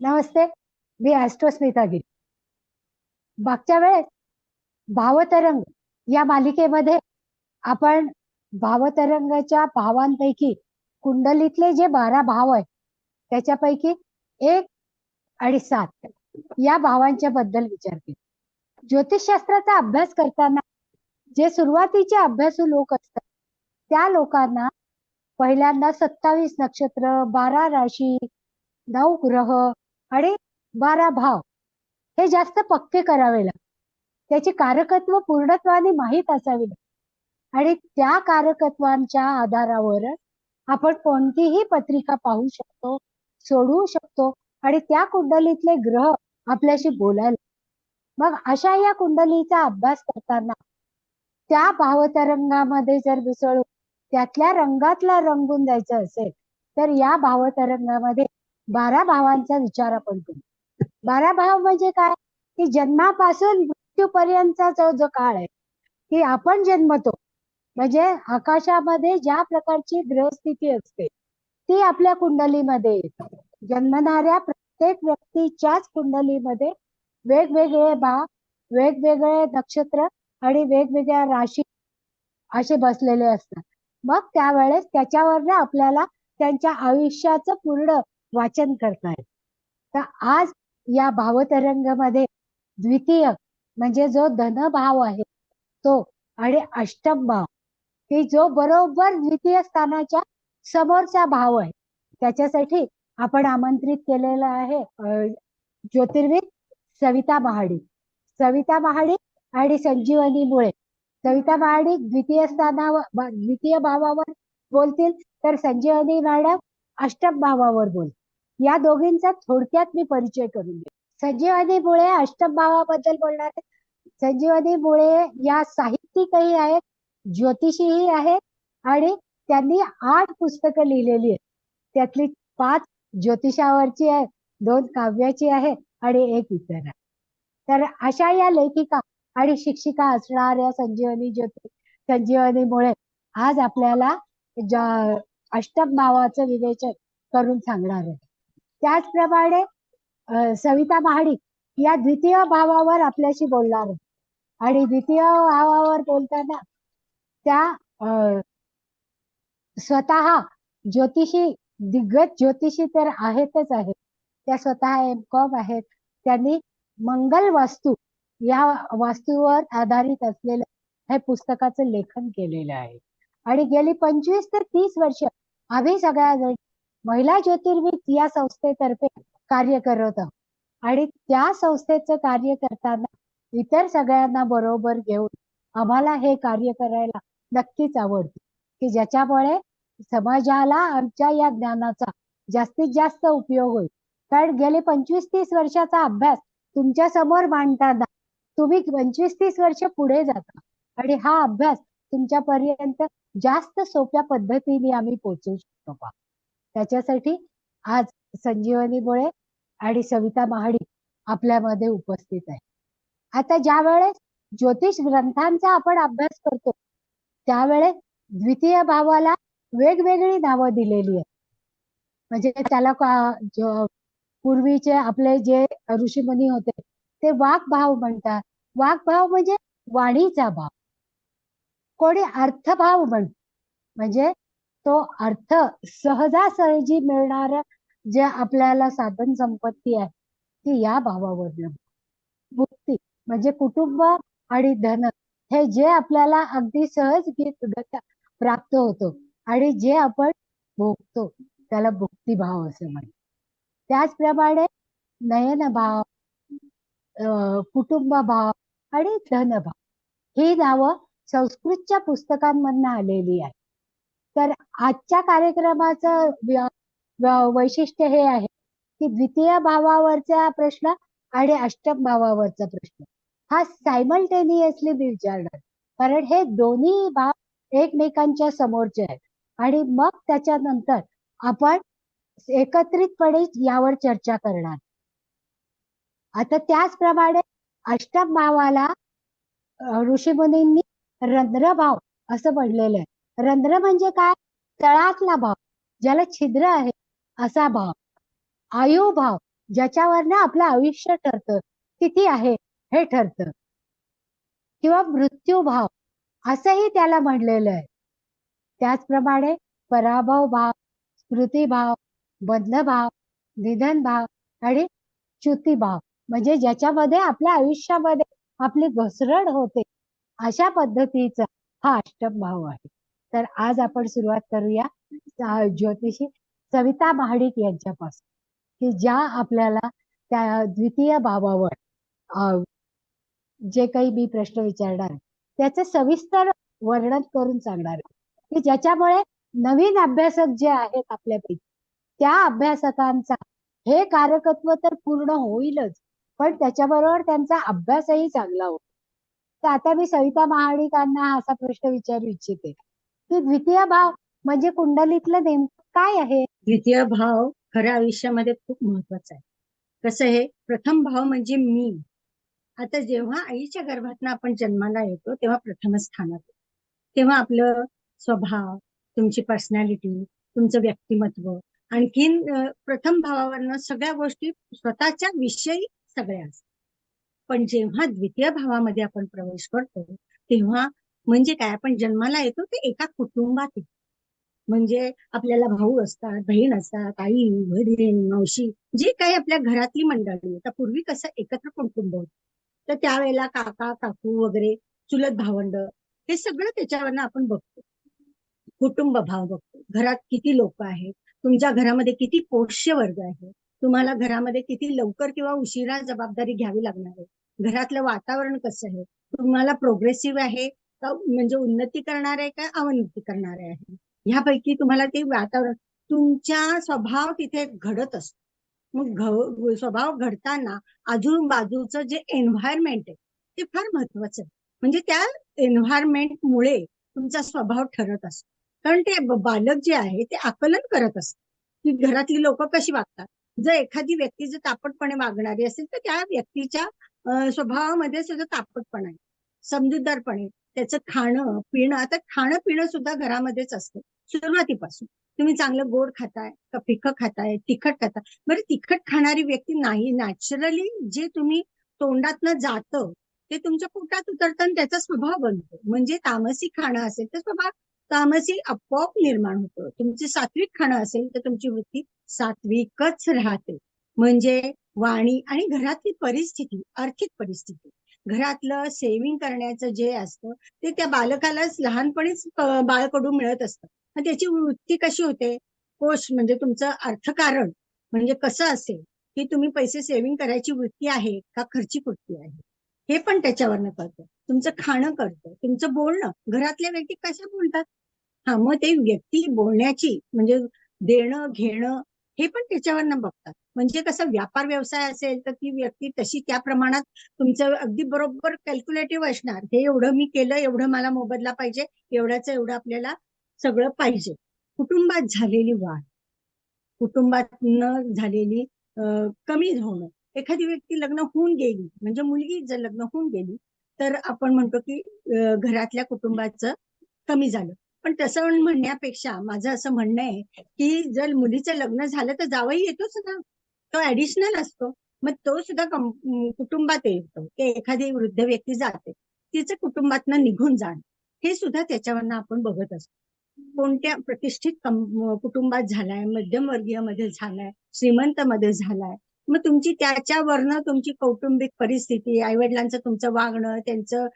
नमस्ते. मी ॲस्ट्रोस्मिता गिरी. मागच्या वेळेस भावतरंग या मालिकेमध्ये आपण भावतरंगाच्या भावांपैकी कुंडलीतले जे 12 भाव आहेत त्याच्यापैकी 1 आणि 7 या भावांच्या बद्दल विचार केला. ज्योतिषशास्त्राचा अभ्यास करताना जे सुरुवातीचे अभ्यासू लोक असतात त्या लोकांना पहिल्यांदा 27 नक्षत्र, 12 राशी, 9 ग्रह आणि 12 भाव हे जास्त पक्के करावे लागतात. त्याची कारकत्व पूर्णत्वाने माहीत असावी लागतात आणि त्या कारकत्वांच्या आधारावर आपण कोणतीही पत्रिका पाहू शकतो, सोडवू शकतो आणि त्या कुंडलीतले ग्रह आपल्याशी बोलायला. मग अशा या कुंडलीचा अभ्यास करताना त्या भावतरंगामध्ये जर मिसळून त्यातल्या रंगातला रंगून द्यायचं असेल तर या भावतरंगामध्ये 12 भावांचा विचार आपण करू. 12 भाव म्हणजे काय की जन्मापासून मृत्यूपर्यंतचा जो काळ आहे की आपण जन्मतो म्हणजे आकाशामध्ये ज्या प्रकारची ग्रहस्थिती असते ती आपल्या कुंडलीमध्ये येते. जन्मणाऱ्या प्रत्येक व्यक्तीच्याच कुंडलीमध्ये वेगवेगळे भाव, वेगवेगळे नक्षत्र आणि वेगवेगळ्या राशी असे बसलेले असतात. मग त्यावेळेस त्याच्यावर आपल्याला त्यांच्या आयुष्याचं पूर्ण वाचन करता येतं. तर आज या भावतरंगामध्ये द्वितीय म्हणजे जो धनभाव आहे तो आणि अष्टम भाव की जो बरोबर द्वितीय स्थानाच्या समोरचा भाव आहे त्याच्यासाठी आपण आमंत्रित केलेलं आहे ज्योतिर्विद सविता महाडिक. सविता महाडिक आणि संजीवनी मुळे. सविता महाडिक द्वितीय भावावर बोलतील तर संजीवनी मॅडम अष्टम भावावर बोल. या दोघींचा थोडक्यात मी परिचय करून देते. संजीवनी मुळे अष्टम भावाबद्दल बोलणार आहे. संजीवनी मुळे या साहित्यिकही आहेत, ज्योतिषीही आहेत आणि त्यांनी 8 पुस्तकं लिहिलेली आहेत. त्यातली 5 ज्योतिषावरची आहे, 2 काव्याची आहे आणि 1 इतर आहे. तर अशा या लेखिका आणि शिक्षिका असणाऱ्या संजीवनी मुळे आज आपल्याला अष्टम भावाचं विवेचन करून सांगणार आहे. त्याचप्रमाणे सविता महाडिक या द्वितीय भावावर आपल्याशी बोलणार आहे आणि द्वितीय भावावर बोलताना त्या स्वतः ज्योतिषी, दिग्गज ज्योतिषी तर आहेतच आहेत. त्या स्वतः एम.कॉम आहेत. त्यांनी मंगल वास्तू या वास्तूवर आधारित असलेलं हे पुस्तकाचं लेखन केलेलं आहे आणि गेली 25 ते 30 वर्ष आम्ही सगळ्या महिला ज्योतिर्विद या संस्थेतर्फे कार्य करत आहोत आणि त्या संस्थेचं कार्य करताना इतर सगळ्यांना बरोबर घेऊन आम्हाला हे कार्य करायला नक्कीच आवडते की ज्याच्यामुळे समाजाला आमच्या या ज्ञानाचा जास्तीत जास्त उपयोग होईल. कारण गेले 25-30 वर्षाचा अभ्यास तुमच्या समोर मांडताना तुम्ही 25-30 वर्ष पुढे जाता आणि हा अभ्यास तुमच्यापर्यंत जास्त सोप्या पद्धतीने आम्ही पोहोचवू शकतो. त्याच्यासाठी आज संजीवनी मुळे आणि सविता महाडिक आपल्यामध्ये उपस्थित आहे. आता ज्या वेळेस ज्योतिष ग्रंथांचा आपण अभ्यास करतो त्यावेळेस द्वितीय भावाला वेगवेगळी नावं दिलेली आहेत. म्हणजे त्याला पूर्वीचे आपले जे ऋषीमुनी होते ते वाक भाव म्हणतात. वाक भाव म्हणजे वाणीचा भाव. कोणी अर्थभाव म्हणतो म्हणजे तो अर्थ सहजासहजी मिळणार जे आपल्याला साधन संपत्ती आहे ती या भावावर. भुक्ती म्हणजे कुटुंब आणि धन हे जे आपल्याला अगदी सहज प्राप्त होतो आणि जे आपण भोगतो त्याला भुक्तिभाव असं म्हणतात. त्याचप्रमाणे नयन भाव, कुटुंब भाव आणि धनभाव ही नावं संस्कृतच्या पुस्तकांमधून आलेली आहे. तर आजच्या कार्यक्रमाचं वैशिष्ट्य हे आहे की द्वितीय भावावरचा प्रश्न आणि अष्टम भावावरचा प्रश्न हा सायमल्टेनियसली मी विचारणार कारण हे दोन्ही भाव एकमेकांच्या समोरचे आहेत आणि मग त्याच्यानंतर आपण एकत्रितपणे यावर चर्चा करणार. आता त्याचप्रमाणे अष्टम भावाला ऋषीमुनींनी रंध्रभाव असं म्हणलेलं आहे. रंध्र म्हणजे काय? तळातला भाव, ज्याला छिद्र आहे असा भाव. आयुभाव ज्याच्यावरनं आपलं आयुष्य ठरतं, किती आहे हे ठरतं. किंवा मृत्यूभाव असंही त्याला म्हणलेलं आहे. त्याचप्रमाणे पराभव भाव, स्मृतिभाव, बंधभाव, निधनभाव आणि च्युतिभाव, म्हणजे ज्याच्यामध्ये आपल्या आयुष्यामध्ये आपली घसरण होते, अशा पद्धतीचा हा अष्टम भाव आहे. तर आज आपण सुरुवात करूया ज्योतिषी सविता महाडिक यांच्यापासून, की ज्या आपल्याला त्या द्वितीय भावावर जे काही मी प्रश्न विचारणार आहे त्याचे सविस्तर वर्णन करून सांगणार आहे, की ज्याच्यामुळे नवीन अभ्यासक जे आहेत आपल्यापैकी त्या अभ्यासकांचा हे कारकत्व तर पूर्ण होईलच, पण त्याच्याबरोबर त्यांचा अभ्यासही चांगला होईल. तर आता मी सविता महाडिकांना असा प्रश्न विचारू इच्छिते, की द्वितीय भाव म्हणजे कुंडलीतलं नेमकं काय आहे? द्वितीय भाव खऱ्या आयुष्यामध्ये खूप महत्वाचा आहे. कसं आहे, प्रथम भाव म्हणजे मी. आता जेव्हा आईच्या गर्भातनं आपण जन्माला येतो तेव्हा प्रथम स्थानात येतो. तेव्हा आपलं स्वभाव, तुमची पर्सनॅलिटी, तुमचं व्यक्तिमत्व, आणखीन प्रथम भावावरनं सगळ्या गोष्टी स्वतःच्या विषयी सगळ्या असतात. पण जेव्हा द्वितीय भावामध्ये आपण प्रवेश करतो तेव्हा म्हणजे काय, आपण जन्माला येतो ते एका कुटुंबात येतो. म्हणजे आपल्याला भाऊ असतात, बहीण असतात, आई, वडील, मावशी, जे काही आपल्या घरातली मंडळी. आता पूर्वी कसं एकत्र कुटुंब होतं, तर त्यावेळेला काका काकू वगैरे, चुलत भावंड, हे सगळं त्याच्यावरनं आपण बघतो. कुटुंब भाव बघतो. घरात किती लोक आहेत, तुमच्या घरामध्ये किती पोष्य वर्ग आहे, तुम्हाला घरामध्ये किती लवकर किंवा उशिरा जबाबदारी घ्यावी लागणार आहे, घरातलं वातावरण कसं आहे, तुम्हाला प्रोग्रेसिव्ह आहे का, म्हणजे उन्नती करणार आहे का अवनती करणार आहे, ह्यापैकी तुम्हाला ते वातावरण, तुमच्या स्वभाव तिथे घडत असतो. मग स्वभाव घडताना आजूबाजूचं जे एन्व्हायरमेंट आहे ते फार महत्वाचं आहे. म्हणजे त्या एन्व्हायरमेंटमुळे तुमचा स्वभाव ठरत असतो. कारण ते बालक जे आहे ते आकलन करत असतात, की घरातली लोक कशी वागतात. जर एखादी व्यक्ती जर तापटपणे वागणारी असेल तर त्या व्यक्तीच्या स्वभावामध्ये सुद्धा तापटपणा आहे, समजूतदारपणे, त्याचं खाणं पिणं. आता खाणं पिणं सुद्धा घरामध्येच असतं सुरुवातीपासून. तुम्ही चांगलं गोड खाताय का फिकं खाताय, तिखट खाताय. बरं, तिखट खाणारी व्यक्ती नाही, नॅचरली जे तुम्ही तोंडातनं जातं ते तुमच्या पोटात उतरतं आणि त्याचा स्वभाव बनतो. म्हणजे तामसी खाणं असेल तर स्वभाव तामसी आपोआप निर्माण होतं. तुमचे सात्विक खाणं असेल तर तुमची वृत्ती सात्विकच राहते. म्हणजे वाणी आणि घरातली परिस्थिती, आर्थिक परिस्थिती, घरातलं सेव्हिंग करण्याचं जे असतं ते त्या बालकालाच लहानपणीच बाळकडून मिळत असतं. मग त्याची वृत्ती कशी होते, कोश म्हणजे तुमचं अर्थकारण म्हणजे कसं असेल, की तुम्ही पैसे सेव्हिंग करायची वृत्ती आहे का खर्ची वृत्ती आहे, हे पण त्याच्यावरनं कळतं. तुमचं खाणं कळतं, तुमचं बोलणं, घरातल्या व्यक्ती कशा बोलतात, हा मग ते व्यक्ती बोलण्याची म्हणजे देणं घेणं हे पण त्याच्यावरनं बघतात. म्हणजे कसं व्यापार व्यवसाय असेल तर ती व्यक्ती तशी त्या प्रमाणात तुमचं अगदी बरोबर कॅल्क्युलेटिव्ह असणार. हे एवढं मी केलं, एवढं मला मोबदला पाहिजे, एवढ्याचं एवढं आपल्याला सगळं पाहिजे. कुटुंबात झालेली वाढ, कुटुंबातनं झालेली कमी होणं. एखादी व्यक्ती लग्न होऊन गेली, म्हणजे मुलगी जर लग्न होऊन गेली तर आपण म्हणतो की घरातल्या कुटुंबाचं कमी झालं. पण तसं म्हणण्यापेक्षा माझं असं म्हणणं आहे की जर मुलीचं लग्न झालं तर जावई येतोच ना, तो ऍडिशनल असतो. मग तो सुद्धा कुटुंबात येतो. की एखादी वृद्ध व्यक्ती जाते, तिचं कुटुंबातनं निघून जाणं, हे सुद्धा त्याच्यावरनं आपण बघत असतो. कोणत्या प्रतिष्ठित कुटुंबात झालाय, मध्यमवर्गीय मध्ये झालाय, श्रीमंत मध्ये झालाय, मग तुमची त्याच्यावरनं तुमची कौटुंबिक परिस्थिती, आईवडिलांचं तुमचं वागणं, त्यांचं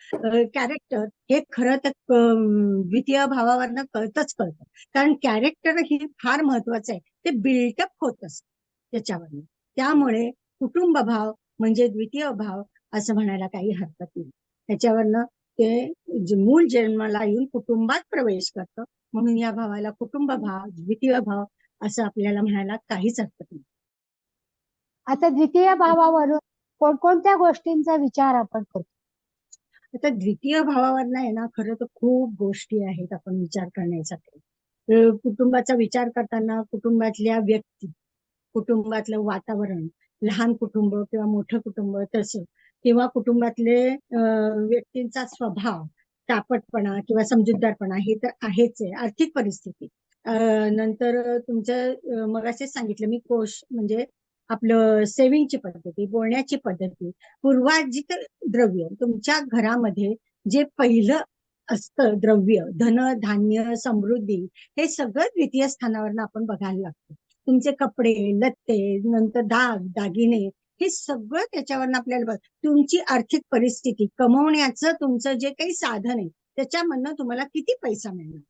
कॅरेक्टर, हे खरं तर द्वितीय भावावरनं कळतच कळतं. कारण कॅरेक्टर ही फार महत्वाचं आहे, ते बिल्टअप होत असतं त्याच्यावरनं. त्यामुळे कुटुंब भाव म्हणजे द्वितीय भाव असं म्हणायला काही हरकत नाही. त्याच्यावरनं ते मूल जन्माला येऊन कुटुंबात प्रवेश करतं, म्हणून या भावाला कुटुंब भाव, द्वितीय भाव असं आपल्याला म्हणायला काहीच हरकत नाही. आता द्वितीय भावावरून कोणकोणत्या गोष्टींचा विचार आपण करतो? आता द्वितीय भावावर आहे ना, खरं तर खूप गोष्टी आहेत आपण विचार करण्यासाठी. कुटुंबाचा विचार करताना कुटुंबातल्या व्यक्ती, कुटुंबातलं वातावरण, लहान कुटुंब किंवा मोठं कुटुंब तसं, किंवा कुटुंबातले व्यक्तींचा स्वभाव, तापटपणा किंवा समजूतदारपणा, हे तर आहेच आहे. आर्थिक परिस्थिती, नंतर तुमचं मगाशीच सांगितलं मी कोश म्हणजे आपलं सेव्हिंगची पद्धती, बोलण्याची पद्धती, पूर्वार्जित द्रव्य, तुमच्या घरामध्ये जे पहिलं असतं द्रव्य, धन धान्य समृद्धी, हे सगळं द्वितीय स्थानावरनं आपण बघायला लागतो. तुमचे कपडे लत्ते, नंतर दागिने, हे सगळं त्याच्यावरनं आपल्याला तुमची आर्थिक परिस्थिती, कमवण्याचं तुमचं जे काही साधन आहे त्याच्यामधनं तुम्हाला किती पैसा मिळणार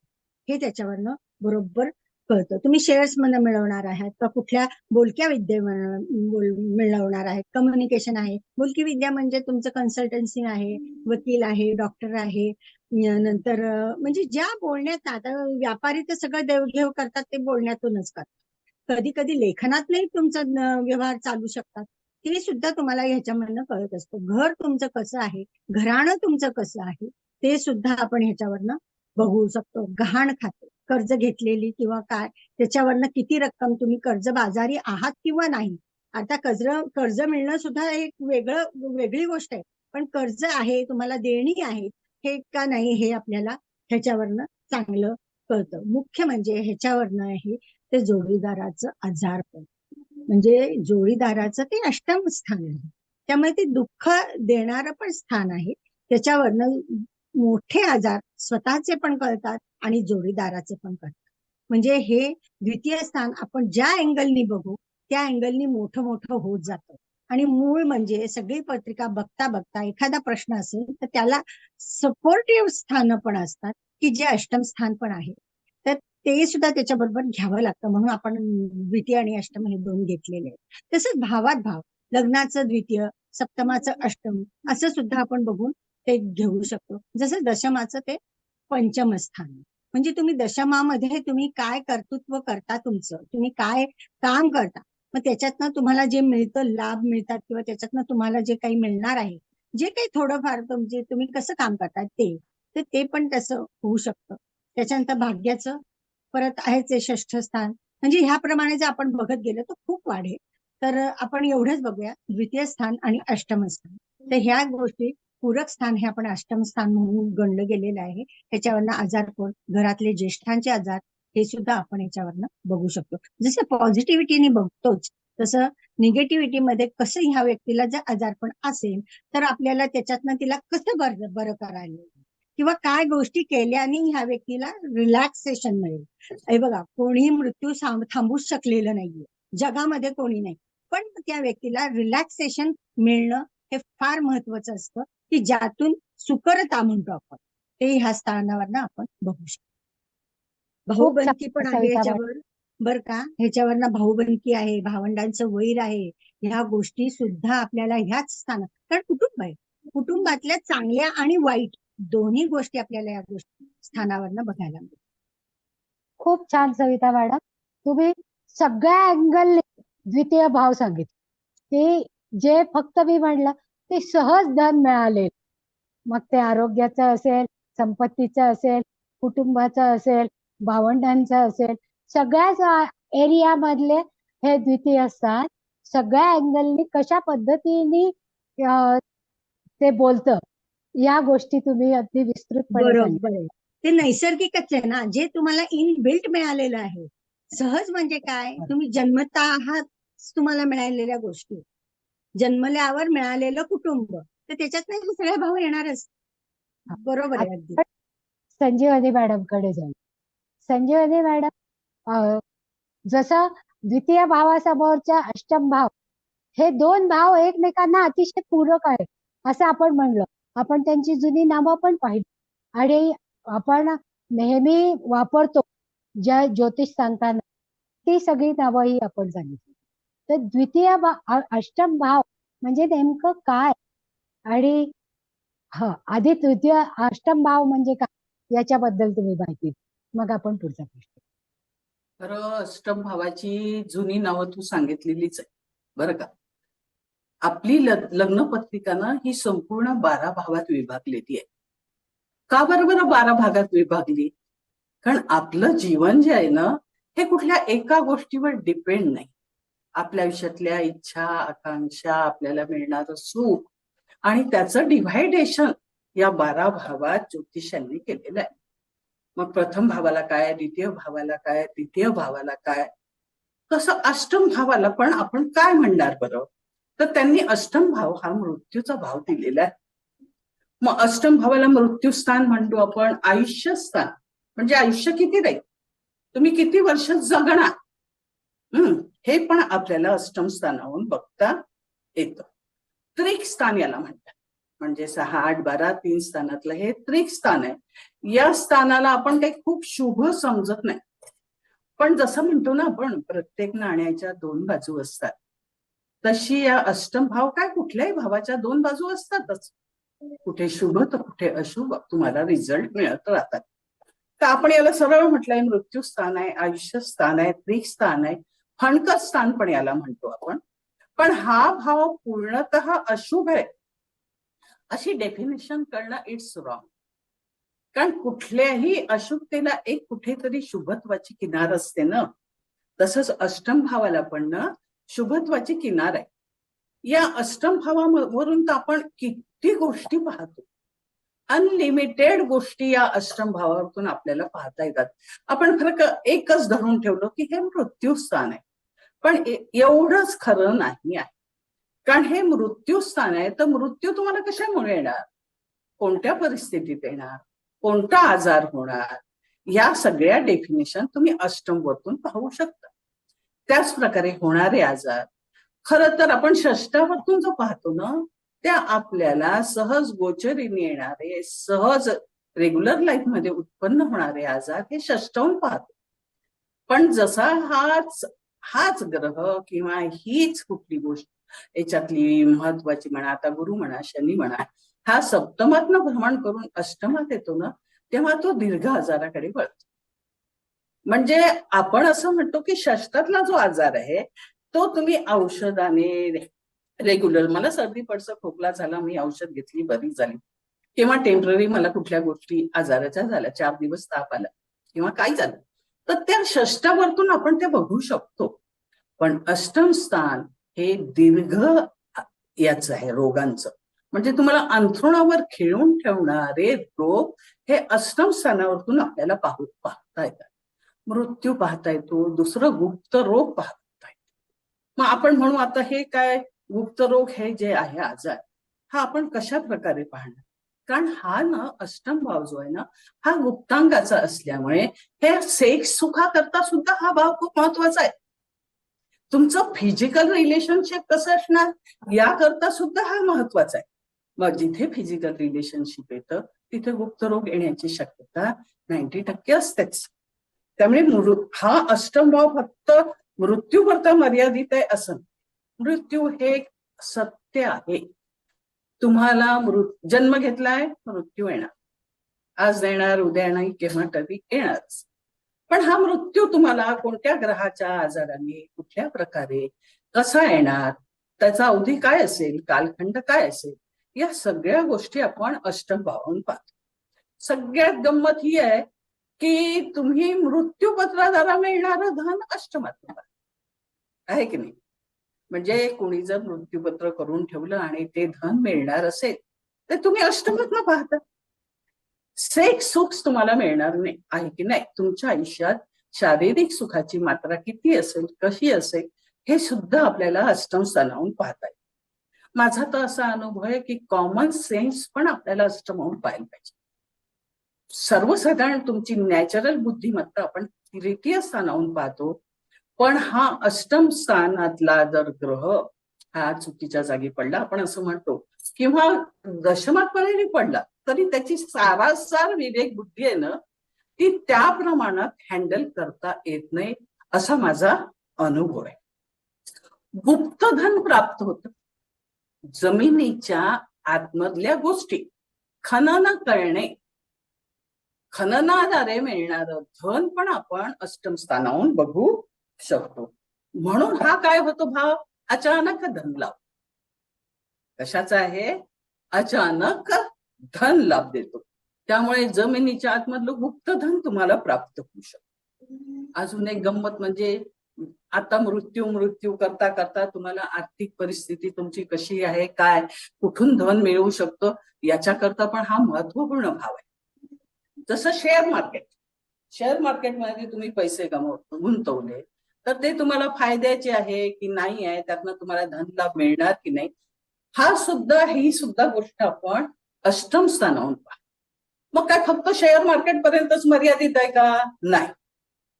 हे त्याच्यावरनं बरोबर कळतं. तुम्ही शेअर्स मधनं मिळवणार आहात का कुठल्या बोलक्या विद्ये मिळवणार आहेत, कम्युनिकेशन आहे. बोलकी विद्या म्हणजे तुमचं कन्सल्टन्सी आहे, वकील आहे, डॉक्टर आहे, नंतर म्हणजे ज्या बोलण्यात, आता व्यापारी तर सगळं देवघेव करतात ते बोलण्यातूनच करतात. कधी कधी लेखनात नाही तुमचा व्यवहार चालू शकतात, ते सुद्धा तुम्हाला ह्याच्यामधनं कळत असतं. घर तुमचं कसं आहे, घराणं तुमचं कसं आहे, ते सुद्धा आपण ह्याच्यावरनं बघू शकतो. गहाण खाते, कर्ज घेतलेली किंवा काय, त्याच्यावरनं किती रक्कम तुम्ही कर्जबाजारी आहात किंवा नाही. आता कर्ज मिळणं सुद्धा एक वेगळी गोष्ट आहे, पण कर्ज आहे, तुम्हाला देणी आहे हे का नाही, हे आपल्याला ह्याच्यावरनं चांगलं कळतं. मुख्य म्हणजे ह्याच्यावरनं आहे ते जोडीदाराचं आजारपण. म्हणजे जोडीदाराचं ते अष्टम स्थान आहे, त्यामुळे ते दुःख देणारं पण स्थान आहे. त्याच्यावरनं मोठे आजार स्वतःचे पण कळतात आणि जोडीदाराचे पण कळतात. म्हणजे हे द्वितीय स्थान आपण ज्या अँगलनी बघू त्या अँगलनी मोठं मोठं होत जातं. आणि मूळ म्हणजे सगळी पत्रिका बघता बघता एखादा प्रश्न असेल तर त्याला सपोर्टिव्ह स्थान पण असतात की जे अष्टम स्थान पण आहे, तर ते सुद्धा त्याच्याबरोबर घ्यावं लागतं. म्हणून आपण द्वितीय आणि अष्टम हे दोन घेतलेले आहेत. तसंच भावात भाव, लग्नाचं द्वितीय, सप्तमाचं अष्टम, असं सुद्धा आपण बघून ते घेऊ शकतो. जसं दशमाचं ते पंचम स्थान, म्हणजे तुम्ही दशमामध्ये तुम्ही काय कर्तृत्व करता, तुमचं तुम्ही काय काम करता, मग त्याच्यातनं तुम्हाला जे मिळतं, लाभ मिळतात किंवा त्याच्यातनं तुम्हाला जे काही मिळणार आहे, जे काही थोडंफार तुमचे तुम्ही कसं काम करतात ते पण तसं होऊ शकतं. त्याच्यानंतर भाग्याचं परत आहेच आहे षष्ठ स्थान. म्हणजे ह्याप्रमाणे जर आपण बघत गेलो तर खूप वाढेल. तर आपण एवढंच बघूया, द्वितीय स्थान आणि अष्टम स्थान. तर ह्या गोष्टी, पूरक स्थान हे आपण अष्टम स्थान म्हणून गणलं गेलेलं आहे. त्याच्यावरनं आजारपण, घरातले ज्येष्ठांचे आजार, हे सुद्धा आपण याच्यावरनं बघू शकतो. जसं पॉझिटिव्हिटीने बघतोच तसं निगेटिव्हिटी मध्ये कसं ह्या व्यक्तीला जर आजारपण असेल तर आपल्याला त्याच्यातनं तिला कसं बरं करायला किंवा काय गोष्टी केल्याने ह्या व्यक्तीला रिलॅक्सेशन मिळेल. हे बघा, कोणी मृत्यू थांबूच शकलेलं नाहीये जगामध्ये, कोणी नाही, पण त्या व्यक्तीला रिलॅक्सेशन मिळणं हे फार महत्वाचं असतं की ज्यातून सुकरता म्हणतो आपण, ते ह्या स्थानावरनं आपण बघू शकतो. खूप भाऊबंदकी छान पण आहे सविता मॅडम. ह्याच्यावर, बर का, ह्याच्यावरनं भाऊबंदकी आहे, भावंडांचं वैर आहे, ह्या गोष्टी सुद्धा आपल्याला ह्याच स्थानात, कारण कुटुंब आहे, कुटुंबातल्या चांगल्या आणि वाईट दोन्ही गोष्टी आपल्याला या गोष्टी स्थानावरनं बघायला मिळतात. खूप छान सविता मॅडम, तुम्ही सगळ्या अँगल द्वितीय भाव सांगितले. ते जे फक्त मी म्हणलं ते सहज धन मिळाले, मग ते आरोग्याचं असेल, संपत्तीचं असेल, कुटुंबाचं असेल, भावंडांचं असेल, सगळ्याच एरिया मधले हे द्वितीय असतात. सगळ्या अँगलनी कशा पद्धतीने ते बोलतं, या गोष्टी तुम्ही अगदी विस्तृतपणे सांगितल्या. बरोबर आहे. ते नैसर्गिकच आहे ना, जे तुम्हाला इनबिल्ट मिळालेलं आहे. सहज म्हणजे काय, तुम्ही जन्मता आहात तुम्हाला मिळालेल्या गोष्टी, जन्मल्यावर मिळालेलं कुटुंब, तर त्याच्यात नाही सगळे भाव येणारच. बरोबर आहे अगदी. आता संजीवनी मॅडम कडे जाऊ. संजीवनी मॅडम, जसं द्वितीय भावासमोरच्या अष्टम भाव, हे दोन भाव एकमेकांना अतिशय पूरक आहेत असं आपण म्हणलं. आपण त्यांची जुनी नावं पण पाहिली आणि आपण नेहमी वापरतो ज्या ज्योतिष सांगताना ती सगळी नावंही आपण सांगितली. तर अष्टम भाव म्हणजे नेमकं काय, आणि आधी तृतीय अष्टम भाव म्हणजे काय याच्याबद्दल तुम्ही माहिती द्या. मग आपण पुढचा प्रश्न. खरं अष्टम भावाची जुनी नावं तू सांगितलेलीच आहे बरं का. आपली लग्न पत्रिका ना ही संपूर्ण 12 भावात विभागलेली आहे. का बरं 12 भागात विभागली? कारण आपलं जीवन जे आहे ना हे कुठल्या एका गोष्टीवर डिपेंड नाही. आपल्या आयुष्यातल्या इच्छा, आकांक्षा, आपल्याला मिळणारं सुख आणि त्याचं डिव्हायडेशन या 12 भावात ज्योतिषांनी केलेलं आहे. मग प्रथम भावाला काय, द्वितीय भावाला काय, तृतीय भावाला काय, तसं अष्टम भावाला पण आपण काय म्हणणार बरं? तर त्यांनी अष्टम भाव हा मृत्यूचा भाव दिलेला आहे. मग अष्टम भावाला मृत्यू स्थान म्हणतो आपण, आयुष्य स्थान म्हणजे आयुष्य किती राहील, तुम्ही किती वर्ष जगणार, हे पण आपल्याला अष्टम स्थानावरून बघता येतं. त्रिक स्थान याला म्हणतात, म्हणजे 6, 8, 12 3 स्थानातलं हे त्रिक स्थान आहे. या स्थानाला आपण काही खूप शुभ समजत नाही, पण जसं म्हणतो ना आपण प्रत्येक नाण्याच्या 2 बाजू असतात, तशी या अष्टम भाव काय कुठल्याही भावाच्या 2 बाजू असतातच. कुठे शुभ तर कुठे अशुभ तुम्हाला रिझल्ट मिळत राहतात. तर आपण याला सरळ म्हटलंय मृत्यू स्थान आहे, आयुष्य स्थान आहे, त्रिक स्थान आहे, फणकर स्थान पण याला म्हणतो आपण. पण हा भाव पूर्णतः अशुभ आहे अशी डेफिनेशन करणं इट्स रॉंग. कारण कुठल्याही अशुभतेला एक कुठेतरी शुभत्वाची किनार असते ना, तसंच अष्टम भावाला पण ना शुभत्वाची किनार आहे. या अष्टम भावावरून तर आपण किती गोष्टी पाहतो, अनलिमिटेड गोष्टी या अष्टम भावावरून आपल्याला पाहता येतात. आपण फक्त एकच धरून ठेवलं की हे मृत्यू स्थान आहे, पण एवढंच खरं नाही आहे. कारण हे मृत्यू स्थान आहे, तर मृत्यू तुम्हाला कशामुळे येणार, कोणत्या परिस्थितीत येणार, कोणता आजार होणार, या सगळ्या डेफिनेशन तुम्ही अष्टम वरतून पाहू शकता. त्याच प्रकारे होणारे आजार खरं तर आपण षष्टावरतून जो पाहतो ना, त्या आपल्याला सहज गोचरीने येणारे, सहज रेग्युलर लाईफ मध्ये उत्पन्न होणारे आजार हे षष्टावून पाहतो. पण जसा हाच ग्रह किंवा हीच कुठली गोष्ट याच्यातली महत्वाची म्हणा, आता गुरु म्हणा, शनी म्हणा, हा सप्तमातनं भ्रमण करून अष्टमात येतो ना, तेव्हा तो दीर्घ आजाराकडे वळतो. म्हणजे आपण असं म्हणतो की षष्टातला जो आजार आहे तो तुम्ही औषधाने रेग्युलर, मला सर्दी पडसं खोकला झाला, मी औषध घेतली बरी झाली, किंवा टेम्पररी मला कुठल्या गोष्टी आजाराच्या झाल्या, 4 दिवस ताप आला किंवा काय झालं, तर त्या षष्टावरतून आपण ते बघू शकतो. पण अष्टम स्थान हे दीर्घ याच आहे रोगांचं, म्हणजे तुम्हाला अंथरुणावर खिळून ठेवणारे रोग हे अष्टम स्थानावरतून आपल्याला पाहता येतात. मृत्यू पाहता येतो, दुसरं गुप्त रोग पाहता येतो. मग आपण म्हणू आता हे काय गुप्त रोग हे जे आहे आजार, हा आपण कशा प्रकारे पाहणार? कारण हा ना अष्टम भाव जो आहे ना, हा गुप्तांगाचा असल्यामुळे हे सेक्स सुखाकरता सुद्धा हा भाव खूप महत्वाचा आहे. तुमचं फिजिकल रिलेशनशिप कसं असणार याकरता सुद्धा हा महत्वाचा आहे. मग जिथे फिजिकल रिलेशनशिप येतं तिथे गुप्त रोग येण्याची शक्यता 90% असतेच. त्यामुळे हा अष्टम भाव फक्त मृत्यूपुरता मर्यादित आहे असं. मृत्यू हे सत्य आहे. तुम्हाला जन्म घेतलाय, मृत्यू येणार, आज येणार, उद्या येणार, केव्हा कधी येणारच. पण हा मृत्यू तुम्हाला कोणत्या ग्रहाच्या आजाराने, कुठल्या प्रकारे, कसा येणार, त्याचा अवधी काय असेल, कालखंड काय असेल, या सगळ्या गोष्टी आपण अष्टम भावावरून पाहतो. सगळ्यात गंमत ही आहे की तुम्ही मृत्यूपत्राद्वारा मिळणारं धन अष्टमात आहे की नाही. म्हणजे कोणी जर मृत्यूपत्र करून ठेवलं आणि ते धन मिळणार असेल तर तुम्ही अष्टमातनं पाहता. सेक्स सुख तुम्हाला मिळणार नाही, आहे की नाही. तुमच्या आयुष्यात शारीरिक सुखाची मात्रा किती असेल, कशी असेल, हे सुद्धा आपल्याला अष्टम स्थानावरून पाहता येईल. माझा तर असा अनुभव आहे की कॉमन सेन्स पण आपल्याला अष्टमावरून पाहायला पाहिजे. सर्वसाधारण तुमची नॅचरल बुद्धिमत्ता आपण तृतीय स्थानावरून पाहतो, पण हा अष्टम स्थानातला जर ग्रह हा चुकीच्या जागी पडला, आपण असं म्हणतो, किंवा दशमात पर्यंत पडला तरी त्याची सारासार विवेक बुद्धी आहे ना, ती त्या प्रमाणात हँडल करता येत नाही, असा माझा अनुभव आहे. गुप्तधन प्राप्त होत, जमिनीच्या आतमधल्या गोष्टी खनन करणे, खननाद्वारे मिळणारं धन पण आपण अष्टम स्थानावरून बघू शकतो. म्हणून हा काय होतो भाव, अचानक धन लाभ. कशाचा आहे, अचानक धन लाभ देतो. त्यामुळे जमिनीच्या आतमधलं गुप्त धन तुम्हाला प्राप्त होऊ शकतं. अजून एक गंमत म्हणजे आता मृत्यू करता करता तुम्हाला आर्थिक परिस्थिती तुमची कशी आहे, काय, कुठून धन मिळवू शकतो, याच्याकरता पण हा महत्वपूर्ण भाव आहे. जसं शेअर मार्केटमध्ये तुम्ही पैसे गुंतवले तर ते तुम्हाला फायद्याचे आहे की नाही आहे, त्यातनं तुम्हाला धन लाभ मिळणार की नाही, ही सुद्धा गोष्ट आपण अष्टम स्थानावरून पहा. मग काय फक्त शेअर मार्केट पर्यंतच मर्यादित आहे का? नाही.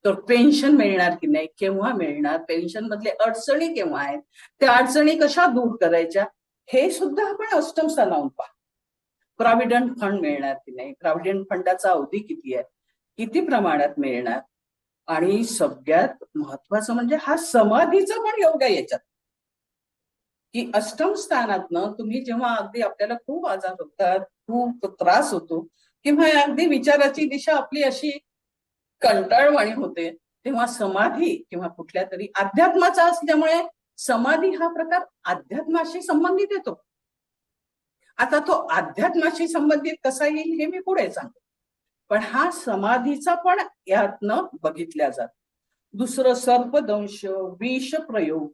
तर पेन्शन मिळणार की नाही, केव्हा मिळणार, पेन्शन मधले अडचणी केव्हा आहेत, त्या अडचणी कशा दूर करायच्या, हे सुद्धा आपण अष्टम स्थानावरून पहा. प्रॉव्हिडंट फंड मिळणार की नाही, प्रॉव्हिडंट फंडाचा अवधी किती आहे, किती प्रमाणात मिळणार, आणि सगळ्यात महत्वाचं म्हणजे हा समाधीचा पण योग आहे याच्यात, की अष्टम स्थानातनं तुम्ही जेव्हा अगदी आपल्याला खूप आजार होतात, खूप त्रास होतो, किंवा अगदी विचाराची दिशा आपली अशी कंटाळवाणी होते, तेव्हा समाधी किंवा कुठल्या तरी अध्यात्माचा असल्यामुळे समाधी हा प्रकार अध्यात्माशी संबंधित येतो. आता तो अध्यात्माशी संबंधित कसा येईल हे मी पुढे सांगतो, पण हा समाधीचा पण यातनं बघितल्या जातो. दुसरं सर्पदंश, विष प्रयोग,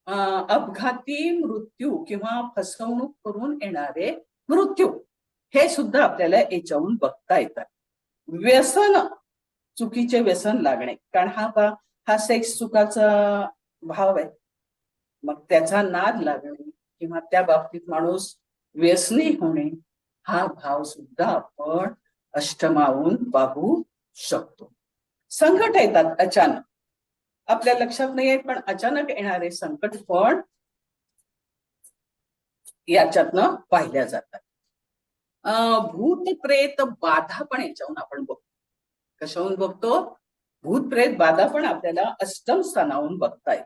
अपघाती मृत्यू किंवा फसवणूक करून येणारे मृत्यू, हे सुद्धा आपल्याला याच्यावरून बघता येतात. व्यसन, चुकीचे व्यसन लागणे, कारण हा सेक्स चुकाचा भाव आहे, मग त्याचा नाद लागणे किंवा त्या बाबतीत माणूस व्यसनी होणे, हा भाव सुद्धा आपण अष्टमावून पाहू शकतो. संकट येतात अचानक, आपल्या लक्षात नाही येत, पण अचानक येणारे संकट पण याच्यातनं पाहिल्या जातात. भूत प्रेत बाधा पण याच्याहून आपण बघतो. कशाहून बघतो? भूत प्रेत बाधा पण आपल्याला अष्टम स्थानावरून बघता येईल.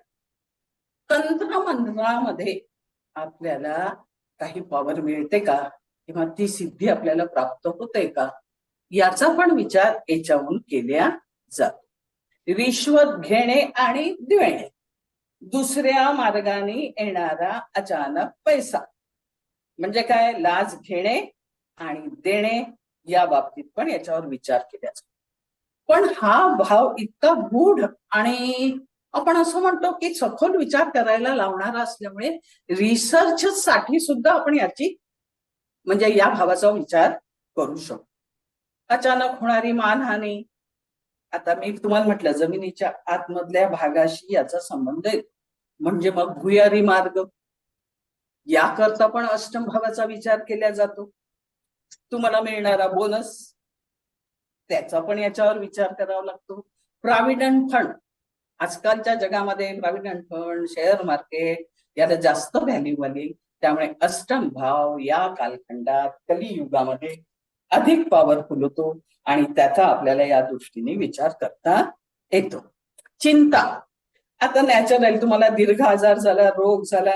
तंत्रमंत्रामध्ये आपल्याला काही पॉवर मिळते का, किंवा ती सिद्धी आपल्याला प्राप्त होते का, याचा पण विचार याच्याहून केल्या जातो. रिश्वत घेणे आणि देणे, दुसऱ्या मार्गाने येणारा अचानक पैसा, म्हणजे काय, लाच घेणे आणि देणे, या बाबतीत पण याच्यावर विचार केला जातो. पण हा भाव इतका गूढ आणि आपण असं म्हणतो की सखोल विचार करायला लावणारा असल्यामुळे रिसर्च साठी सुद्धा आपण याची म्हणजे या भावाचा विचार करू शकतो. अचानक होणारी मानहानी, आता मी तुम्हाला म्हटलं जमिनीच्या आतमधल्या भागाशी याचा संबंध आहे, म्हणजे मग भुयारी मार्ग, याकरता पण अष्टम भावाचा विचार केला जातो. तुम्हाला मिळणारा बोनस, त्याचा पण याच्यावर विचार करावा लागतो. प्रॉव्हिडंट फंड, आजकालच्या जगामध्ये प्रॉव्हिडंट फंड, शेअर मार्केट याला जास्त व्हॅल्यू आली, त्यामुळे अष्टम भाव या कालखंडात कलियुगामध्ये अधिक पॉवरफुल होतो आणि त्याचा आपल्याला या दृष्टीने विचार करता येतो. चिंता, आता नॅचरल तुम्हाला दीर्घ आजार झाला, रोग झाला,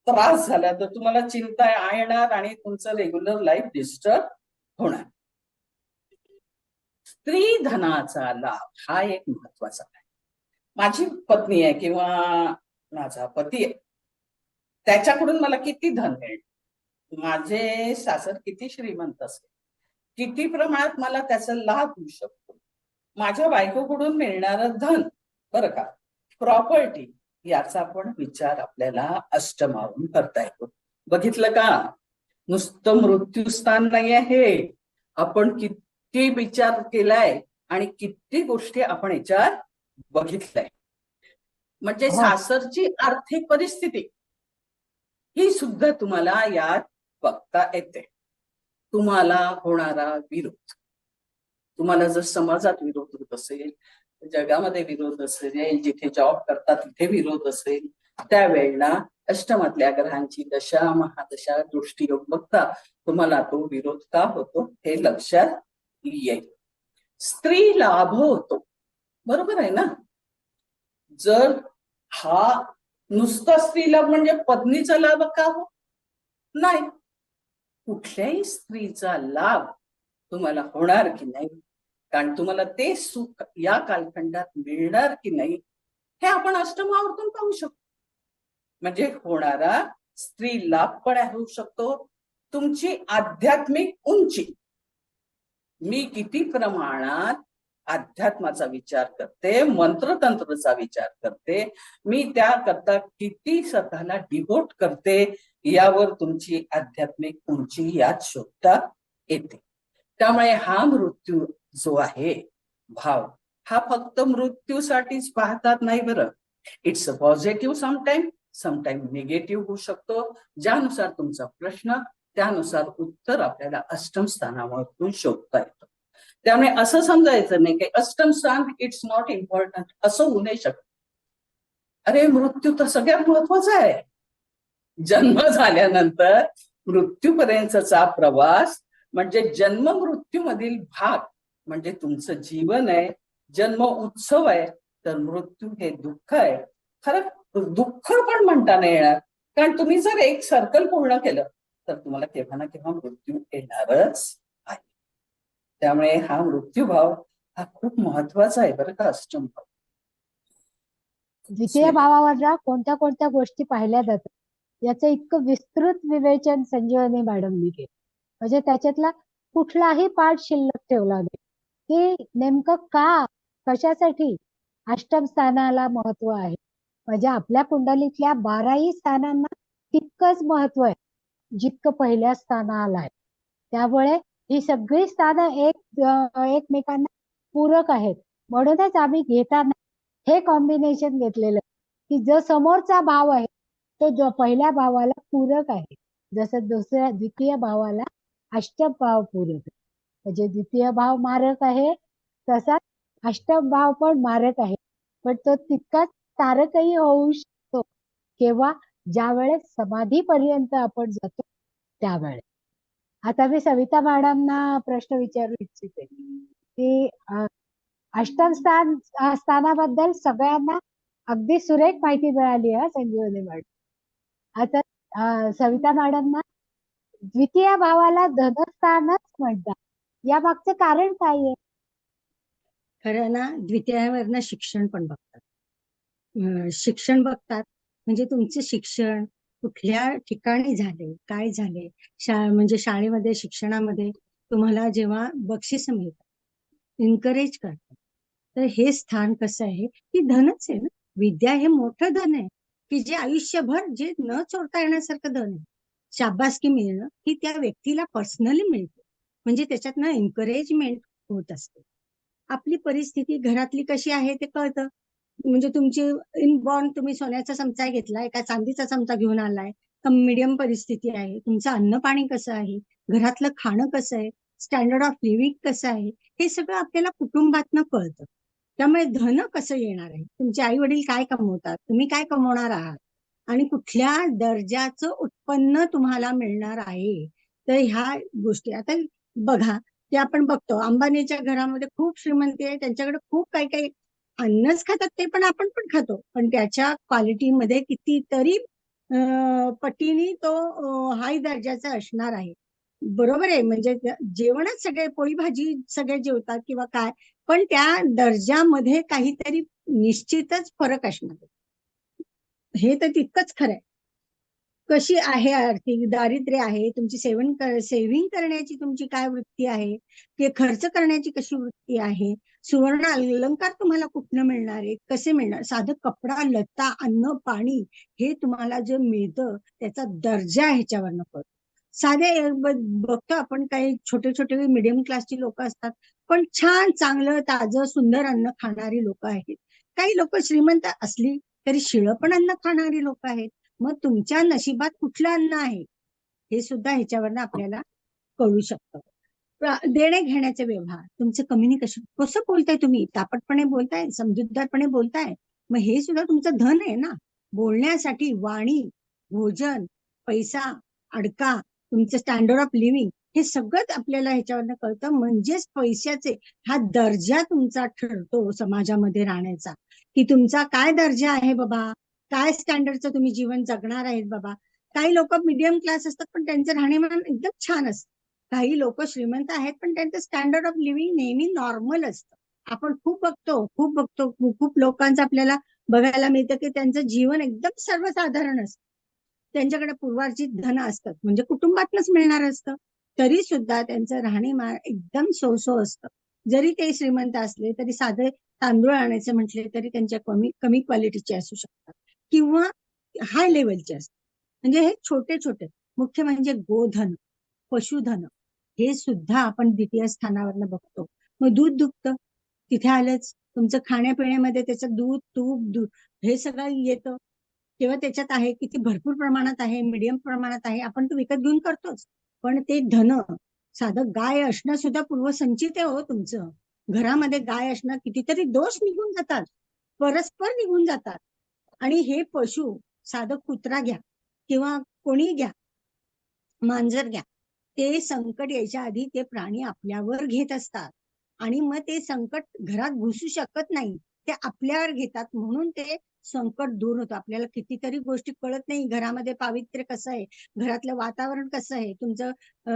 त्रास झाला, तर तुम्हाला चिंता येणार आणि तुमचं रेग्युलर लाईफ डिस्टर्ब होणार. स्त्री धनाचा लाभ हा एक महत्वाचा आहे. माझी पत्नी आहे किंवा माझा पती आहे, त्याच्याकडून मला किती धन मिळेल, माझे सासर किती श्रीमंत असेल, किती प्रमाणात मला त्याचा लाभ होऊ शकतो, माझ्या बायकोकडून मिळणारं धन, बरं का, प्रॉपर्टी, याचा पण विचार आपल्याला अष्टमावरून करता येतो. बघितलं का, नुसतं मृत्यूस्थान नाही आहे, आपण किती विचार केलाय आणि किती गोष्टी आपण याच्यात बघितलंय. म्हणजे सासरची आर्थिक परिस्थिती ही सुद्धा तुम्हाला यात बघता येते. तुम्हाला होणारा विरोध, तुम्हाला जर समाजात विरोध होत असेल, जगामध्ये विरोध असेल, जिथे जॉब करतात तिथे विरोध असेल, त्यावेळेला अष्टमातल्या ग्रहांची दशा, महादशा, दृष्टीयोग बघता तुम्हाला तो विरोध का होतो हे लक्षात येईल. स्त्री लाभ होतो, बरोबर आहे ना. जर हा नुसता स्त्री लाभ म्हणजे पत्नीचा लाभ का हो, नाही, कुठल्याही स्त्रीचा लाभ तुम्हाला होणार की नाही, कारण तुम्हाला ते सुख या कालखंडात मिळणार की नाही, हे आपण अष्टमावर्तून पाहू शकतो. म्हणजे होणारा स्त्री लाभ पण होऊ शकतो, तुमची आध्यात्मिक उंची, मी किती प्रमाणात अध्यात्माचा विचार करते, मंत्रतंत्राचा विचार करते, मी त्याकरता किती स्वतःला डिवोट करते, यावर तुमची आध्यात्मिक उंची यात शोधता येते. त्यामुळे हा मृत्यू जो आहे भाव, हा फक्त मृत्यूसाठीच पाहतात नाही बरं. It's a positive sometime negative होऊ शकतो. ज्यानुसार तुमचा प्रश्न त्यानुसार उत्तर आपल्याला अष्टम स्थानावरून शोधता येतं. त्यामुळे असं समजायचं नाही की अष्टम स्थान इट्स नॉट इम्पॉर्टंट, असं होऊ नाही शकत. अरे मृत्यू तर सगळ्यात महत्वाचा आहे. जन्म झाल्यानंतर मृत्यूपर्यंतचा प्रवास म्हणजे जन्म मृत्यू मधील भाग म्हणजे तुमचं जीवन आहे. जन्म उत्सव आहे तर मृत्यू हे दुःख आहे. खरं दुःख पण म्हणता नाही येणार, कारण तुम्ही जर एक सर्कल पूर्ण केलं तर तुम्हाला केव्हा ना केव्हा मृत्यू येणारच आहे. त्यामुळे हा मृत्यूभाव हा खूप महत्वाचा आहे बरं का अष्टम भाव. द्वितीय भावावर कोणत्या कोणत्या गोष्टी पाहिल्या जातात याचं इतकं विस्तृत विवेचन संजीवनी मॅडमनी केलं. म्हणजे त्याच्यातला कुठलाही पाठ शिल्लक ठेवला नाही की नेमकं का कशासाठी अष्टम स्थानाला महत्व आहे. म्हणजे आपल्या कुंडलीतल्या 12ही स्थानांना तितकंच महत्व आहे जितकं पहिल्या स्थानाला आहे. त्यामुळे ही सगळी स्थानं एकमेकांना पूरक आहेत. म्हणूनच आम्ही घेताना हे कॉम्बिनेशन घेतलेलं की जो समोरचा भाव आहे तो जो पहिल्या भावाला पूरक आहे. जसं द्वितीय भावाला अष्टम भाव पूरक आहे. म्हणजे द्वितीय भाव मारक आहे तसा अष्टम भाव पण मारक आहे. पण तो तितकाच तारकही होऊ शकतो केव्हा, ज्या वेळेस समाधीपर्यंत आपण जातो त्यावेळेस. आता मी सविता मॅडमना प्रश्न विचारू इच्छिते की अष्टम स्थानाबद्दल सगळ्यांना अगदी सुरेख माहिती मिळाली आहे संजीवनी मॅडम. आता सविता मॅडमना द्वितीय भावाला धनस्थानच म्हणतात, या मागचं कारण काय आहे? खरं ना, द्वितीयावरनं शिक्षण पण बघतात. शिक्षण बघतात म्हणजे तुमचं शिक्षण कुठल्या ठिकाणी झाले, काय झाले. म्हणजे शाळेमध्ये शिक्षणामध्ये तुम्हाला जेव्हा बक्षीस मिळतात, एन्करेज करतात, तर हे स्थान कसं आहे की धनच आहे ना. विद्या हे मोठं धन आहे की जे आयुष्यभर जे न चोरता येण्यासारखं धन आहे. शाबासकी मिळणं ही त्या व्यक्तीला पर्सनली मिळते, म्हणजे त्याच्यातनं एन्करेजमेंट होत असते. आपली परिस्थिती घरातली कशी आहे ते कळतं. म्हणजे तुमची इनबॉर्न तुम्ही सोन्याचा चमचा घेतलाय का चांदीचा चमचा घेऊन आलाय का मीडियम परिस्थिती आहे, तुमचं अन्न पाणी कसं आहे, घरातलं खाणं कसं आहे, स्टँडर्ड ऑफ लिव्हिंग कसं आहे, हे सगळं आपल्याला कुटुंबातनं कळतं. त्यामुळे धन कसं येणार आहे, तुमचे आई वडील काय कमवतात, तुम्ही काय कमवणार आहात आणि कुठल्या दर्जाचं उत्पन्न तुम्हाला मिळणार आहे. तर ह्या गोष्टी आता बघा की आपण बघतो अंबानीच्या घरामध्ये खूप श्रीमंती आहे, त्यांच्याकडे खूप काही काही अन्नच खातात ते पण आपण पण खातो, पण त्याच्या क्वालिटीमध्ये कितीतरी पटीने तो हाय दर्जाचा असणार आहे. बरोबर आहे, म्हणजे जेवणच सगळे पोळी भाजी सगळे जेवतात किंवा काय, पण त्या दर्जामध्ये काहीतरी निश्चितच फरक असणार. हे तर तितकंच खरं आहे. कशी आहे आर्थिक दारिद्र्य आहे, तुमची सेव्हिंग करण्याची तुमची काय वृत्ती आहे, की खर्च करण्याची कशी वृत्ती आहे, सुवर्ण अलंकार तुम्हाला कुठनं मिळणार आहे, कसे मिळणार, साधं कपडा लता अन्न पाणी हे तुम्हाला जे मिळतं त्याचा दर्जा ह्याच्यावर कळतो. साधे बघतो आपण काही छोटे छोटे मिडियम क्लासची लोक असतात, पण छान चांगलं ताजं सुंदर अन्न खाणारी लोक आहेत. काही लोक श्रीमंत असली तरी शिळं पण अन्न खाणारी लोक आहेत. मग तुमच्या नशिबात कुठलं अन्न आहे हे सुद्धा ह्याच्यावरनं आपल्याला कळू शकतं. देणे घेण्याचे व्यवहार, तुमचं कम्युनिकेशन कसं बोलताय, तुम्ही तापटपणे बोलताय, समजूतदारपणे बोलताय, मग हे सुद्धा तुमचं धन आहे ना. बोलण्यासाठी वाणी, भोजन, पैसा, अडका, तुमचं स्टँडर्ड ऑफ लिव्हिंग हे सगळंच आपल्याला ह्याच्यावरनं कळतं. म्हणजेच पैशाचे हा दर्जा तुमचा ठरतो समाजामध्ये राहण्याचा, की तुमचा काय दर्जा आहे बाबा, काय स्टँडर्डचं तुम्ही जीवन जगणार आहेत बाबा. काही लोक मिडियम क्लास असतात पण त्यांचं राहणीमान एकदम छान असतं. काही लोक श्रीमंत आहेत पण त्यांचं स्टँडर्ड ऑफ लिव्हिंग नेहमी नॉर्मल असतं. आपण खूप बघतो खूप लोकांचं आपल्याला बघायला मिळतं की त्यांचं जीवन एकदम सर्वसाधारण असतं. त्यांच्याकडे पूर्वार्जित धन असतात, म्हणजे कुटुंबातनच मिळणार असतं, तरी सुद्धा त्यांचं राहणीमान एकदम सो असतं. जरी ते श्रीमंत असले तरी साधे तांदूळ आणायचे म्हटले तरी त्यांच्या कमी क्वालिटीचे असू शकतात किंवा हाय लेवलचे असतात. म्हणजे हे छोटे छोटे, मुख्य म्हणजे गोधन, पशुधन हे सुद्धा आपण द्वितीय स्थानावरनं बघतो. मग दूध दुभतं तिथे आलंच. तुमचं खाण्यापिण्यामध्ये त्याचं दूध, तूप, हे सगळं येतं किंवा त्याच्यात आहे, किती भरपूर प्रमाणात आहे, मीडियम प्रमाणात आहे, आपण तो विकत घेऊन करतोच. पण ते धन, साधं गाय असणं सुद्धा पूर्वसंचित आहे हो तुमचं. घरामध्ये गाय असणं, कितीतरी दोष निघून जातात, परस्पर निघून जातात. आणि हे पशु, साधं कुत्रा घ्या किंवा कोणी घ्या, मांजर घ्या, ते संकट यायच्या आधी ते प्राणी आपल्यावर घेत असतात आणि मग ते संकट घरात घुसू शकत नाही, ते आपल्यावर घेतात, म्हणून ते संकट दूर होतं. आपल्याला कितीतरी गोष्टी कळत नाही, घरामध्ये पावित्र्य कसं आहे, घरातलं वातावरण कसं आहे, तुमचं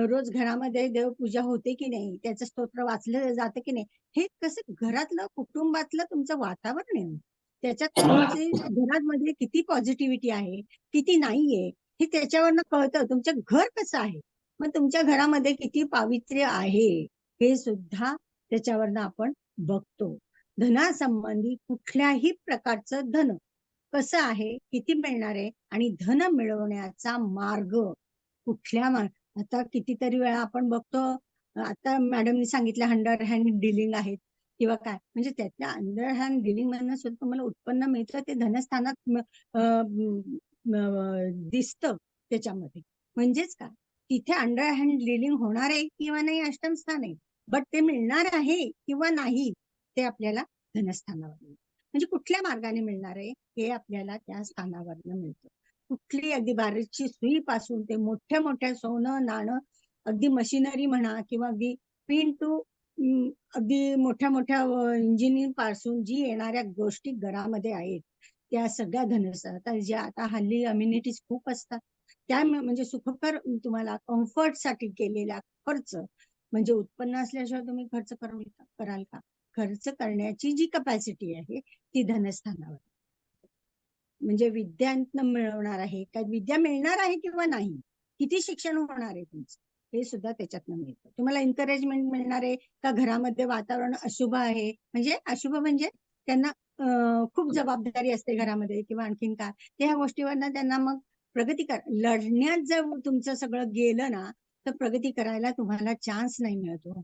रोज घरामध्ये देवपूजा होते की नाही, त्याचं स्तोत्र वाचलं जातं की नाही, हे कसं घरातलं कुटुंबातलं तुमचं वातावरण आहे. त्याच्यात तुमची घरामध्ये किती पॉझिटिव्हिटी आहे, किती नाहीये, हे त्याच्यावरनं कळतं. तुमचं घर कसं आहे, मग तुमच्या घरामध्ये किती पावित्र्य आहे, हे सुद्धा त्याच्यावरनं आपण बघतो. धनासंबंधी कुठल्याही प्रकारचं धन कसं आहे, किती मिळणार आहे आणि धन मिळवण्याचा मार्ग कुठल्या आता कितीतरी वेळा आपण बघतो, आता मॅडमनी सांगितलं अंडर हँड डिलिंग आहेत किंवा काय, म्हणजे त्यातल्या अंडर हँड डिलिंग मधनं सुद्धा तुम्हाला उत्पन्न मिळतं, ते धनस्थानात दिसतं त्याच्यामध्ये. म्हणजेच काय, तिथे अंडर हँड डिलिंग होणार आहे किंवा नाही अष्टम स्थान आहे, बट ते मिळणार आहे किंवा नाही ते आपल्याला धनस्थानावर मिळतं. म्हणजे कुठल्या मार्गाने मिळणार आहे हे आपल्याला त्या स्थानावरनं मिळतं. कुठली अगदी बारीकची सुई पासून ते मोठ्या मोठ्या सोनं नाणं, अगदी मशिनरी म्हणा किंवा अगदी पिन टू अगदी मोठ्या मोठ्या इंजिनिअरिंग पासून जी येणाऱ्या गोष्टी घरामध्ये आहेत, त्या सगळ्या धनस्थानात. ज्या आता हल्ली अम्युनिटीज खूप असतात, त्या म्हणजे सुखकर तुम्हाला कम्फर्टसाठी केलेला खर्च, म्हणजे उत्पन्न असल्याशिवाय तुम्ही खर्च कराल का? खर्च करण्याची जी कपॅसिटी आहे ती धनस्थानावर. म्हणजे विद्यान्तन मिळवणार आहे काय, विद्या मिळणार आहे किंवा नाही, किती शिक्षण होणार आहे तुमचं, हे सुद्धा त्याच्यातनं मिळतं. तुम्हाला एन्करेजमेंट मिळणार आहे का, घरामध्ये वातावरण अशुभ आहे, म्हणजे अशुभ म्हणजे त्यांना खूप जबाबदारी असते घरामध्ये किंवा आणखीन काय, त्या गोष्टीवरनं त्यांना मग प्रगती लढण्यात जर तुमचं सगळं गेलं ना, तर प्रगती करायला तुम्हाला चान्स नाही मिळतो.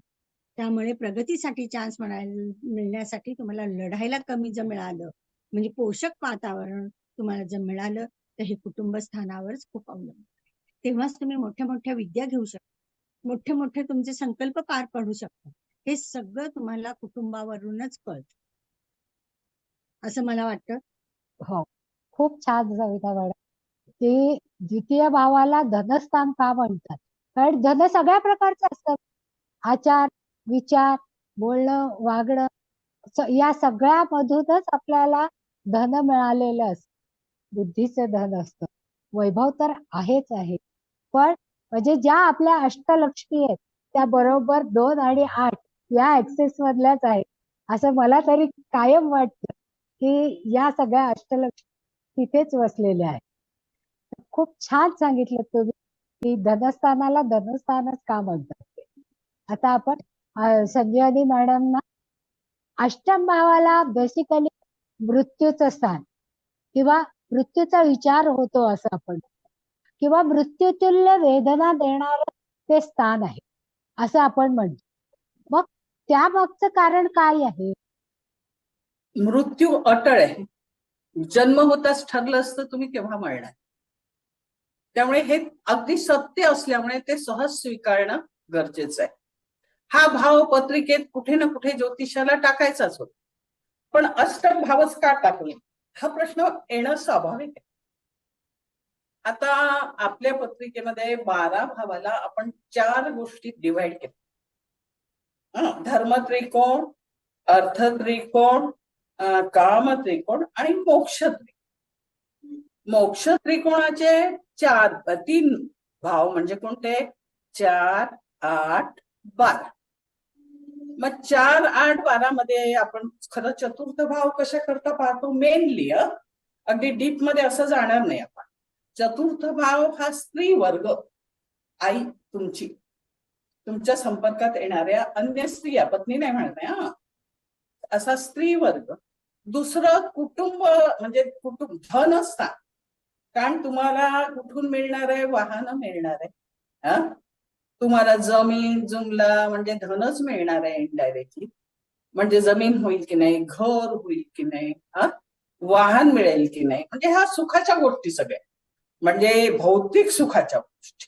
त्यामुळे प्रगतीसाठी चान्स मिळण्यासाठी तुम्हाला लढायला कमी जर मिळालं, म्हणजे पोषक वातावरण तुम्हाला जर मिळालं, तर हे कुटुंब स्थानावरच खूप अवलंबून आहे. तेव्हाच तुम्ही मोठ्या मोठ्या विद्या घेऊ शकता, मोठे मोठे तुमचे संकल्प पार पाडू शकता. हे सगळं तुम्हाला कुटुंबावरूनच कळतं, असं मला वाटतं. हो, खूप छान सविता मॅडम. ते द्वितीय भावाला धनस्थान का म्हणतात, कारण धन सगळ्या प्रकारचे असतात. आचार, विचार, बोलणं, वागणं, या सगळ्या मधूनच आपल्याला धन मिळालेलं असतं. बुद्धीचं धन असतं. वैभव तर आहेच आहे, पण म्हणजे ज्या आपल्या अष्टलक्ष्मी आहेत त्या बरोबर 2 आणि 8 या ऍक्सेस मधल्याच आहेत, असं मला तरी कायम वाटतं की या सगळ्या अष्टलक्ष्मी तिथेच वसलेल्या आहेत. खूप छान सांगितलं तुम्ही की धनस्थानाला धनस्थानच का म्हणतात. आता आपण संजीवनी मॅडमना अष्टम भावाला बेसिकली मृत्यूचं स्थान किंवा मृत्यूचा विचार होतो असं आपण, किंवा मृत्यूतुल्य वेदना देणार ते स्थान आहे असं आपण म्हणतो. मग त्या मागचं कारण काय आहे? मृत्यू अटळ आहे. जन्म होताच ठरलं असतं तुम्ही केव्हा मरणार. त्यामुळे हे अगदी सत्य असल्यामुळे ते सहज स्वीकारणं गरजेचं आहे. हा भाव पत्रिकेत कुठे ना कुठे ज्योतिषाला टाकायचाच होता, पण अष्टम भावच का टाकले हा प्रश्न येणं स्वाभाविक आहे. आता आपल्या पत्रिकेमध्ये 12 भावाला आपण 4 गोष्टीत डिवाइड केलं. धर्म त्रिकोण, अर्थ त्रिकोण, काम त्रिकोण आणि मोक्ष त्रिकोण. मोक्ष त्रिकोणाचे 3 भाव म्हणजे कोणते? 4, 8, 12. मग 4, 8, 12 मध्ये आपण खरं चतुर्थ भाव कशा करता पाहतो मेनली, अगदी डीप मध्ये असं जाणार नाही आपण. चतुर्थ भाव हा स्त्री वर्ग, आई तुमची, तुमच्या संपर्कात येणाऱ्या अन्य स्त्रिया, पत्नी नाही म्हणत आहे, असा स्त्री वर्ग. दुसरं कुटुंब म्हणजे कुटुंब, धनस्थान, कारण तुम्हाला कुठून मिळणार आहे? वाहन मिळणार आहे, तुम्हाला जमीन जुमला म्हणजे धनच मिळणार आहे इनडायरेक्टली. म्हणजे जमीन होईल की नाही, घर होईल की नाही, वाहन मिळेल की नाही, म्हणजे ह्या सुखाच्या गोष्टी सगळ्या, म्हणजे भौतिक सुखाच्या गोष्टी.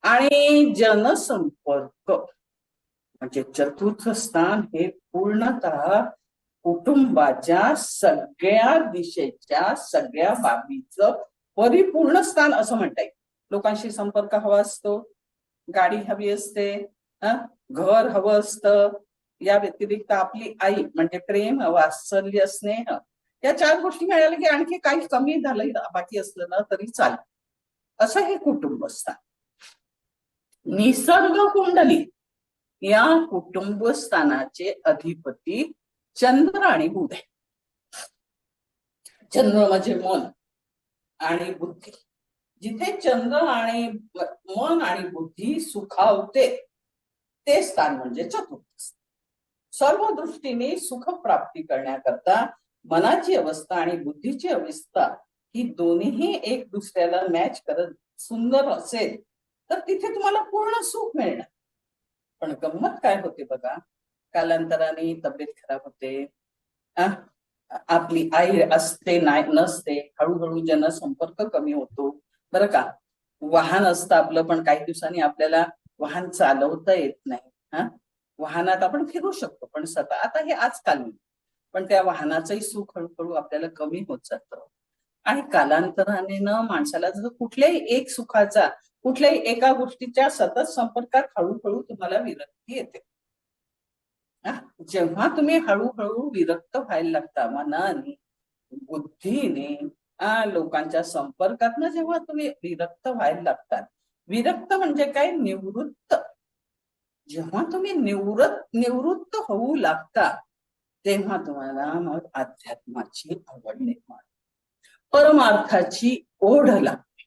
आणि जनसंपर्क म्हणजे चतुर्थ स्थान हे पूर्णतः कुटुंबाच्या सगळ्या दिशेच्या सगळ्या बाबीचं परिपूर्ण स्थान असं म्हणता येईल. लोकांशी संपर्क हवा असतो, गाडी हवी असते, घर हवं असतं, या व्यतिरिक्त आपली आई म्हणजे प्रेम, वात्सल्य, स्नेह, या 4 गोष्टी मिळाल्या की आणखी काही कमी झालं बाकी असलं ना तरी चालेल, असं हे कुटुंब स्थान. निसर्ग कुंडली या कुटुंब स्थानाचे अधिपती चंद्र आणि बुध आहे. चंद्र म्हणजे मन आणि बुद्धी. जिथे चंद्र आणि मन आणि बुद्धी सुखावते ते स्थान म्हणजे चतुर्थ स्थान. सर्व दृष्टीने सुख प्राप्ती करण्याकरता मनाची अवस्था आणि बुद्धीची अवस्था ही दोन्हीही एक दुसऱ्याला मॅच करत सुंदर असेल तर तिथे तुम्हाला पूर्ण सुख मिळणार. पण गंमत काय होते बघा, कालांतराने तब्येत खराब होते, आपली आई असते नाही नसते, हळूहळू जनसंपर्क कमी होतो बरं का. वाहन असतं आपलं पण काही दिवसांनी आपल्याला वाहन चालवता येत नाही. वाहनात आपण फिरू शकतो पण स्वतः, आता हे आजकाल, पण त्या वाहनाचंही सुख हळूहळू आपल्याला कमी होत जातं. आणि कालांतराने ना माणसाला जर कुठल्याही एक सुखाचा, कुठल्याही एका गोष्टीच्या सतत संपर्कात हळूहळू तुम्हाला विरक्ती येते. जेव्हा तुम्ही हळूहळू विरक्त व्हायला लागता मनाने, बुद्धीने, लोकांच्या संपर्कात जेव्हा तुम्ही विरक्त व्हायला लागतात, विरक्त म्हणजे काय, निवृत्त. जेव्हा तुम्ही निवृत्त होऊ लागता तेव्हा तुम्हाला मग अध्यात्माची आवड निर्माण, परमार्थाची ओढ लागते.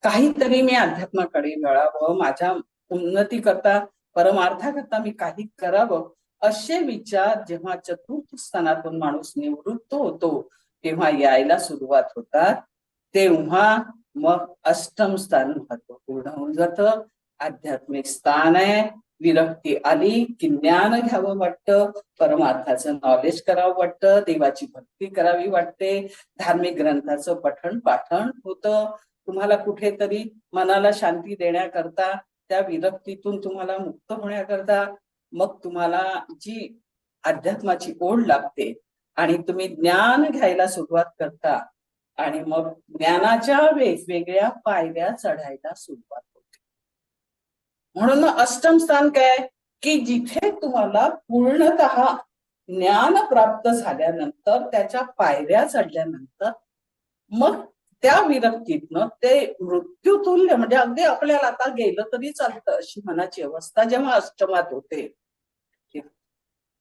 काहीतरी मी अध्यात्माकडे वळावं, माझ्या उन्नती करता, परमार्थाकरता मी काही करावं, असे विचार जेव्हा चतुर्थ स्थानातून माणूस निवृत्त होतो तेव्हा यायला सुरुवात होतात. तेव्हा मग अष्टम स्थान महत्वपूर्ण होऊन जातं. आध्यात्मिक स्थान आहे. विरक्ती आली की ज्ञान घ्यावं वाटतं, परमार्थाचं नॉलेज करावं वाटतं, देवाची भक्ती करावी वाटते, धार्मिक ग्रंथाचं पठण पाठण होतं. तुम्हाला कुठेतरी मनाला शांती देण्याकरता, त्या विरक्तीतून तुम्हाला मुक्त होण्याकरता मग तुम्हाला जी अध्यात्माची ओढ लागते आणि तुम्ही ज्ञान घ्यायला सुरुवात करता आणि मग ज्ञानाच्या वेगवेगळ्या पायऱ्या चढायला सुरुवात होते. म्हणून अष्टम स्थान काय की जिथे तुम्हाला पूर्णतः ज्ञान प्राप्त झाल्यानंतर, त्याच्या पायऱ्या चढल्यानंतर मग त्या विरक्तीतनं ते मृत्यूतुल्य, म्हणजे अगदी आपल्याला आता गेलं तरी चालतं अशी मनाची अवस्था जेव्हा अष्टमात होते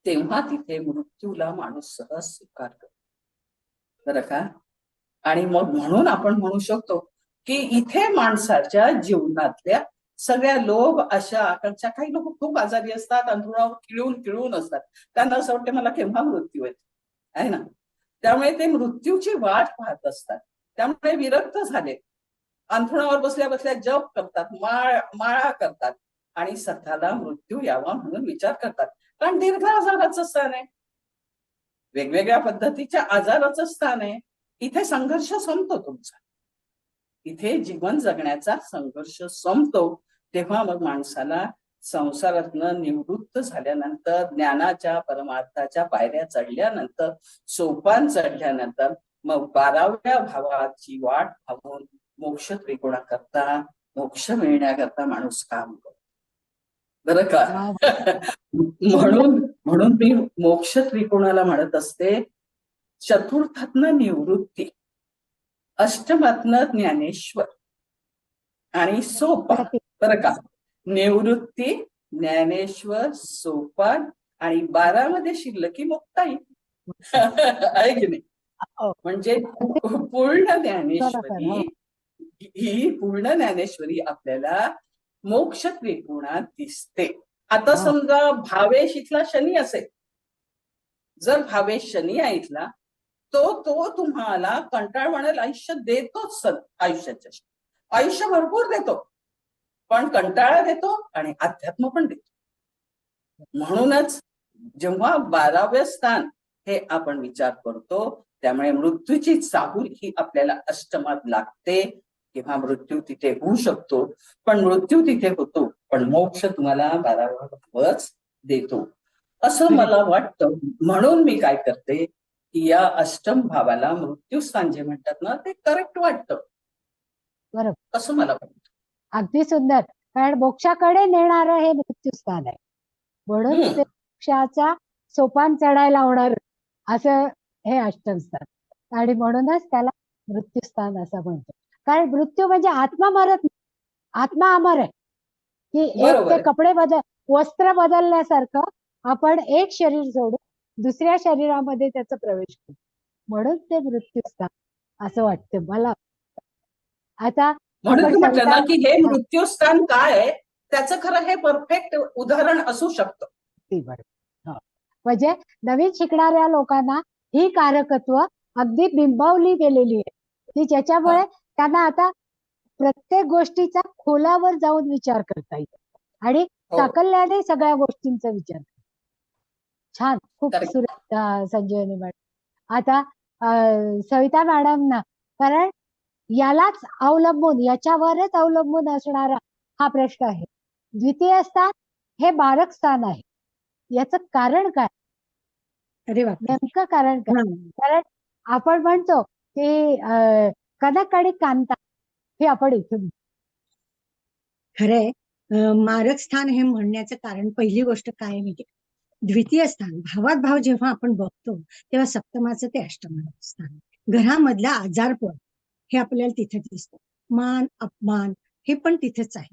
तेव्हा तिथे मृत्यूला माणूस सहज स्वीकारतो बरं का. आणि मग म्हणून आपण म्हणू शकतो की इथे माणसाच्या जीवनातल्या सगळ्या लोभ, आशा, आकांक्षा, काही लोक खूप आजारी असतात, अंथरुणावर खिळून असतात, त्यांना असं वाटतं मला केव्हा मृत्यू आहे ना. त्यामुळे ते मृत्यूची वाट पाहत असतात, त्यामुळे विरक्त झाले, अंथरुणावर बसल्या बसल्या जप करतात, माळा करतात आणि स्वतःला मृत्यू यावा म्हणून विचार करतात. कारण दीर्घ आजाराचं स्थान आहे, वेगवेगळ्या पद्धतीच्या आजाराचं स्थान आहे. इथे संघर्ष संपतो तुमचा, इथे जीवन जगण्याचा संघर्ष संपतो. तेव्हा मग माणसाला संसारातनं निवृत्त झाल्यानंतर, ज्ञानाच्या परमार्थाच्या पायऱ्या चढल्यानंतर, सोपान चढल्यानंतर मग 12व्या भावाची वाट पाहून मोक्ष त्रिकोणाकरता, मोक्ष मिळण्याकरता माणूस काम करतो बरं का. म्हणून मी मोक्ष त्रिकोणाला म्हणत असते, चतुर्थातनं निवृत्ती, अष्टमातनं ज्ञानेश्वर आणि सोपान बरं का. निवृत्ती, ज्ञानेश्वर, सोपान आणि 12 मध्ये शिल्लकी मुक्ताई आहे की नाही. म्हणजे पूर्ण ज्ञानेश्वरी, ही पूर्ण ज्ञानेश्वरी आपल्याला मोक्ष त्रिकोणात दिसते. आता समजा भावेश इथला शनी असेल, जर भावेश शनी आहे इथला, तो तुम्हाला कंटाळवाणं आयुष्य देतोच. आयुष्याच्या आयुष्य भरपूर देतो, पण कंटाळा देतो आणि अध्यात्म पण देतो. म्हणूनच जेव्हा 12वे स्थान हे आपण विचार करतो, त्यामुळे मृत्यूची चाहूल ही आपल्याला अष्टमात लागते किंवा मृत्यू तिथे होऊ शकतो. पण मृत्यू तिथे होतो, पण मोक्ष तुम्हाला 12वा भावच देतो असं खरंय. मला वाटतं. म्हणून मी काय करते की या अष्टम भावाला मृत्यू स्थान जे म्हणतात ना, ते करेक्ट वाटतं बरोबर, असं मला वाटतं. अगदी सुंदर. कारण मोक्षाकडे नेणारं हे मृत्यूस्थान आहे, म्हणून ते मोक्षाचा सोपान चढायला होणार असं हे अष्टम स्थान, आणि म्हणूनच त्याला मृत्यूस्थान असं म्हणतो. कारण मृत्यू म्हणजे आत्मा मरत नाही, आत्मा अमर आहे. की एक बरोबर ते आहे. कपडे वस्त्र बदलल्यासारखं आपण एक शरीर सोडून दुसऱ्या शरीरामध्ये त्याचा प्रवेश करतो, म्हणून ते मृत्यूस्थान असं वाटतं मला. आता म्हणून आपण मी म्हटलं सविता, ना की हे हा, मृत्यूस्थान काय आहे त्याचं खरं हे परफेक्ट उदाहरण असू शकतं. ती बरोबर. हो. म्हणजे नवीन शिकणाऱ्या लोकांना ही कारकत्व अगदी बिंबवली गेलेली आहे, की ज्याच्यामुळे त्यांना आता प्रत्येक गोष्टीचा खोलावर जाऊन विचार करता येतो आणि हो, साकल्याने सगळ्या गोष्टींचा विचार करता. छान, खूप करेक्ट. संजीवनी मॅडम. आता सविता मॅडम ना, कारण यालाच अवलंबून, याच्यावरच अवलंबून असणारा हा प्रश्न आहे. द्वितीय स्थान हे बारक स्थान आहे, याचं कारण काय? अरे बापरे. नेमकं कारण काय? हा. कारण आपण म्हणतो की कनक आणि कांता हे आपण इथून, खरंय. मारक स्थान हे म्हणण्याचं कारण पहिली गोष्ट काय आहे माहिती, द्वितीय स्थान भावात भाव जेव्हा आपण बघतो तेव्हा सप्तमाचं ते अष्टमाचं स्थान, घरामधला आजारपण हे आपल्याला तिथे दिसतं, मान अपमान हे पण तिथेच आहे.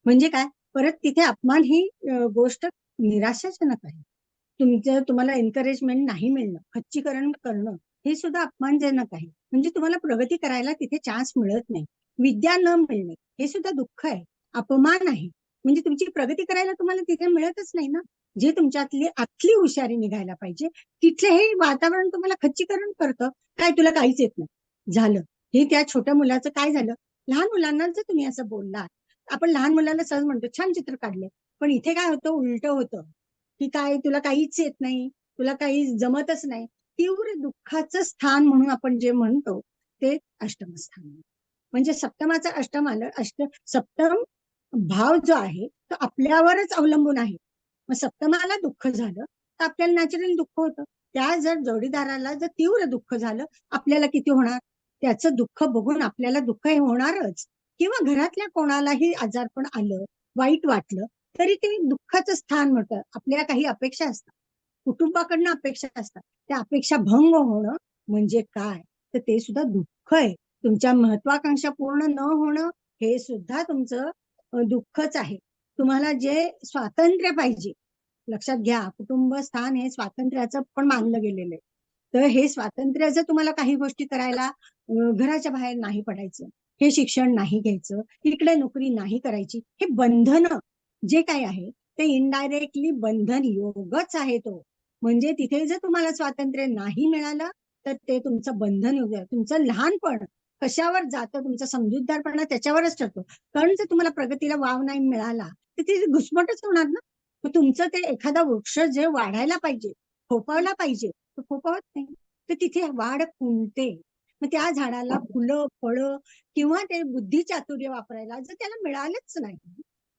म्हणजे काय, परत तिथे अपमान ही गोष्ट निराशाजनक आहे. तुम्हाला एन्करेजमेंट नाही मिळणं, खच्चीकरण करणं हे सुद्धा अपमानजनक आहे. म्हणजे तुम्हाला प्रगती करायला तिथे चान्स मिळत नाही, विद्या न मिळणे हे सुद्धा दुःख आहे, अपमान आहे. म्हणजे तुमची प्रगती करायला तुम्हाला तिथे मिळतच नाही ना. जे तुमच्यातली आतली हुशारी निघायला पाहिजे तिथले हे वातावरण तुम्हाला खच्चीकरण करतं. काय तुला काहीच येत नाही झालं. हे त्या छोट्या मुलाचं काय झालं, लहान मुलांना जर तुम्ही असं बोललात, आपण लहान मुलाला सहज म्हणतो छान चित्र काढले, पण इथे काय होतं, उलट होतं की काय तुला काहीच येत नाही, तुला काही जमतच नाही. तीव्र दुःखाचं स्थान म्हणून आपण जे म्हणतो ते अष्टम स्थान. म्हणजे सप्तमाचं अष्टम आलं, सप्तम भाव जो आहे तो आपल्यावरच अवलंबून आहे. मग सप्तमाला दुःख झालं तर आपल्याला नॅचरल दुःख होतं. त्या जर जोडीदाराला जर तीव्र दुःख झालं, आपल्याला किती होणार, त्याचं दुःख बघून आपल्याला दुःख हे होणारच. किंवा घरातल्या कोणालाही आजारपण आलं, वाईट वाटलं, तरी ते दुःखाचं स्थान म्हणतं. आपल्या काही अपेक्षा असतात, कुटुंबाकडनं अपेक्षा असतात, त्या अपेक्षा भंग होणं म्हणजे काय, तर ते सुद्धा दुःख आहे. तुमच्या महत्वाकांक्षा पूर्ण न होणं हे सुद्धा तुमचं दुःखच आहे. तुम्हाला जे स्वातंत्र्य पाहिजे, लक्षात घ्या, कुटुंब स्थान हे स्वातंत्र्याचं पण मानलं गेलेलं आहे. तर हे स्वातंत्र्य जर तुम्हाला काही गोष्टी करायला, घराच्या बाहेर नाही पडायचं, हे शिक्षण नाही घ्यायचं, इकडे नोकरी नाही करायची, हे बंधन जे काय आहे ते इनडायरेक्टली बंधन योगच आहे तो. म्हणजे तिथे जर तुम्हाला स्वातंत्र्य नाही मिळालं तर ते तुमचं बंधन योग आहे. तुमचं लहानपण कशावर जातं, तुमचा समजूतदारपणा त्याच्यावरच ठरतो. कारण जर तुम्हाला प्रगतीला वाव नाही मिळाला तर ती घुसमटच होणार ना. मग तुमचं ते एखादा वृक्ष जे वाढायला पाहिजे, फोपावला पाहिजे, तो फोपावत नाही, तर तिथे वाढ खुंटते. मग त्या झाडाला फुलं फळं किंवा ते बुद्धी चातुर्य वापरायला जर त्याला मिळालंच नाही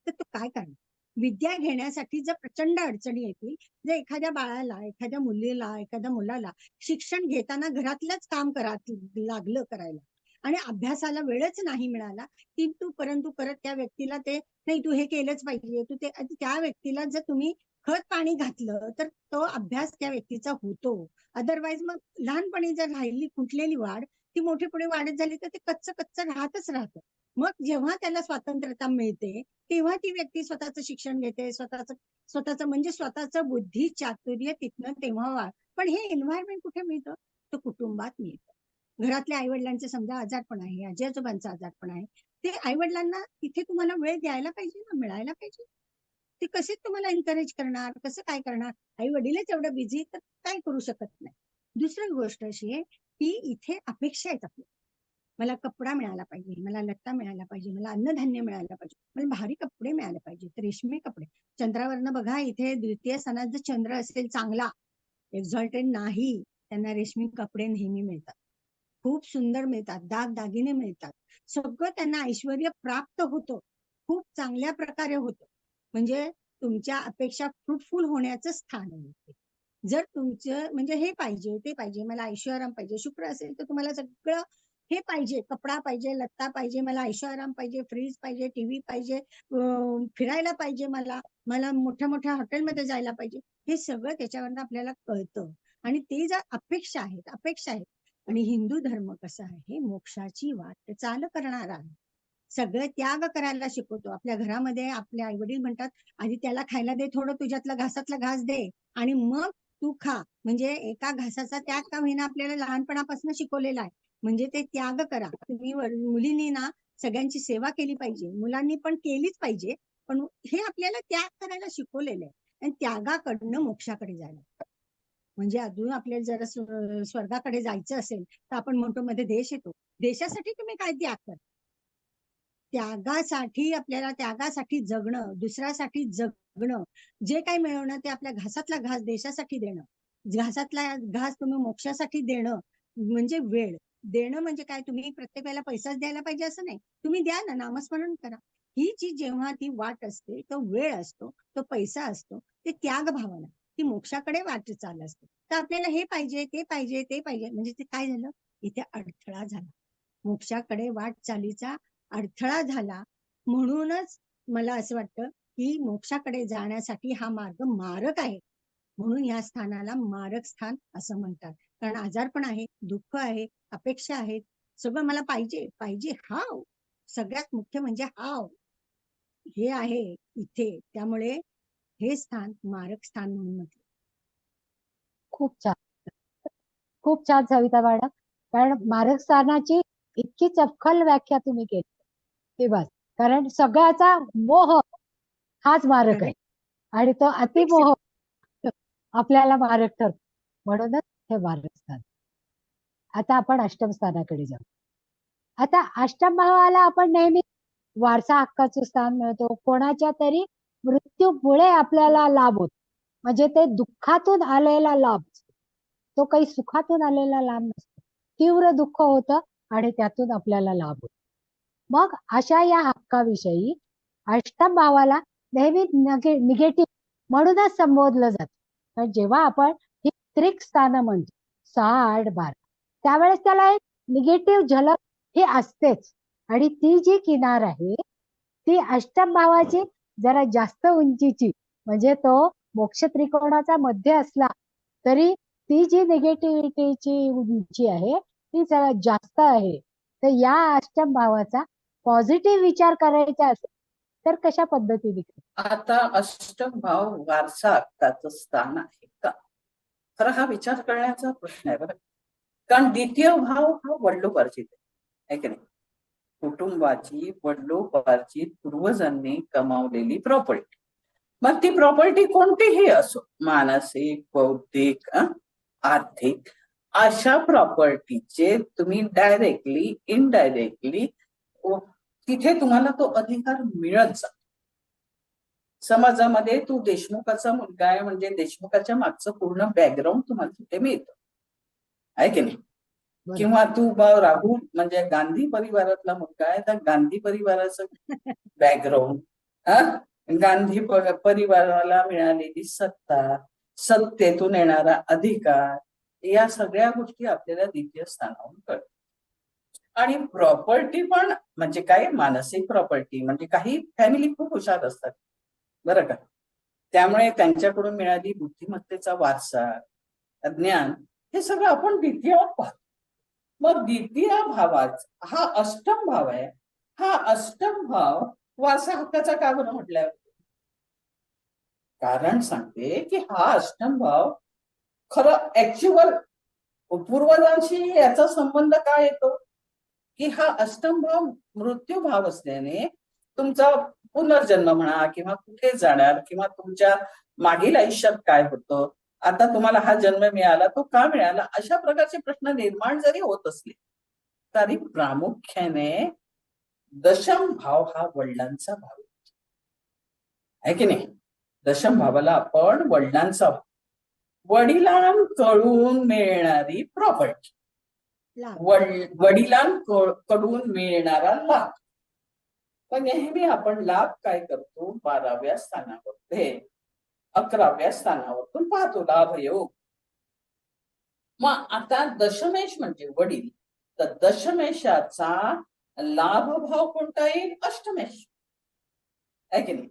तर तो काय करणार. विद्या घेण्यासाठी जर प्रचंड अडचणी येतील, जर एखाद्या बाळाला, एखाद्या मुलीला, एखाद्या मुलाला शिक्षण घेताना घरातलंच काम लागलं करायला आणि अभ्यासाला वेळच नाही मिळाला, परंतु परत त्या व्यक्तीला ते नाही तू हे केलंच पाहिजे, तू ते, त्या व्यक्तीला जर तुम्ही खत पाणी घातलं तर तो अभ्यास त्या व्यक्तीचा होतो. अदरवाईज मग लहानपणी जर राहिली कुठलेली वाढ, ती मोठी पुढे वाढत झाली तर ते कच्च कच्च राहतच राहतं. मग जेव्हा त्याला स्वातंत्र्यता मिळते तेव्हा ती व्यक्ती स्वतःचं शिक्षण घेते, स्वतःचं म्हणजे स्वतःचं बुद्धी चातुर्य तिथनं तेव्हा पण हे एन्व्हायरमेंट कुठे मिळतं, तर कुटुंबात मिळतं. घरातल्या आईवडिलांचे समजा आजारपण आहे, आजी आजोबांचं आजारपण आहे, ते आईवडिलांना तिथे तुम्हाला वेळ द्यायला पाहिजे ना, मिळायला पाहिजे. ते कसे तुम्हाला एनकरेज करणार, कसं काय करणार, आई वडीलच एवढं बिझी तर काय करू शकत नाही. दुसरी गोष्ट अशी आहे की इथे अपेक्षा आहेत आपल्या, मला कपडा मिळाला पाहिजे, मला लत्ता मिळाला पाहिजे, मला अन्नधान्य मिळालं पाहिजे, मला भारी कपडे मिळाले पाहिजे, रेशमी कपडे. चंद्रावरनं बघा, इथे द्वितीय स्थानात जर चंद्र असेल चांगला, एक्झॉल्टेड नाही, त्यांना रेशमी कपडे नेहमी मिळतात, खूप सुंदर मिळतात, दागदागिने मिळतात, सगळं त्यांना ऐश्वर्य प्राप्त होतं, खूप चांगल्या प्रकारे होतं. म्हणजे तुमच्या अपेक्षा फ्रुटफुल होण्याचं स्थान आहे. जर तुमचं म्हणजे हे पाहिजे ते पाहिजे, मला ऐशोआराम पाहिजे, शुक्र असेल तर तुम्हाला सगळं हे पाहिजे, कपडा पाहिजे, लत्ता पाहिजे, मला ऐशोआराम पाहिजे, फ्रीज पाहिजे, टीव्ही पाहिजे, फिरायला पाहिजे, मला मला मोठ्या मोठ्या हॉटेलमध्ये जायला पाहिजे, हे सगळं त्याच्यावरनं आपल्याला कळतं. आणि ते जर अपेक्षा आहेत. आणि हिंदू धर्म कसा आहे, मोक्षाची वाट चाल करणारा आहे, सगळं त्याग करायला शिकवतो. आपल्या घरामध्ये आपले आई वडील म्हणतात, आधी त्याला खायला दे, थोडं तुझ्यातला घासातला घास दे आणि मग तू खा. म्हणजे एका घासाचा त्याग का होईना आपल्याला लहानपणापासून शिकवलेला आहे. म्हणजे ते त्याग करा. तुम्ही मुलींनी ना सगळ्यांची सेवा केली पाहिजे, मुलांनी पण केलीच पाहिजे, पण हे आपल्याला त्याग करायला शिकवलेलं आहे. आणि त्यागाकडनं मोक्षाकडे जायला. म्हणजे अजून आपल्याला जरा स्वर्गाकडे जायचं असेल तर आपण म्हणतो मध्ये देश येतो, देशासाठी तुम्ही काय त्याग करा. त्यागासाठी जगणं, दुसऱ्यासाठी जगणं, जे काही मिळवणं ते आपल्या घासातला घास देशासाठी देणं, घासातला घास तुम्ही मोक्षासाठी देणं. म्हणजे वेळ देणं म्हणजे काय, तुम्ही प्रत्येक वेळेला पैसाच द्यायला पाहिजे असं नाही, तुम्ही द्या ना, नामस्मरण करा. ही जी जेव्हा ती वाट असते, तो वेळ असतो, तो पैसा असतो, ते त्याग भावना, ती मोक्षाकडे वाट चाल असते. तर आपल्याला हे पाहिजे ते पाहिजे ते पाहिजे, म्हणजे ते काय झालं, इथे अडथळा झाला, मोक्षाकडे वाटचालीचा अडथळा झाला. म्हणूनच मला असं वाटतं की मोक्षाकडे जाण्यासाठी हा मार्ग मारक आहे, म्हणून या स्थानाला मारक स्थान असं म्हणतात. कारण आजारपण आहे, दुःख आहे, अपेक्षा आहेत, सगळं मला पाहिजे पाहिजे हाव, सगळ्यात मुख्य म्हणजे हाव हे आहे इथे. त्यामुळे हे स्थान मारक स्थान म्हणून म्हटलं. खूप छान, खूप छान सविता मॅडम. कारण मारक स्थानाची इतकी चपखल व्याख्या तुम्ही केली की बस. कारण सगळ्याचा मोह हाच मारक आहे आणि तो अतिमोह आपल्याला मारक ठरतो, म्हणूनच हे मारक स्थान. आता आपण अष्टम स्थानाकडे जाऊ. आता अष्टम भावाला आपण नेहमी वारसा हक्काचं स्थान मिळतो, कोणाच्या तरी मृत्यूमुळे आपल्याला लाभ होतो, म्हणजे ते दुःखातून आलेला लाभ, तो काही सुखातून आलेला लाभ नसतो. तीव्र दुःख होतं आणि त्यातून आपल्याला लाभ होतो. मग अशा या हक्काविषयी अष्टम भावाला नेहमी निगेटिव्ह म्हणूनच संबोधलं जातं. पण जेव्हा आपण ही त्रिक स्थानं म्हणतो 6, 8, 12, त्यावेळेस त्याला एक निगेटिव्ह झलक ही असतेच. आणि ती जी किनार आहे ती अष्टम भावाची जरा जास्त उंचीची, म्हणजे तो मोक्ष त्रिकोणाचा मध्य असला तरी ती जी निगेटिव्हिटीची उंची आहे ती जरा जास्त आहे. तर या अष्टम भावाचा पॉझिटिव्ह विचार करायचा असेल तर कशा पद्धतीने? आता अष्टम भाव वारसा हक्काचं स्थान आहे का, खरं हा विचार करण्याचा प्रश्न आहे बरं. कारण द्वितीय भाव हा वडिलोपार्जित आहे की नाही, कुटुंबाची वडिलोपार्जित पूर्वजांनी कमावलेली प्रॉपर्टी. मग ती प्रॉपर्टी कोणतीही असो, मानसिक, बौद्धिक, आर्थिक, अशा प्रॉपर्टीचे तुम्ही डायरेक्टली इनडायरेक्टली तिथे तुम्हाला तो अधिकार मिळत जातो. समाजामध्ये तू देशमुखाचा मुलगा आहे म्हणजे देशमुखाच्या मागचं पूर्ण बॅकग्राऊंड तुम्हाला तिथे मिळतं, आहे की नाही. किंवा तू राहुल म्हणजे गांधी परिवारातला मुलगा आहे तर गांधी परिवाराचं बॅकग्राऊंड, गांधी परिवाराला मिळालेली सत्ता, सत्तेतून येणारा अधिकार, या सगळ्या गोष्टी आपल्याला द्वितीय स्थानावरून कळतात. आणि प्रॉपर्टी पण म्हणजे काय, मानसिक प्रॉपर्टी म्हणजे काही फॅमिली खूप हुशार असतात बरं का, त्यामुळे त्यांच्याकडून मिळाली बुद्धिमत्तेचा वारसा, ज्ञान, हे सगळं आपण द्वितीय पाहतो. मग द्वितीय भावाचा हा अष्टम भाव आहे, हा अष्टम भाव वारसा हक्काचा का बरं म्हटलंय? कारण सांगते की हा अष्टम भाव खरं ऍक्च्युअल पूर्वजांशी याचा संबंध काय येतो की हा अष्टम भाव मृत्यू भाव असल्याने तुमचा पुनर्जन्म म्हणा किंवा कुठे जाणार किंवा तुमच्या मागील आयुष्यात काय होतं, आता तुम्हाला हा जन्म मिळाला तो का मिळाला, अशा प्रकारचे प्रश्न निर्माण जरी होत असले तरी प्रामुख्याने दशम भाव हा वडिलांचा भाव आहे की नाही. दशम भावाला आपण वडिलांचा भाव, वडिलांकडून मिळणारी प्रॉपर्टी, लाभ. वडिलांकडून मिळणारा लाभ. पण नेहमी आपण लाभ काय करतो, 12व्या स्थानावर 11व्या स्थानावरतून पाहतो लाभ योग. मग आता दशमेश म्हणजे वडील, तर दशमेशाचा लाभ भाव कोणता येईल, अष्टमेश आहे की नाही.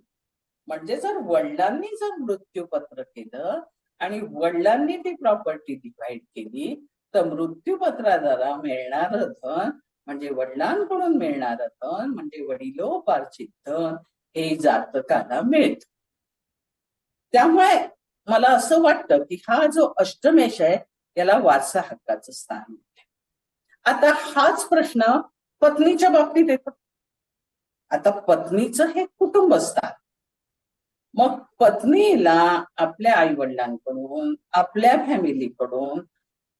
म्हणजे जर वडिलांनी जर मृत्यूपत्र केलं आणि वडिलांनी ती प्रॉपर्टी डिवाइड केली, तर मृत्यूपत्राद्वारा मिळणार धन म्हणजे वडिलांकडून मिळणार धन म्हणजे वडिलोपार्जित धन हे जातकाला मिळत. त्यामुळे मला असं वाटतं की हा जो अष्टमेश आहे याला वारसा हक्काचं स्थान आहे. आता हाच प्रश्न पत्नीच्या बाबतीत येतो. आता पत्नीचं हे कुटुंब स्थान, मग पत्नीला आपल्या आई वडिलांकडून, आपल्या फॅमिलीकडून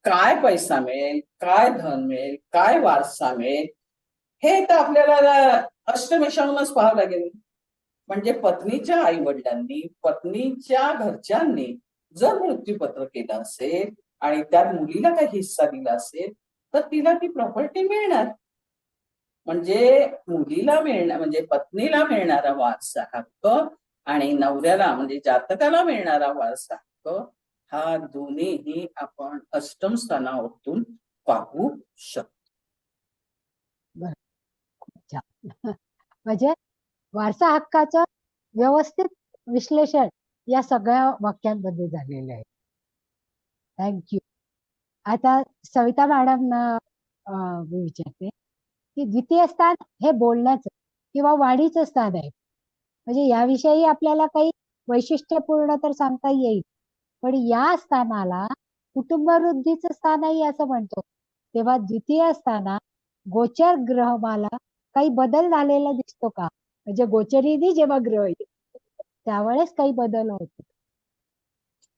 काय पैसा मिळेल, काय धन मिळेल, काय वारसा मिळेल, हे तर आपल्याला अष्टमेशाहूनच पाहावं लागेल. म्हणजे पत्नीच्या आई वडिलांनी, पत्नीच्या घरच्यांनी जर मृत्यूपत्र केलं असेल आणि त्या मुलीला काही हिस्सा दिला असेल तर तिला ती प्रॉपर्टी मिळणार. म्हणजे मुलीला मिळणार म्हणजे पत्नीला मिळणारा वारसा हक्क आणि नवऱ्याला म्हणजे जातकाला मिळणारा वारसा हक्क हा दोन्हीही आपण अष्टम स्थानावरून पाहू शकतो. म्हणजे वारसा हक्काचं व्यवस्थित विश्लेषण या सगळ्या वाक्यांमध्ये झालेलं आहे. थँक्यू. आता सविता मॅडमना मी विचारते की द्वितीय स्थान हे बोलण्याचं किंवा वाढीचं स्थान आहे. म्हणजे याविषयी आपल्याला काही वैशिष्ट्यपूर्ण तर सांगता येईल, पण या स्थानाला कुटुंबवृद्धीचं स्थानही असं म्हणतो. तेव्हा द्वितीय स्थानात गोचर ग्रहमाला काही बदल झालेला दिसतो का? म्हणजे गोचरीने जेव्हा ग्रह येतो त्यावेळेस काही बदल होतो.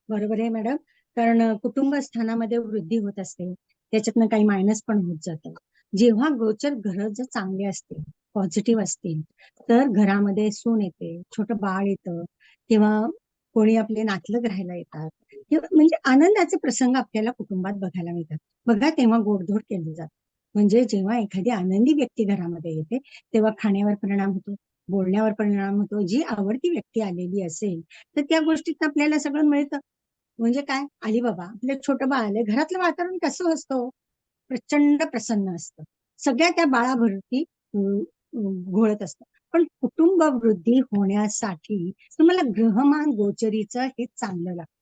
बरोबर आहे मॅडम. कारण कुटुंब स्थानामध्ये वृद्धी होत असते, त्याच्यातनं काही मायनस पण होत जातं. जेव्हा गोचर ग्रह जर चांगले असतील, पॉझिटिव्ह असतील, तर घरामध्ये सून येते, छोटं बाळ येतं किंवा कोणी आपले नातलग राहायला येतात किंवा म्हणजे आनंदाचे प्रसंग आपल्याला कुटुंबात बघायला मिळतात. बघा तेव्हा गोडधोड केली जाते. म्हणजे जेव्हा एखादी आनंदी व्यक्ती घरामध्ये येते तेव्हा खाण्यावर परिणाम होतो, बोलण्यावर परिणाम होतो. जी आवडती व्यक्ती आलेली असेल तर त्या गोष्टीत आपल्याला सगळं मिळतं. म्हणजे काय, आली बाबा आपलं छोटं बाळ आलं, घरातलं वातावरण कसं असतं, प्रचंड प्रसन्न असतं, सगळ्या त्या बाळाभरती घोळत असतं. पण कुटुंब वृद्धी होण्यासाठी तुम्हाला ग्रहमान गोचरीचं हे चांगलं लागतं.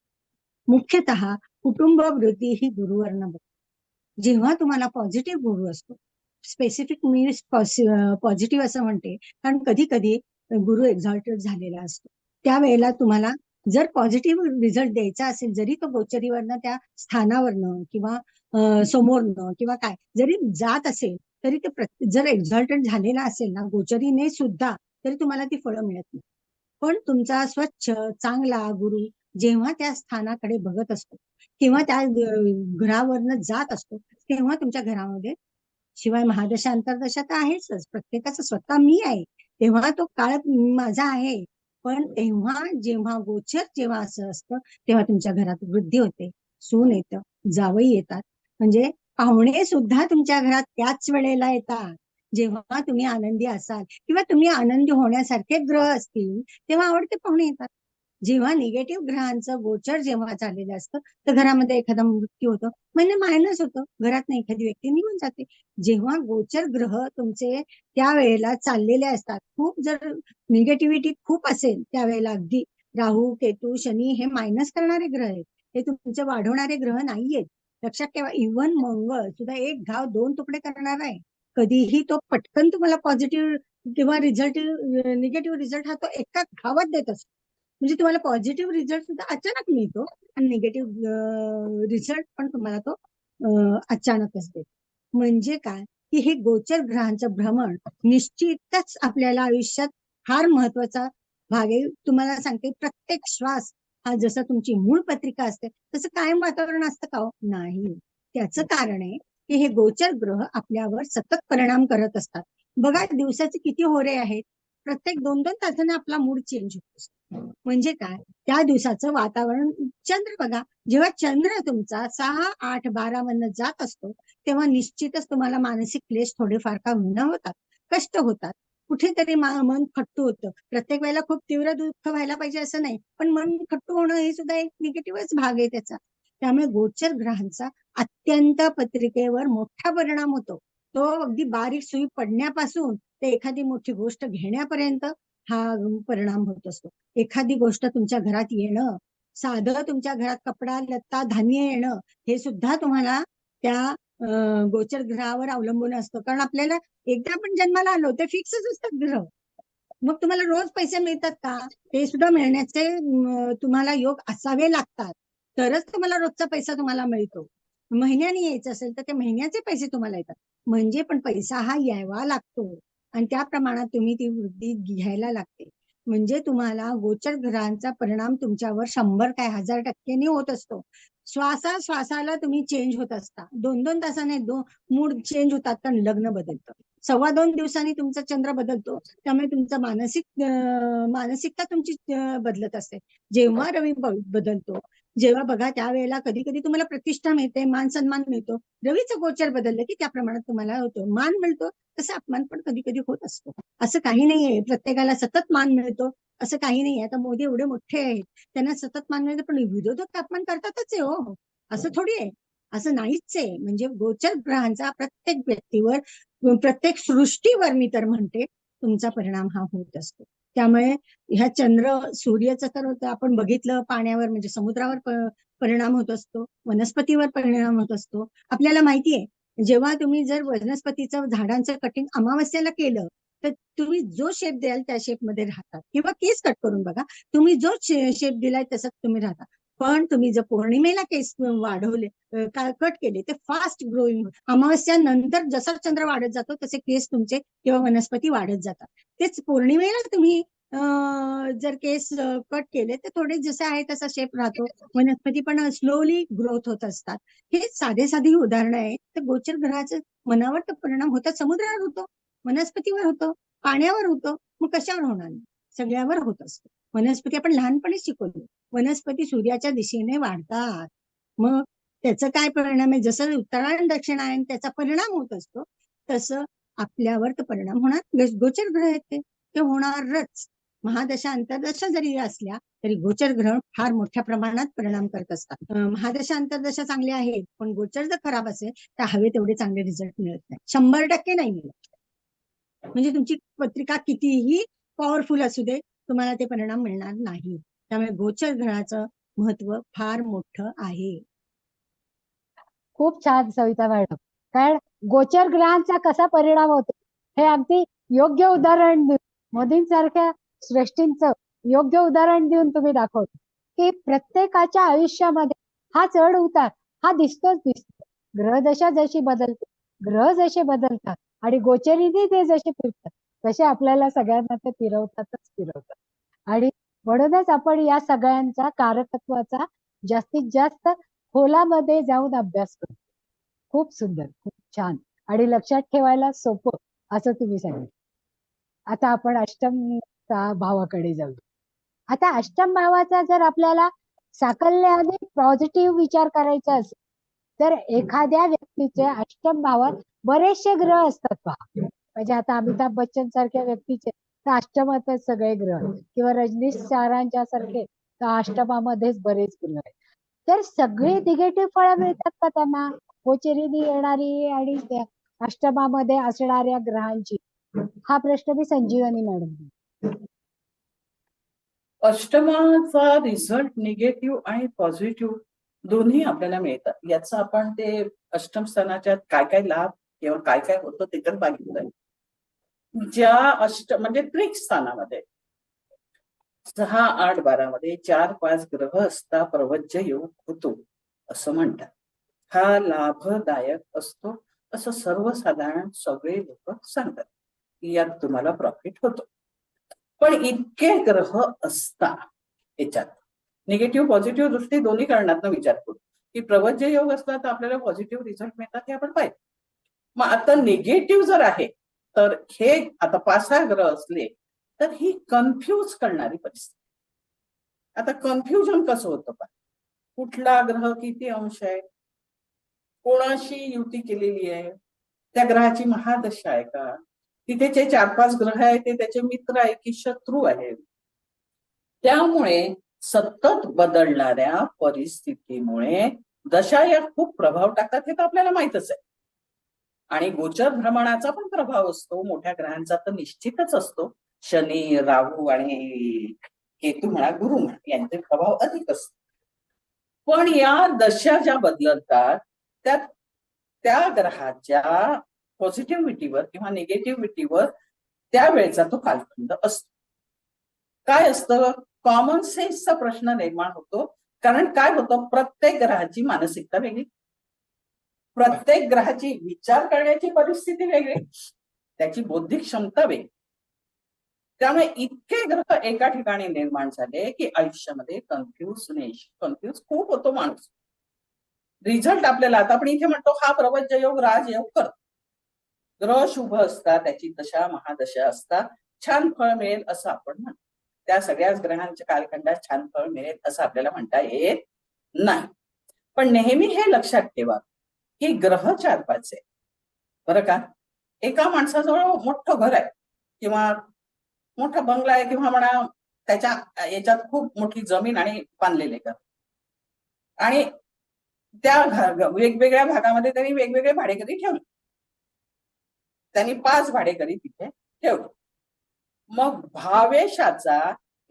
मुख्यतः कुटुंब वृद्धी ही गुरुवरनं बघ. जेव्हा तुम्हाला पॉझिटिव्ह गुरु असतो, स्पेसिफिक मी पॉझिटिव्ह असं म्हणते कारण कधी कधी गुरु एक्झॉल्टेड झालेला असतो, त्यावेळेला तुम्हाला जर पॉझिटिव्ह रिझल्ट द्यायचा असेल, जरी तो गोचरीवरनं त्या स्थानावरनं किंवा समोरनं किंवा काय जरी जात असेल तरी ते जर एक्झॉल्टेड झालेला असेल ना गोचरीने सुद्धा, तरी तुम्हाला ती फळं मिळत नाही. पण तुमचा स्वच्छ चांगला गुरु जेव्हा त्या स्थानाकडे बघत असतो किंवा त्या घरावरनं जात असतो, तेव्हा तुमच्या घरामध्ये शिवाय महादशा अंतर्दशा तर आहेच, प्रत्येकाचं स्वतः मी आहे तेव्हा तो काळ माझा आहे. पण तेव्हा जेव्हा गोचर जेव्हा असं असतं तेव्हा तुमच्या घरात वृद्धी होते, सून येतं, जावई येतात, म्हणजे पाहुणे सुद्धा तुमच्या घरात त्याच वेळेला येतात जेव्हा तुम्ही आनंदी असाल किंवा तुम्ही आनंदी होण्यासारखे ग्रह असतील तेव्हा आवडते पाहुणे येतात. जेव्हा निगेटिव्ह ग्रहांचं गोचर जेव्हा झालेलं असतं तर घरामध्ये एखादा मृत्यू होतो, म्हणजे मायनस होतं, घरात एखादी व्यक्ती निघून जाते. जेव्हा गोचर ग्रह तुमचे त्यावेळेला चाललेले असतात, खूप जर निगेटिव्हिटी खूप असेल त्यावेळेला, अगदी राहू केतू शनी हे मायनस करणारे ग्रह आहेत, हे तुमचे वाढवणारे ग्रह नाहीयेत. लक्षात ठेवा, इव्हन मंगळ सुद्धा एक घाव दोन तुकडे करणार आहे. कधीही तो पटकन तुम्हाला पॉझिटिव्ह किंवा रिझल्ट निगेटिव्ह रिझल्ट हा तो एका घावात देत असतो. म्हणजे तुम्हाला पॉझिटिव्ह रिझल्ट सुद्धा अचानक मिळतो आणि निगेटिव्ह रिझल्ट पण तुम्हाला तो अचानकच देतो. म्हणजे काय की हे गोचर ग्रहांचं भ्रमण निश्चितच आपल्याला आयुष्यात फार महत्वाचा भाग आहे. तुम्हाला सांगते, प्रत्येक श्वास हा जसं तुमची मूळ पत्रिका असते तसं कायम वातावरण असतं का? नाही. त्याचं कारण आहे की हे गोचर ग्रह आपल्यावर सतत परिणाम करत असतात. बघा दिवसाचे किती होरे आहेत, प्रत्येक 2-2 तासाने आपला मूड चेंज होत असतो. म्हणजे काय, त्या दिवसाचं वातावरण. चंद्र बघा, जेव्हा चंद्र तुमचा 6, 8, 12 मधनं जात असतो, तेव्हा निश्चितच तुम्हाला मानसिक क्लेश थोडेफार का होईना होतात, कष्ट होतात, कुठेतरी मन खट्टू होतं. प्रत्येक वेळेला खूप तीव्र दुःख व्हायला पाहिजे असं नाही, पण मन खट्टू होणं हे सुद्धा एक निगेटिव्हच भाग आहे त्याचा. त्यामुळे गोचर ग्रहांचा अत्यंत पत्रिकेवर मोठा परिणाम होतो. तो अगदी बारीक सुई पडण्यापासून ते एखादी मोठी गोष्ट घेण्यापर्यंत हा परिणाम होत असतो. एखादी गोष्ट तुमच्या घरात येणं, साधं तुमच्या घरात कपडा लत्ता धान्य येणं, हे सुद्धा तुम्हाला त्या गोचर ग्रहावर अवलंबून असतं. कारण आपल्याला एकदा आपण जन्माला आलो ते फिक्सच असतात ग्रह. मग तुम्हाला रोज पैसे मिळतात का, ते सुद्धा मिळण्याचे तुम्हाला योग असावे लागतात, तरच तुम्हाला रोजचा पैसा तुम्हाला मिळतो. महिन्याने यायचं असेल तर ते महिन्याचे पैसे तुम्हाला येतात. म्हणजे पण पैसा हा यावा लागतो आणि त्या प्रमाणात तुम्ही ती वृद्धी घ्यायला लागते. म्हणजे तुम्हाला गोचर ग्रहांचा परिणाम तुमच्यावर 100 काय 1000% होत असतो. श्वासाला तुम्ही चेंज होत असता. 2-2 तासाने मूड चेंज होतात, कारण लग्न बदलतं. 2.25 दिवसांनी तुमचा चंद्र बदलतो, त्यामुळे तुमचं मानसिकता तुमची बदलत असते. जेव्हा रवी बदलतो, जेव्हा बघा त्यावेळेला कधी कधी तुम्हाला प्रतिष्ठा मिळते, मान सन्मान मिळतो. रवीचं गोचर बदललं की त्या प्रमाणात तुम्हाला होतो मान मिळतो, तसं अपमान पण कधी कधी होत असतो. असं काही नाहीये प्रत्येकाला सतत मान मिळतो, असं काही नाहीये. आता मोदी एवढे मोठे आहेत, त्यांना सतत मान मिळतं, पण विरोधक अपमान करतातच आहे हो, असं थोडी आहे, असं नाहीच आहे. म्हणजे गोचर ग्रहांचा प्रत्येक व्यक्तीवर, प्रत्येक सृष्टीवर मी तर म्हणते तुमचा परिणाम हा होत असतो. त्यामुळे ह्या चंद्र सूर्याचं तर आपण बघितलं, पाण्यावर म्हणजे समुद्रावर परिणाम होत असतो, वनस्पतीवर परिणाम होत असतो. आपल्याला माहितीये जेव्हा तुम्ही जर वनस्पतीचं झाडांचं कटिंग अमावस्याला केलं तर तुम्ही जो शेप द्याल त्या शेप मध्ये राहतात. किंवा केस कट करून बघा, तुम्ही जो शेप दिलाय तसंच तुम्ही राहता. पण तुम्ही जर पौर्णिमेला केस वाढवले, कट केले, ते फास्ट ग्रोईंग. अमावस्यानंतर जसा चंद्र वाढत जातो तसे केस तुमचे किंवा वनस्पती वाढत जातात. तेच पौर्णिमेला तुम्ही जर केस कट केले तर थोडे जसे आहे तसा शेप राहतो, वनस्पती पण स्लोली ग्रोथ होत असतात. हे साधे उदाहरण आहे. तर गोचर ग्रहाचं मनावर तर परिणाम होतात, समुद्रावर होतो, वनस्पतीवर होतो, पाण्यावर होतो, मग कशावर होणार नाही, सगळ्यावर होत असतो. वनस्पती आपण लहानपणी शिकवतो, वनस्पती सूर्याच्या दिशेने वाढतात. मग त्याचा काय परिणाम आहे, जसं उत्तरायण दक्षिणायन त्याचा परिणाम होत असतो, तसं आपल्यावर तर परिणाम होणार. गोचर ग्रह आहेत ते होणारच. महादशा अंतर्दशा जरी असल्या तरी गोचर ग्रह फार मोठ्या प्रमाणात परिणाम करत असतात. महादशा अंतर्दशा चांगल्या आहेत, पण गोचर जर खराब असेल तर हवे तेवढे चांगले रिझल्ट मिळत नाही, 100% नाही मिळत. म्हणजे तुमची पत्रिका कितीही पॉवरफुल असू दे, तुम्हाला ते परिणाम मिळणार नाही. त्यामुळे गोचर ग्रहाचं महत्व फार मोठं आहे. खूप छान सविता मॅडम. कारण गोचर ग्रहांचा कसा परिणाम होतो हे अगदी योग्य उदाहरण देऊन, मोदींसारख्या श्रेष्ठींचं योग्य उदाहरण देऊन तुम्ही दाखवतो की प्रत्येकाच्या आयुष्यामध्ये हा चढ उतार हा दिसतो. ग्रहदशा जशी बदलते, ग्रह जसे बदलतात आणि गोचरीने ते जसे फिरतात, तसे आपल्याला सगळ्यांना ते फिरवतात. आणि म्हणूनच आपण या सगळ्यांचा कारकत्वाचा जास्तीत जास्त खोलामध्ये जाऊन अभ्यास करतो. खूप सुंदर, खूप छान आणि लक्षात ठेवायला सोपं असं तुम्ही सांगितलं. आता आपण अष्टम भावाकडे जाऊ. आता अष्टम भावाचा जर आपल्याला साकल्याने पॉझिटिव्ह विचार करायचा असेल तर एखाद्या व्यक्तीचे अष्टम भावात बरेचसे ग्रह असतात पहा. म्हणजे आता अमिताभ बच्चन सारख्या व्यक्तीचे तर अष्टमातच सगळे ग्रह, किंवा रजनीश सारांच्या सारखे तर अष्टमामध्येच बरेच ग्रह आहेत. तर सगळी निगेटिव्ह फळं मिळतात का त्यांना, गोचरीने येणारी आणि अष्टमामध्ये असणाऱ्या ग्रहांची? हा प्रश्न मी संजीवनी मॅडम. अष्टमाचा रिझल्ट निगेटिव्ह आणि पॉझिटिव्ह दोन्ही आपल्याला मिळतात. याचं आपण ते अष्टम स्थानाच्या काय काय लाभ किंवा काय काय होतं ते तर बघितलंय. ज्या म्हणजे त्रिक स्थानामध्ये 6, 8, 12 मध्ये 4, 5 ग्रह असता प्रवज्य योग होतो असं म्हणतात. हा लाभदायक असतो असं सर्वसाधारण सगळे लोक सांगतात. यात तुम्हाला प्रॉफिट होतो. पण इतके ग्रह असता याच्यात निगेटिव्ह पॉझिटिव्ह दृष्टी दोन्ही कारणातून विचार करू. की प्रवज्य योग असला तर आपल्याला पॉझिटिव्ह रिझल्ट मिळतात हे आपण पाहिजे. मग आता निगेटिव्ह जर आहे तर हे आता 5-6 ग्रह असले तर ही कन्फ्यूज करणारी परिस्थिती. आता कन्फ्युजन कसं होतं का, कुठला ग्रह किती अंश आहे, कोणाशी युती केलेली आहे, त्या ग्रहाची महादशा आहे का, तिथे जे 4-5 ग्रह आहेत ते त्याचे मित्र आहे की शत्रू आहे. त्यामुळे सतत बदलणाऱ्या परिस्थितीमुळे दशा या खूप प्रभाव टाकतात हे तर आपल्याला माहितच आहे. आणि गोचर भ्रमणाचा पण प्रभाव असतो, मोठ्या ग्रहांचा तर निश्चितच असतो. शनी, राहू आणि केतू म्हणा, गुरु म्हणा, यांचे प्रभाव अधिक असतो. पण या दशा ज्या बदलतात त्यात त्या ग्रहाच्या पॉझिटिव्हिटीवर किंवा निगेटिव्हिटीवर त्यावेळेचा तो कालखंड असतो. काय असतं, कॉमन सेन्सचा प्रश्न निर्माण होतो. कारण काय होतं, प्रत्येक ग्रहाची मानसिकता वेगळी, प्रत्येक ग्रहाची विचार करण्याची परिस्थिती वेगळी, त्याची बौद्धिक क्षमता वेगळी. त्यामुळे इतके ग्रह एका ठिकाणी निर्माण झाले की आयुष्यामध्ये कन्फ्यूज खूप होतो माणूस. रिझल्ट आपल्याला आता आपण इथे म्हणतो हा प्रवज्य योग राजयोग करतो, ग्रह शुभ असतात, त्याची दशा महादशा असतात, छान फळ मिळेल असं आपण म्हणतो. त्या सगळ्याच ग्रहांच्या कालखंडात छान फळ मिळेल असं आपल्याला म्हणता येत नाही. पण नेहमी हे लक्षात ठेवा की ग्रह 4-5 आहे बरं का. एका माणसाजवळ मोठं घर आहे किंवा मोठा बंगला आहे किंवा म्हणा त्याच्या याच्यात खूप मोठी जमीन आणि बांधलेले घर, आणि त्या वेगवेगळ्या भागामध्ये त्यांनी वेगवेगळे भाडेकरी ठेवले, त्यांनी 5 भाडेकरी तिथे ठेवले. मग भावेशाचा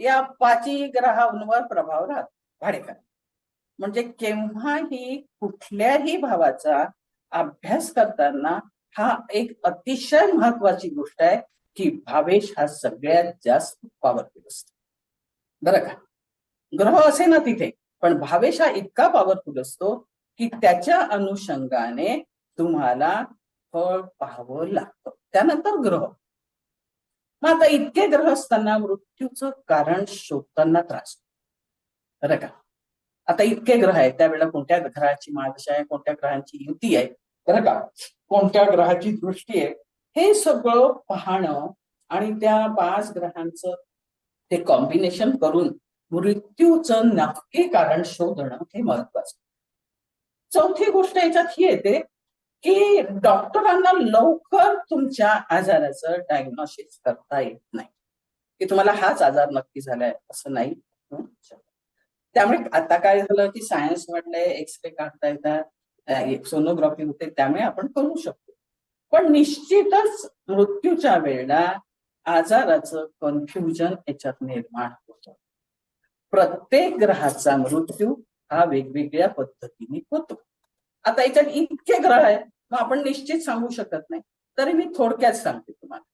या 5 ग्रहांवर प्रभाव राहतो भाडेकरी. म्हणजे केव्हाही कुठल्याही भावाचा अभ्यास करताना हा एक अतिशय महत्वाची गोष्ट आहे की भावेश हा सगळ्यात जास्त पॉवरफुल असतो बरं का. ग्रह असे ना तिथे, पण भावेश हा इतका पॉवरफुल असतो की त्याच्या अनुषंगाने तुम्हाला फळ पाहावं लागतं. त्यानंतर ग्रह. मग आता इतके ग्रह असताना मृत्यूचं कारण शोधताना त्रास बरं का. आता इतके ग्रह आहेत, त्यावेळेला कोणत्या ग्रहाची महादशा आहे, कोणत्या ग्रहांची युती आहे बरं का, कोणत्या ग्रहाची दृष्टी आहे, हे सगळं पाहणं आणि त्या 5 ग्रहांचं ते कॉम्बिनेशन करून मृत्यूचं नक्की कारण शोधणं हे महत्वाचं. चौथी गोष्ट याच्यात ही येते की डॉक्टरांना लवकर तुमच्या आजाराचं डायग्नोसिस करता येत नाही की तुम्हाला हाच आजार नक्की झालाय असं नाही. त्यामुळे आता काय झालं की सायन्स वाढलंय, एक्सरे काढता येतात, सोनोग्राफी होते, त्यामुळे आपण करू शकतो. पण निश्चितच मृत्यूच्या वेळेला आजाराचं कन्फ्युजन याच्यात निर्माण होतं. प्रत्येक ग्रहाचा मृत्यू हा वेगवेगळ्या पद्धतीने होतो. आता याच्यात इतके ग्रह आहेत, मग आपण निश्चित सांगू शकत नाही, तरी मी थोडक्यात सांगते तुम्हाला.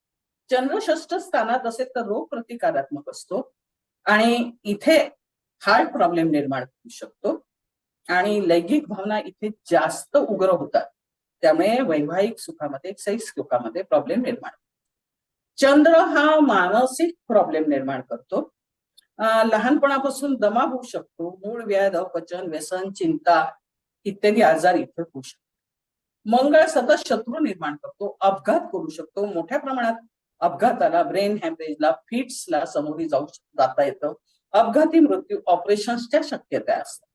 चंद्र षष्ठ स्थानात असेल तर रोग प्रतिकारात्मक असतो आणि इथे हार्ट प्रॉब्लेम निर्माण होऊ शकतो आणि लैंगिक भावना इथे जास्त उग्र होतात, त्यामुळे वैवाहिक सुखामध्ये सेक्स सुखामध्ये प्रॉब्लेम निर्माण. चंद्र हा मानसिक प्रॉब्लेम निर्माण करतो. लहानपणापासून दमा होऊ शकतो, मूळ व्याध, अपचन, व्यसन, चिंता इत्यादी आजार इथे होऊ शकतो. मंगळ सतत शत्रू निर्माण करतो, अपघात करू शकतो, मोठ्या प्रमाणात अपघाताला, ब्रेन हॅमरेजला, फिट्सला समोरी जाता येतं. अपघाती मृत्यू, ऑपरेशन्सच्या शक्यता असतात.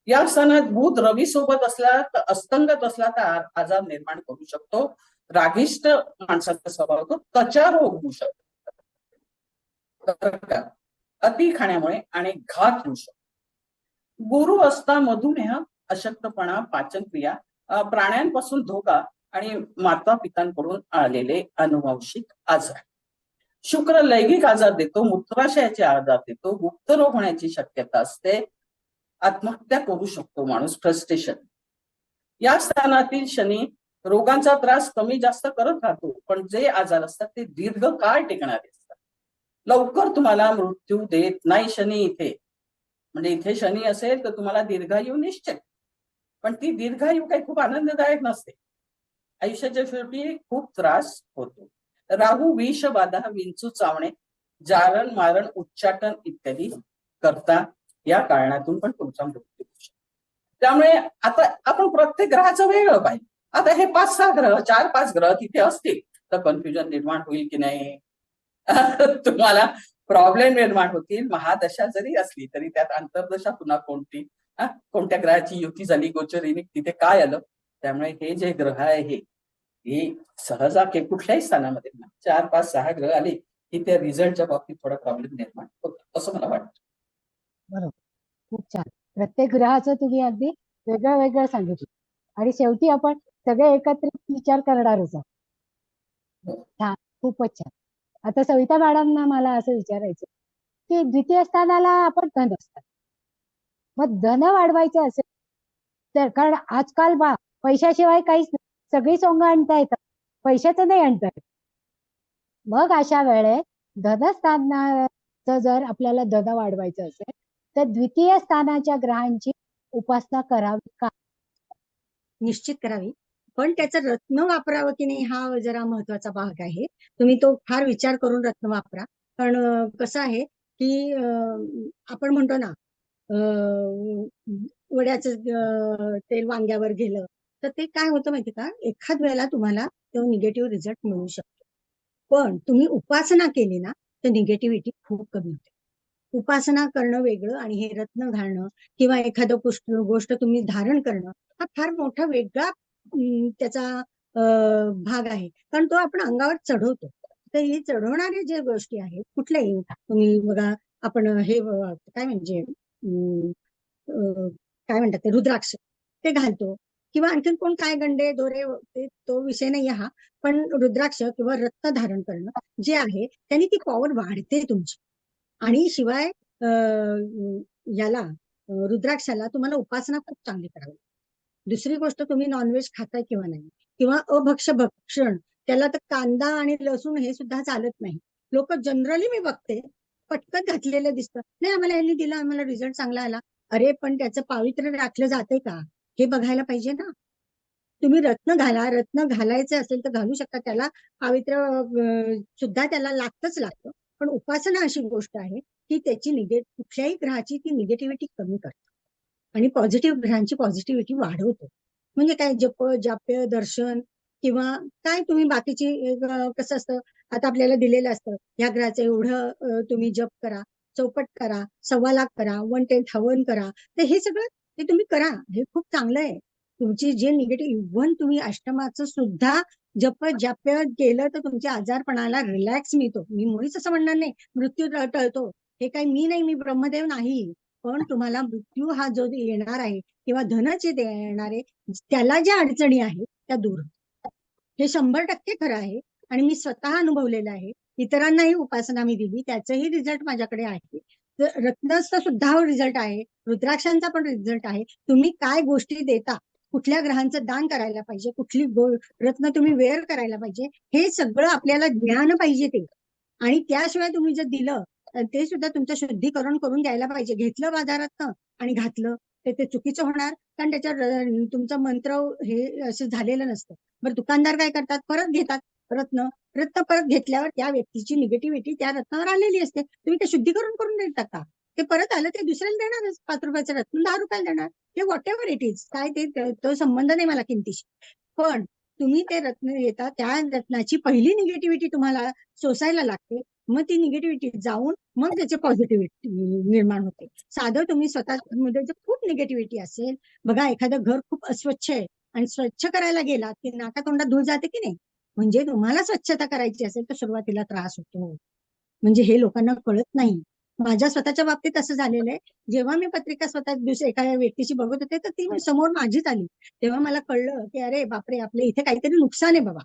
या स्थानात बुध रवी सोबत असला तर अस्तंगत असला तर आजार निर्माण करू शकतो. रागिष्ट माणसाचा स्वभाव होतो, त्वचा रोग होऊ शकतो अति खाण्यामुळे आणि घात होऊ शकतो. गुरु असता मधुमेह, अशक्तपणा, पाचन क्रिया, प्राण्यांपासून धोका आणि माता पितांकडून आलेले अनुवांशिक आजार. शुक्र लैंगिक आजार देतो, मूत्राशयाचे आजार देतो, गुप्त रोग होण्याची शक्यता असते, आत्महत्या करू शकतो माणूस, फ्रस्ट्रेशन. या स्थानातील शनी रोगांचा त्रास कमी जास्त करत राहतो, पण जे आजार असतात ते दीर्घकाळ टिकणारे असतात, लवकर तुम्हाला मृत्यू देत नाही शनी इथे. म्हणजे इथे शनी असेल तर तुम्हाला दीर्घायू निश्चित, पण ती दीर्घायू काही खूप आनंददायक नसते, आयुष्याच्या शेवटी खूप त्रास होतो. राहू विष बाधा, विंचू चावणे, जारण मारण, उच्चाटन इत्यादी करता या कारणातून पण तुमचा मृत्यू होऊ शकतो. त्यामुळे आता आपण प्रत्येक ग्रहाचं वेगळं पाहिजे. आता हे 5-6 ग्रह, 4-5 ग्रह तिथे असतील तर कन्फ्युजन निर्माण होईल की नाही? तुम्हाला प्रॉब्लेम निर्माण होतील. महादशा जरी असली तरी त्यात अंतर्दशा पुन्हा कोणती, कोणत्या ग्रहाची युती झाली, गोचरीने तिथे काय आलं. त्यामुळे हे जे ग्रह आहे हे सहजा कुठल्याही स्थानामध्ये 4-5-6 ग्रह आले की त्या रिझल्टच्या बाबतीत थोडा प्रॉब्लेम निर्माण होतो असं मला वाटतं. बरोबर, खूप छान. प्रत्येक ग्रहाचं तुम्ही अगदी वेगळं वेगळं सांगितलं आणि शेवटी आपण सगळे एकत्रित विचार करणारच आहोत. छान, खूपच छान. आता सविता मॅडमना मला असं विचारायचं की द्वितीय स्थानाला आपण धन असतात, मग धन वाढवायचं असेल तर, कारण आजकाल पैशाशिवाय काहीच नाही, सगळी सोंग आणता येतात, पैशाचं नाही आणता येत. मग अशा वेळेस धनस्थानाचं जर आपल्याला धन वाढवायचं असेल तर द्वितीय स्थानाच्या ग्रहांची उपासना करावी का? निश्चित करावी, पण त्याचं रत्न वापरावं की नाही हा जरा महत्वाचा भाग आहे. तुम्ही तो फार विचार करून रत्न वापरा. कारण कसं आहे की आपण म्हणतो ना वड्याचं तेल वांग्यावर गेलं तर ते काय होतं माहिती का, एखाद वेळेला तुम्हाला तो निगेटिव्ह रिझल्ट मिळू शकतो. पण तुम्ही उपासना केली ना तर निगेटिव्हिटी खूप कमी होते. उपासना करणं वेगळं आणि हे रत्न घालणं किंवा एखादं गोष्ट तुम्ही धारण करणं हा फार मोठा वेगळा त्याचा भाग आहे. कारण तो आपण अंगावर चढवतो. तर हे चढवणारे जे गोष्टी आहेत कुठल्याही, तुम्ही बघा आपण हे काय म्हणजे काय म्हणतात ते रुद्राक्ष ते घालतो किंवा आणखीन कोण काय गंडे दोरे तो विषय नाही हा. पण रुद्राक्ष किंवा रत्न धारण करणं जे आहे त्यांनी ती पॉवर वाढते तुमची. आणि शिवाय याला रुद्राक्षाला तुम्हाला उपासना खूप चांगली करावी. दुसरी गोष्ट, तुम्ही नॉनव्हेज खाताय किंवा नाही, किंवा अभक्ष्य भक्षण, त्याला तर कांदा आणि लसूण हे सुद्धा चालत नाही. लोक जनरली मी बघते पटकन घातलेलं दिसतं, नाही आम्हाला यांनी दिलं, आम्हाला रिझल्ट चांगला आला. अरे पण त्याचं पावित्र्य राखलं जाते का हे बघायला पाहिजे ना. तुम्ही रत्न घाला, रत्न घालायचं असेल तर घालू शकता, त्याला पावित्र्य सुद्धा त्याला लागतं. पण उपासना अशी गोष्ट आहे की त्याची कुठल्याही ग्रहाची ती निगेटिव्हिटी कमी करते आणि पॉझिटिव्ह ग्रहांची पॉझिटिव्हिटी वाढवतो. म्हणजे काय, जप जाप्य दर्शन किंवा काय तुम्ही बाकीची कसं असतं, आता आपल्याला दिलेलं असतं या ग्रहाचं एवढं तुम्ही जप करा, चौपट करा, 1.25 लाख करा, 1/10 हवन करा. तर हे सगळं ते तुम्ही करा, हे खूप चांगलं आहे. तुमची जे निगेटिव्ह, इव्हन तुम्ही अष्टमाचं सुद्धा जप जाप्य केलं तर तुमच्या आजारपणाला रिलॅक्स मिळतो. मी मुळीच असं म्हणणार नाही मृत्यू टळतो, हे काही मी नाही, मी ब्रह्मदेव नाही. पण तुम्हाला मृत्यू हा जो येणार आहे किंवा धनच येणार आहे त्याला ज्या अडचणी आहेत त्या दूर होतात. हे 100% खरं आहे आणि मी स्वतः अनुभवलेलं आहे. इतरांनाही उपासना मी दिली, त्याचंही रिझल्ट माझ्याकडे आहे. रत्नाचा सुद्धा रिझल्ट आहे, रुद्राक्षांचा पण रिझल्ट आहे. तुम्ही काय गोष्टी देता, कुठल्या ग्रहांचं दान करायला पाहिजे, कुठली रत्न तुम्ही वेअर करायला पाहिजे, हे सगळं आपल्याला ज्ञान पाहिजे ते. आणि त्याशिवाय तुम्ही जर दिलं ते सुद्धा तुमचं शुद्धीकरण करून द्यायला पाहिजे. घेतलं बाजारात आणि घातलं ते चुकीचं होणार, कारण त्याच्यावर तुमचं मंत्र हे असं झालेलं नसतं. बरं दुकानदार काय करतात, परत घेतात रत्न. रत्न परत घेतल्यावर त्या व्यक्तीची निगेटिव्हिटी त्या रत्नावर आलेली असते. तुम्ही ते शुद्धीकरण करून देता का? ते परत आलं ते दुसऱ्याला देणारच. 5 रुपयाचं रत्न 10 रुपयाला देणार. हे व्हॉट एव्हर इट इज, काय ते तो संबंध नाही मला किमतीशी. पण तुम्ही ते रत्न येतात, त्या रत्नाची पहिली निगेटिव्हिटी तुम्हाला सोसायला लागते. मग ती निगेटिव्हिटी जाऊन मग त्याचे पॉझिटिव्हिटी निर्माण होते. साधं तुम्ही स्वतःमध्ये जर खूप निगेटिव्हिटी असेल, बघा एखादं घर खूप अस्वच्छ आहे आणि स्वच्छ करायला गेला की नाकातोंडात धूळ जाते की नाही, म्हणजे तुम्हाला स्वच्छता करायची असेल तर सुरुवातीला त्रास होतो. म्हणजे हे लोकांना कळत नाही. माझ्या स्वतःच्या बाबतीत असं झालेलं आहे, जेव्हा मी पत्रिका स्वतः एखाद्या व्यक्तीची बघत होते तर ती समोर माझीच आली, तेव्हा मला कळलं की अरे बापरे, आपल्या इथे काहीतरी नुकसान आहे बाबा.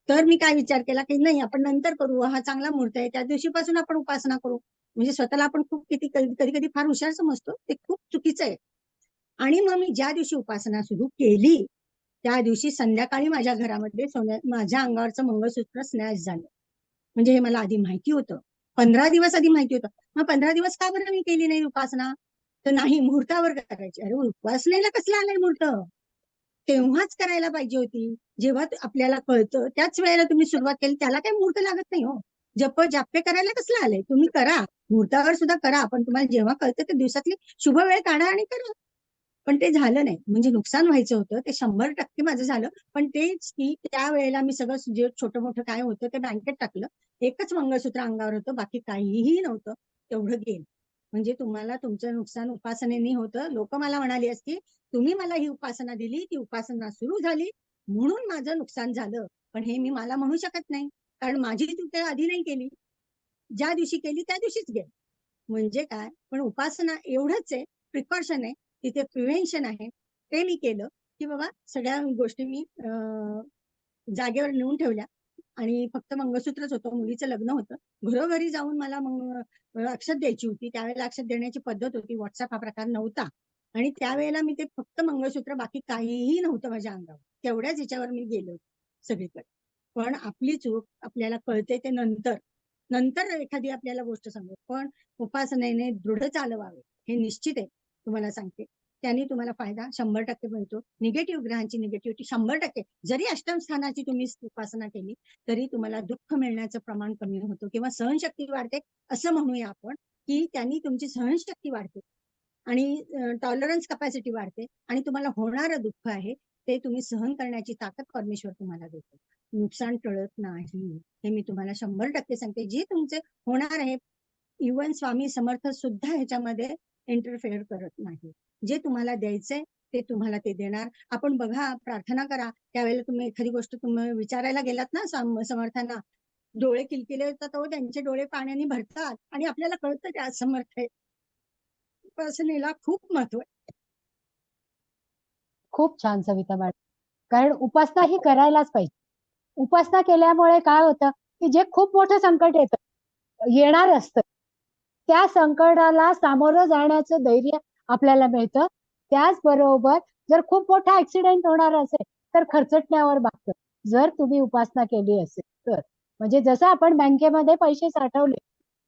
तर मी काय विचार केला की नाही, आपण नंतर करू, हा चांगला मुहूर्त आहे, त्या दिवशीपासून आपण उपासना करू. म्हणजे स्वतःला आपण खूप कधी कधी फार हुशार समजतो, ते खूप चुकीचं आहे. आणि मग मी ज्या दिवशी उपासना सुरू केली त्या दिवशी संध्याकाळी माझ्या घरामध्ये माझ्या अंगावरचं मंगळसूत्र स्नॅच झालं. म्हणजे हे मला आधी माहिती होतं, 15 दिवस आधी माहिती होतं. मग 15 दिवस का बरं मी केली नाही उपासना, तर नाही मुहूर्तावर करायची. अरे उपासनेला कसलं आलंय मुहूर्त, तेव्हाच करायला पाहिजे होती. जेव्हा आपल्याला कळतं त्याच वेळेला तुम्ही सुरुवात केली, त्याला काही मुहूर्त लागत नाही हो. जप जाप्य करायला कसलं आलंय, तुम्ही करा, मुहूर्तावर सुद्धा करा. पण तुम्हाला जेव्हा कळतं त्या दिवसातली शुभ वेळ काढा आणि करा. पण ते झालं नाही. म्हणजे नुकसान व्हायचं होतं ते 100% माझं झालं. पण तेच की त्यावेळेला मी सगळं जे छोटं मोठं काय होतं ते बँकेत टाकलं. एकच मंगळसूत्र अंगावर होतं, बाकी काहीही नव्हतं. तेवढं गेलं. म्हणजे तुम्हाला तुमचं नुकसान उपासनेने होतं. लोक मला म्हणाली असती, तुम्ही मला ही उपासना दिली, ती उपासना सुरू झाली म्हणून माझं नुकसान झालं. पण हे मी मला म्हणू शकत नाही, कारण माझी चूक आधी नाही केली. ज्या दिवशी केली त्या दिवशीच गेली. म्हणजे काय, पण उपासना एवढंच आहे, प्रिकॉशन आहे, तिथे प्रिव्हेन्शन आहे. ते मी केलं की बाबा सगळ्या गोष्टी मी जागेवर नेऊन ठेवल्या आणि फक्त मंगळसूत्रच होतं. मुलीचं लग्न होतं. घरोघरी जाऊन मला मग अक्षत द्यायची होती. त्यावेळेला अक्षत देण्याची पद्धत होती. व्हॉट्सअप हा प्रकार नव्हता आणि त्यावेळेला मी ते फक्त मंगळसूत्र, बाकी काहीही नव्हतं माझ्या अंगावर. तेवढ्याच ह्याच्यावर मी गेलो सगळीकडे. पण आपली चूक आपल्याला कळते ते नंतर. नंतर एखादी आपल्याला गोष्ट सांगतो. पण उपासनेने दृढ चालवावे हे निश्चित आहे. तुम्हाला सांगते, त्यांनी तुम्हाला फायदा 100% मिळतो. निगेटिव्ह ग्रहांची निगेटिव्हिटी 100%. जरी अष्टम स्थानाची तुम्ही उपासना केली तरी तुम्हाला दुःख मिळण्याचं प्रमाण कमी होतं किंवा सहनशक्ती वाढते. असं म्हणूया आपण की त्यांनी तुमची सहनशक्ती वाढते आणि टॉलरन्स कॅपॅसिटी वाढते आणि तुम्हाला होणारं दुःख आहे ते तुम्ही सहन करण्याची ताकद परमेश्वर तुम्हाला देतो. नुकसान टळत नाही हे मी तुम्हाला 100% सांगते. जे तुमचे होणार आहे, इव्हन स्वामी समर्थ सुद्धा ह्याच्यामध्ये इंटरफेअर करत नाही. जे तुम्हाला द्यायचंय ते तुम्हाला ते देणार. आपण बघा, प्रार्थना करा, त्यावेळेला तुम्ही एखादी गोष्ट तुम्ही विचारायला गेलात ना समर्थांना, डोळे किलकिले होतात, त्यांचे डोळे पाण्याने भरतात आणि आपल्याला कळतं ते असमर्थ आहे. उपासनेला खूप महत्व आहे. खूप छान सविता मॅडम. कारण उपासना ही करायलाच पाहिजे. उपासना केल्यामुळे काय होतं की जे खूप मोठं संकट येणार असतं, त्या संकटाला सामोरं जाण्याचं धैर्य आपल्याला मिळतं. त्याचबरोबर जर खूप मोठा ऍक्सिडेंट होणार असेल तर खर्चटण्यावर भागतं, जर तुम्ही उपासना केली असेल तर. म्हणजे जसं आपण बँकेमध्ये पैसे साठवले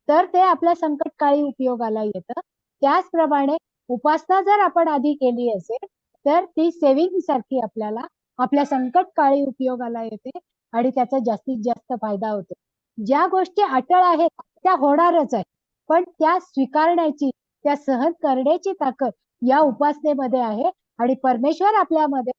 तर ते आपल्या संकटकाळी उपयोगाला येतं, त्याचप्रमाणे उपासना जर आपण आधी केली असेल तर ती सेव्हिंग सारखी आपल्याला आपल्या संकटकाळी उपयोगाला येते आणि त्याचा जास्तीत जास्त फायदा होतो. ज्या गोष्टी अटळ आहेत त्या होणारच आहे, पण त्या स्वीकारण्याची, त्या सहन करण्याची ताकद या उपासनेमध्ये आहे आणि परमेश्वर आपल्यामध्ये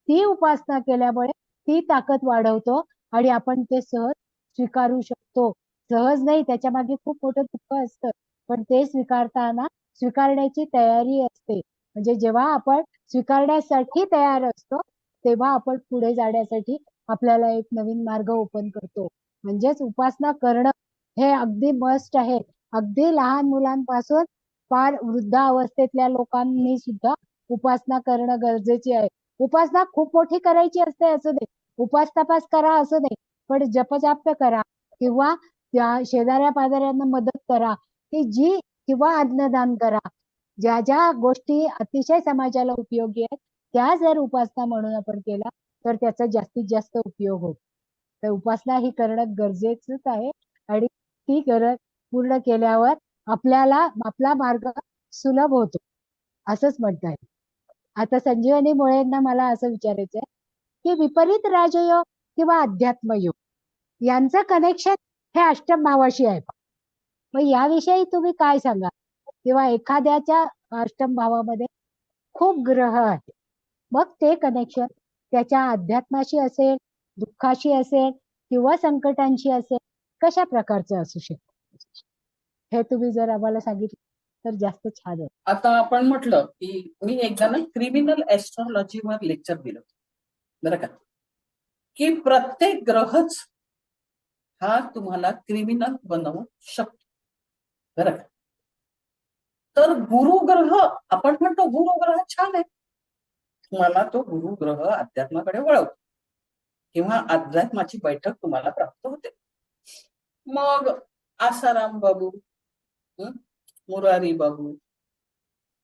ती उपासना केल्यामुळे ती ताकद वाढवतो आणि आपण ते सहज स्वीकारू शकतो. सहज नाही, त्याच्या मागे खूप मोठं दुःख असतं, पण ते स्वीकारण्याची तयारी असते. म्हणजे जेव्हा आपण स्वीकारण्यासाठी तयार असतो तेव्हा आपण पुढे जाण्यासाठी आपल्याला एक नवीन मार्ग ओपन करतो. म्हणजेच उपासना करणं हे अगदी मस्ट आहे. अगदी लहान मुलांपासून फार वृद्ध अवस्थेतल्या लोकांनी सुद्धा उपासना करणं गरजेची आहे. उपासना खूप मोठी करायची असते असं नाही, उपास तपास करा असं नाही, पण जपजाप्य करा किंवा त्या शेजाऱ्या पाजाऱ्यांना मदत करा, की जी किंवा अन्नदान करा. ज्या ज्या गोष्टी अतिशय समाजाला उपयोगी आहेत त्या जर उपासना म्हणून आपण केला तर त्याचा जास्तीत जास्त उपयोग होतो. तर उपासना ही करणं गरजेचंच आहे आणि ती गरज पूर्ण केल्यावर आपल्याला आपला मार्ग सुलभ होतो असंच म्हणता येईल. आता संजीवनी मुळेंना मला असं विचारायचंय की विपरीत राजयोग किंवा अध्यात्मयोग यांचं कनेक्शन हे अष्टम भावाशी आहे. मग याविषयी तुम्ही काय सांगा? किंवा एखाद्याच्या अष्टम भावामध्ये खूप ग्रह आहेत, मग ते कनेक्शन त्याच्या अध्यात्माशी असेल, दुःखाशी असेल किंवा संकटांशी असेल, कशा प्रकारचं असू शकतं, हे तुम्ही जर आम्हाला सांगितलं तर जास्त छान आहे. आता आपण म्हटलं की मी एकदा ना क्रिमिनल ऍस्ट्रॉलॉजीवर लेक्चर दिलं बरं का, की प्रत्येक ग्रहच हा तुम्हाला क्रिमिनल बनवू शकतो बरं का. तर गुरुग्रह, आपण म्हणतो गुरुग्रह छान आहे, तुम्हाला तो गुरुग्रह अध्यात्माकडे वळवतो किंवा अध्यात्माची बैठक तुम्हाला प्राप्त होते. मग आसाराम बाबू, मुरारी बाबू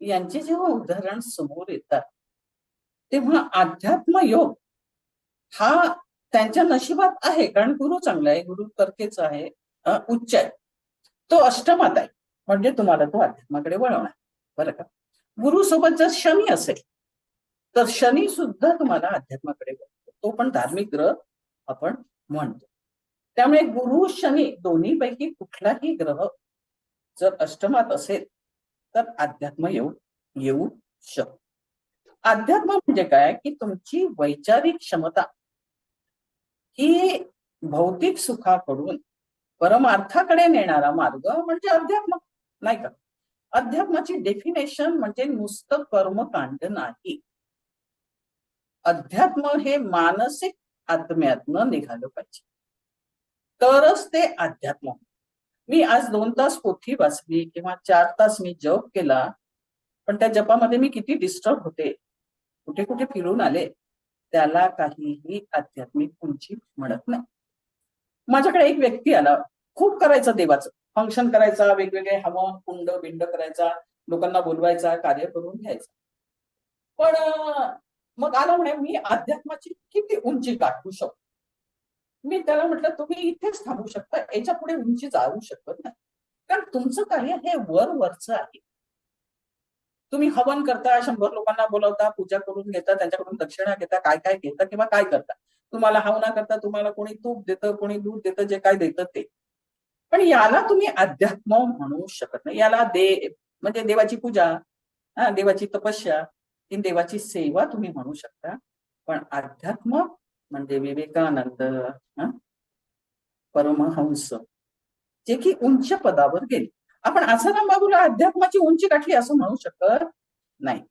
यांचे जेव्हा उदाहरण समोर येतात तेव्हा अध्यात्म योग हा त्यांच्या नशिबात आहे, कारण गुरु चांगला आहे, गुरु कर्केचा आहे, उच्च आहे, तो अष्टमात आहे, म्हणजे तुम्हाला तो अध्यात्माकडे वळवणार बरं का. गुरु सोबत जर शनी असेल तर शनी सुद्धा तुम्हाला अध्यात्माकडे वळवतो, तो पण धार्मिक ग्रह आपण म्हणतो. त्यामुळे गुरु शनी दोन्ही पैकी कुठलाही ग्रह जर अष्टमात असेल तर अध्यात्म येऊ शकतो. अध्यात्म म्हणजे काय की तुमची वैचारिक क्षमता ही भौतिक सुखाकडून परमार्थाकडे नेणारा मार्ग म्हणजे अध्यात्म, नाही का? अध्यात्माची डेफिनेशन म्हणजे नुसतं कर्मकांड नाही. अध्यात्म हे मानसिक आत्म्यातनं निघालं पाहिजे, तरच ते अध्यात्म. मी आज 2 तास पोथी वाचली किंवा 4 तास मी जप केला, पण त्या जपामध्ये मी किती डिस्टर्ब होते, कुठे कुठे फिरून आले, त्याला काहीही आध्यात्मिक उंची म्हणत नाही. माझ्याकडे एक व्यक्ती आला, खूप करायचं देवाचं, फंक्शन करायचा, वेगवेगळे हवन कुंड बिंड करायचा, लोकांना बोलवायचा, कार्य करून घ्यायचा. पण मग आला म्हणे मी अध्यात्माची किती उंची गाठू शकतो. मी त्याला म्हटलं तुम्ही इथेच थांबू शकता, याच्या पुढे उंची जाऊ शकत नाही, कारण तुमचं कार्य हे वरचं आहे. तुम्ही हवन करता, 100 लोकांना बोलवता, पूजा करून घेता, त्यांच्याकडून दक्षिणा घेता, काय काय घेता किंवा काय करता, तुम्हाला हवना करता, तुम्हाला कोणी तूप देतं, कोणी दूध देतं, जे काय देतं ते. पण याला तुम्ही अध्यात्म म्हणू शकत नाही. याला म्हणजे देवाची पूजा, देवाची तपस्या, ती देवाची सेवा तुम्ही म्हणू शकता. पण अध्यात्म म्हणजे विवेकानंद, परमहंस, जे की उंच पदावर गेले. आपण आसाराम बाबूला अध्यात्माची उंची गाठली असं म्हणू शकत नाही,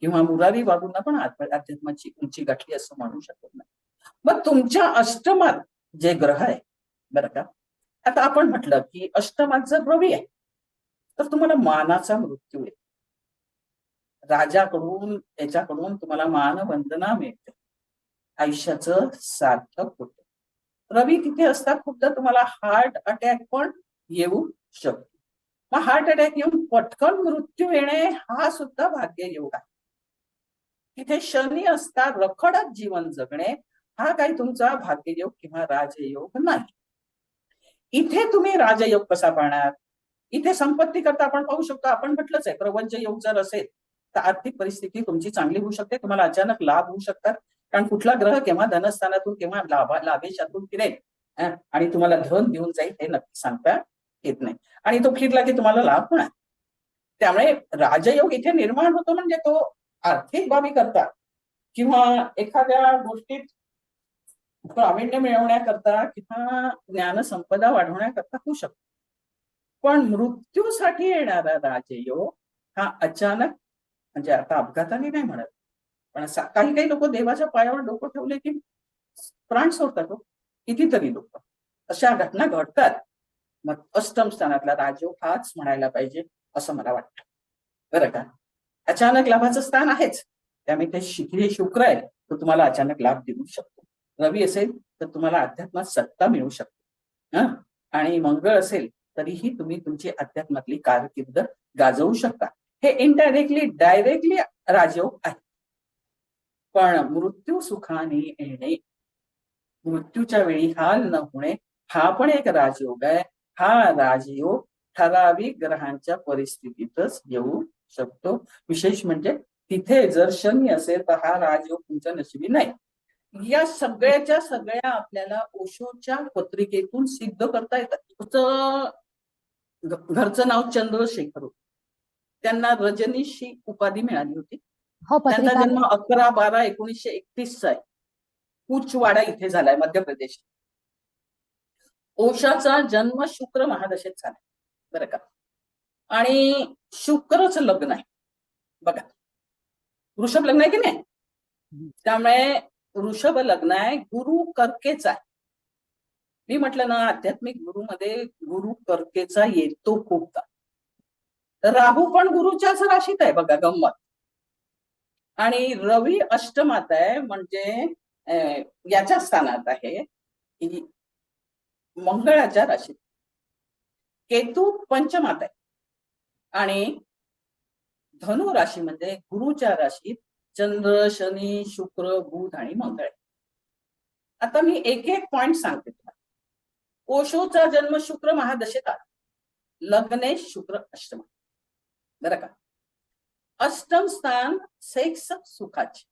किंवा मुरारी बाबूंना पण अध्यात्माची उंची गाठली असं म्हणू शकत नाही. मग तुमच्या अष्टमात जे ग्रह आहे, बरं का, आता आपण म्हटलं की अष्टमात जर रवी आहे तर तुम्हाला मानाचा मृत्यू आहे. राजाकडून याच्याकडून तुम्हाला मानवंदना मिळते, आयुष्याचं सार्थक होतं. रवी तिथे असतात, फक्त तुम्हाला हार्ट अटॅक पण येऊ शकतो. मग हार्ट अटॅक येऊन पटकन मृत्यू येणे हा सुद्धा भाग्ययोग आहे. तिथे शनी असतात, रखडत जीवन जगणे हा काही तुमचा भाग्ययोग किंवा राजयोग नाही. इथे तुम्ही राजयोग कसा पाहणार? इथे संपत्ती करता आपण पाहू शकतो, आपण म्हटलंच आहे, प्रपंच योग जर असेल तर आर्थिक परिस्थिती तुमची चांगली होऊ शकते, तुम्हाला अचानक लाभ होऊ शकतात. कारण कुठला ग्रह केव्हा धनस्थानातून केव्हा लाभेशातून फिरेल आणि तुम्हाला धन देऊन जाईल हे नक्की सांगता येत नाही, आणि तो फिरला की तुम्हाला लाभ होणार. त्यामुळे राजयोग इथे निर्माण होतो म्हणजे तो आर्थिक बाबी करता किंवा एखाद्या गोष्टीत प्रावीण्य मिळवण्याकरता किंवा ज्ञानसंपदा वाढवण्याकरता होऊ शकतो. पण मृत्यूसाठी येणारा राजयोग हा अचानक, म्हणजे आता अपघाताने नाही म्हणत, पण काही काही लोक देवाच्या पायावर डोकं ठेवले की प्राण सोडतात. कितीतरी लोक अशा घटना घडतात. मग अष्टम स्थानातला राजयोग हाच म्हणायला पाहिजे असं मला वाटतं, बरं का. अचानक लाभाचं स्थान आहेच, त्यामुळे ते शुक्र आहे तो तुम्हाला अचानक लाभ देऊ शकतो. रवी असेल तर तुम्हाला अध्यात्मात सत्ता मिळू शकते, आणि मंगळ असेल तरीही तुम्ही तुमची अध्यात्मातली कारकीर्द गाजवू शकता. हे इनडायरेक्टली डायरेक्टली राजयोग आहे. पण मृत्यू सुखाने येणे, मृत्यूच्या वेळी हाल न होणे हा पण एक राजयोग आहे. हा राजयोग ठराविक ग्रहांच्या परिस्थितीतच येऊ शकतो. विशेष म्हणजे तिथे जर शनी असेल तर हा राजयोग तुमच्या नशिबी नाही. या सगळ्याच्या सगळ्या आपल्याला ओशोच्या पत्रिकेतून सिद्ध करता येतात. घरचं नाव चंद्रशेखर होतं, त्यांना रजनीश ही उपाधी मिळाली होती. हो, त्यांचा पत्रिका जन्म 11/12/1931 चा आहे. कुचवाडा इथे झालाय, मध्य प्रदेश. ओशाचा जन्म शुक्र महादशेत झाला, बरं का. आणि शुक्रच लग्न आहे बघा, वृषभ लग्न आहे की नाही, त्यामुळे वृषभ लग्न आहे, गुरु कर्केचा आहे. मी म्हटलं ना, आध्यात्मिक गुरुमध्ये गुरु कर्केचा येतो खूपदा. राहू पण गुरुच्याच राशीत आहे बघा, गंमत. आणि रवी अष्टमात आहे, म्हणजे याच्या स्थानात आहे, मंगळाच्या राशीत. केतू पंचमात आहे आणि धनु राशी म्हणजे गुरुच्या राशीत चंद्र, शनी, शुक्र, बुध आणि मंगळ. आता मी एक एक पॉइंट सांगते तुम्हाला. ओशोचा जन्म शुक्र महादशेत आला, लग्नेश शुक्र अष्टम, बरं का. अष्टम स्थान सेक्स सुखाचे,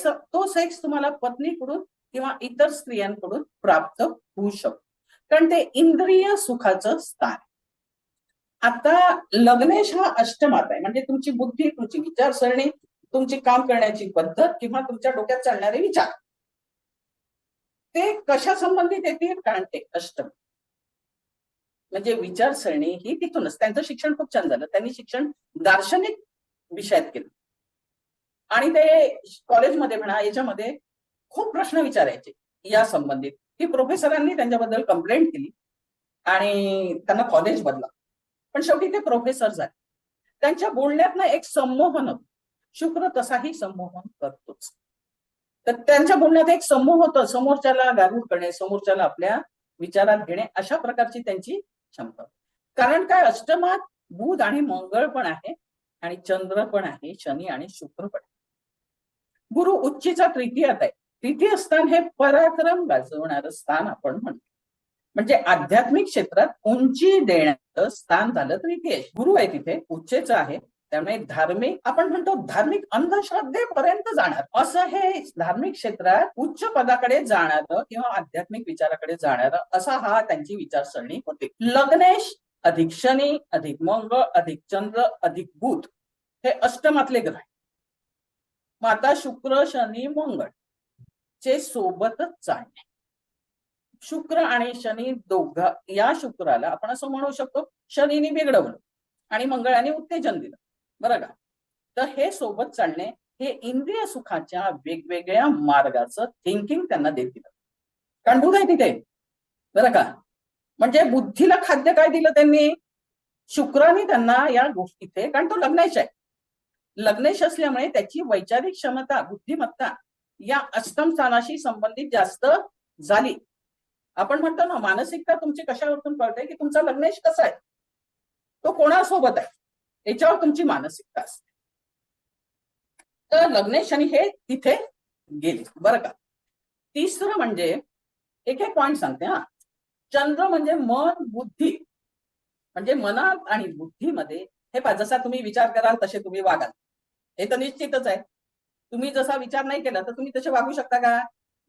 तो सेक्स तुम्हाला पत्नीकडून किंवा इतर स्त्रियांकडून प्राप्त होऊ शकतो, कारण ते इंद्रिय सुखाचं स्थान. आता लग्नेश हा अष्टमात आहे, म्हणजे तुमची बुद्धी, तुमची विचारसरणी, तुमची काम करण्याची पद्धत किंवा तुमच्या डोक्यात चालणारे विचार ते कशा संबंधित येतील, कारण ते अष्टम म्हणजे विचारसरणी ही तिथूनच. त्यांचं शिक्षण खूप छान झालं, त्यांनी शिक्षण दार्शनिक विषयात केलं आणि ते कॉलेजमध्ये म्हणा याच्यामध्ये खूप प्रश्न विचारायचे या संबंधित, की प्रोफेसरांनी त्यांच्याबद्दल कंप्लेंट केली आणि त्यांना कॉलेज बदला, पण शेवटी ते प्रोफेसर झाले. त्यांच्या बोलण्यातनं एक संमोहन होतं. शुक्र तसाही संमोहन करतोच. तर त्यांच्या बोलण्यात एक समूह होतं, समोरच्याला गारूड करणे, समोरच्याला आपल्या विचारात घेणे, अशा प्रकारची त्यांची क्षमता. कारण काय, अष्टमात बुध आणि मंगळ पण आहे आणि चंद्र पण आहे, शनी आणि शुक्र पण आहे. गुरु उच्चीचा तृतीयात आहे. तृतीय स्थान हे पराक्रम गाजवणारं स्थान आपण म्हणतो, म्हणजे आध्यात्मिक क्षेत्रात उंची देण्याचं स्थान झालं तृतीय. गुरु आहे तिथे, उच्चेचं आहे, त्यामुळे धार्मिक, आपण म्हणतो धार्मिक अंधश्रद्धेपर्यंत जाणार, असं हे धार्मिक क्षेत्रात उच्च पदाकडे जाणारं किंवा आध्यात्मिक विचाराकडे जाणारं असा हा त्यांची विचारसरणी होती. लग्नेश अधिक शनी अधिक मंगळ अधिक चंद्र अधिक बुध हे अष्टमातले ग्रह आहे. मग आता शुक्र शनी मंगळ चे सोबतच चालणे. शुक्र आणि शनी दोघा, या शुक्राला आपण असं म्हणू शकतो शनीने बिघडवलं आणि मंगळाने उत्तेजन दिलं, बरं का. तर हे सोबत चालणे हे इंद्रिय सुखाच्या वेगवेगळ्या मार्गाचं थिंकिंग त्यांना देत दिलं, कारण बुध आहे तिथे, बरं का. म्हणजे बुद्धीला खाद्य काय दिलं त्यांनी, शुक्राने त्यांना या गोष्टीथे, कारण तो लग्नेश आहे, लग्नेश असल्यामुळे त्याची वैचारिक क्षमता, बुद्धिमत्ता या अष्टम स्थानाशी संबंधित जास्त झाली. आपण म्हणतो ना, मानसिकता तुमची कशावरून कळते, की तुमचा लग्नेश कसा आहे, तो कोणासोबत आहे याच्यावर तुमची मानसिकता असते. तर लग्नेश आणि हे तिथे गेले, बरं का. तिसरं म्हणजे एक एक पॉइंट सांगते हा. चंद्र म्हणजे मन बुद्धी, म्हणजे मनात आणि बुद्धीमध्ये हे पहा, जसा तुम्ही विचार कराल तसे तुम्ही वागाल, हे तर निश्चितच आहे. तुम्ही जसा विचार नाही केला तर तुम्ही तसे वागू शकता का.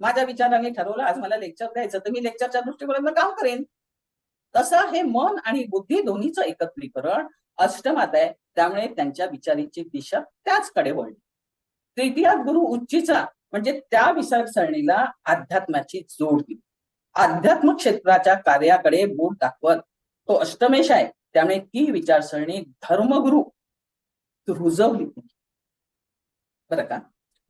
माझ्या विचाराने ठरवलं आज मला लेक्चर द्यायचं, तर मी लेक्चरच्या दृष्टिकोनातून काम करेन. तसं हे मन आणि बुद्धी दोन्हीचं एकत्रीकरण अष्टमात आहे, त्यामुळे त्यांच्या विचारीची दिशा त्याचकडे वळली. तृतीयात गुरु उच्चीचा, म्हणजे त्या विचारसरणीला अध्यात्माची जोड दिली, अध्यात्म क्षेत्राच्या कार्याकडे बोट दाखवत तो अष्टमेश आहे, त्यामुळे ती विचारसरणी धर्मगुरु रुजवली, बरं का.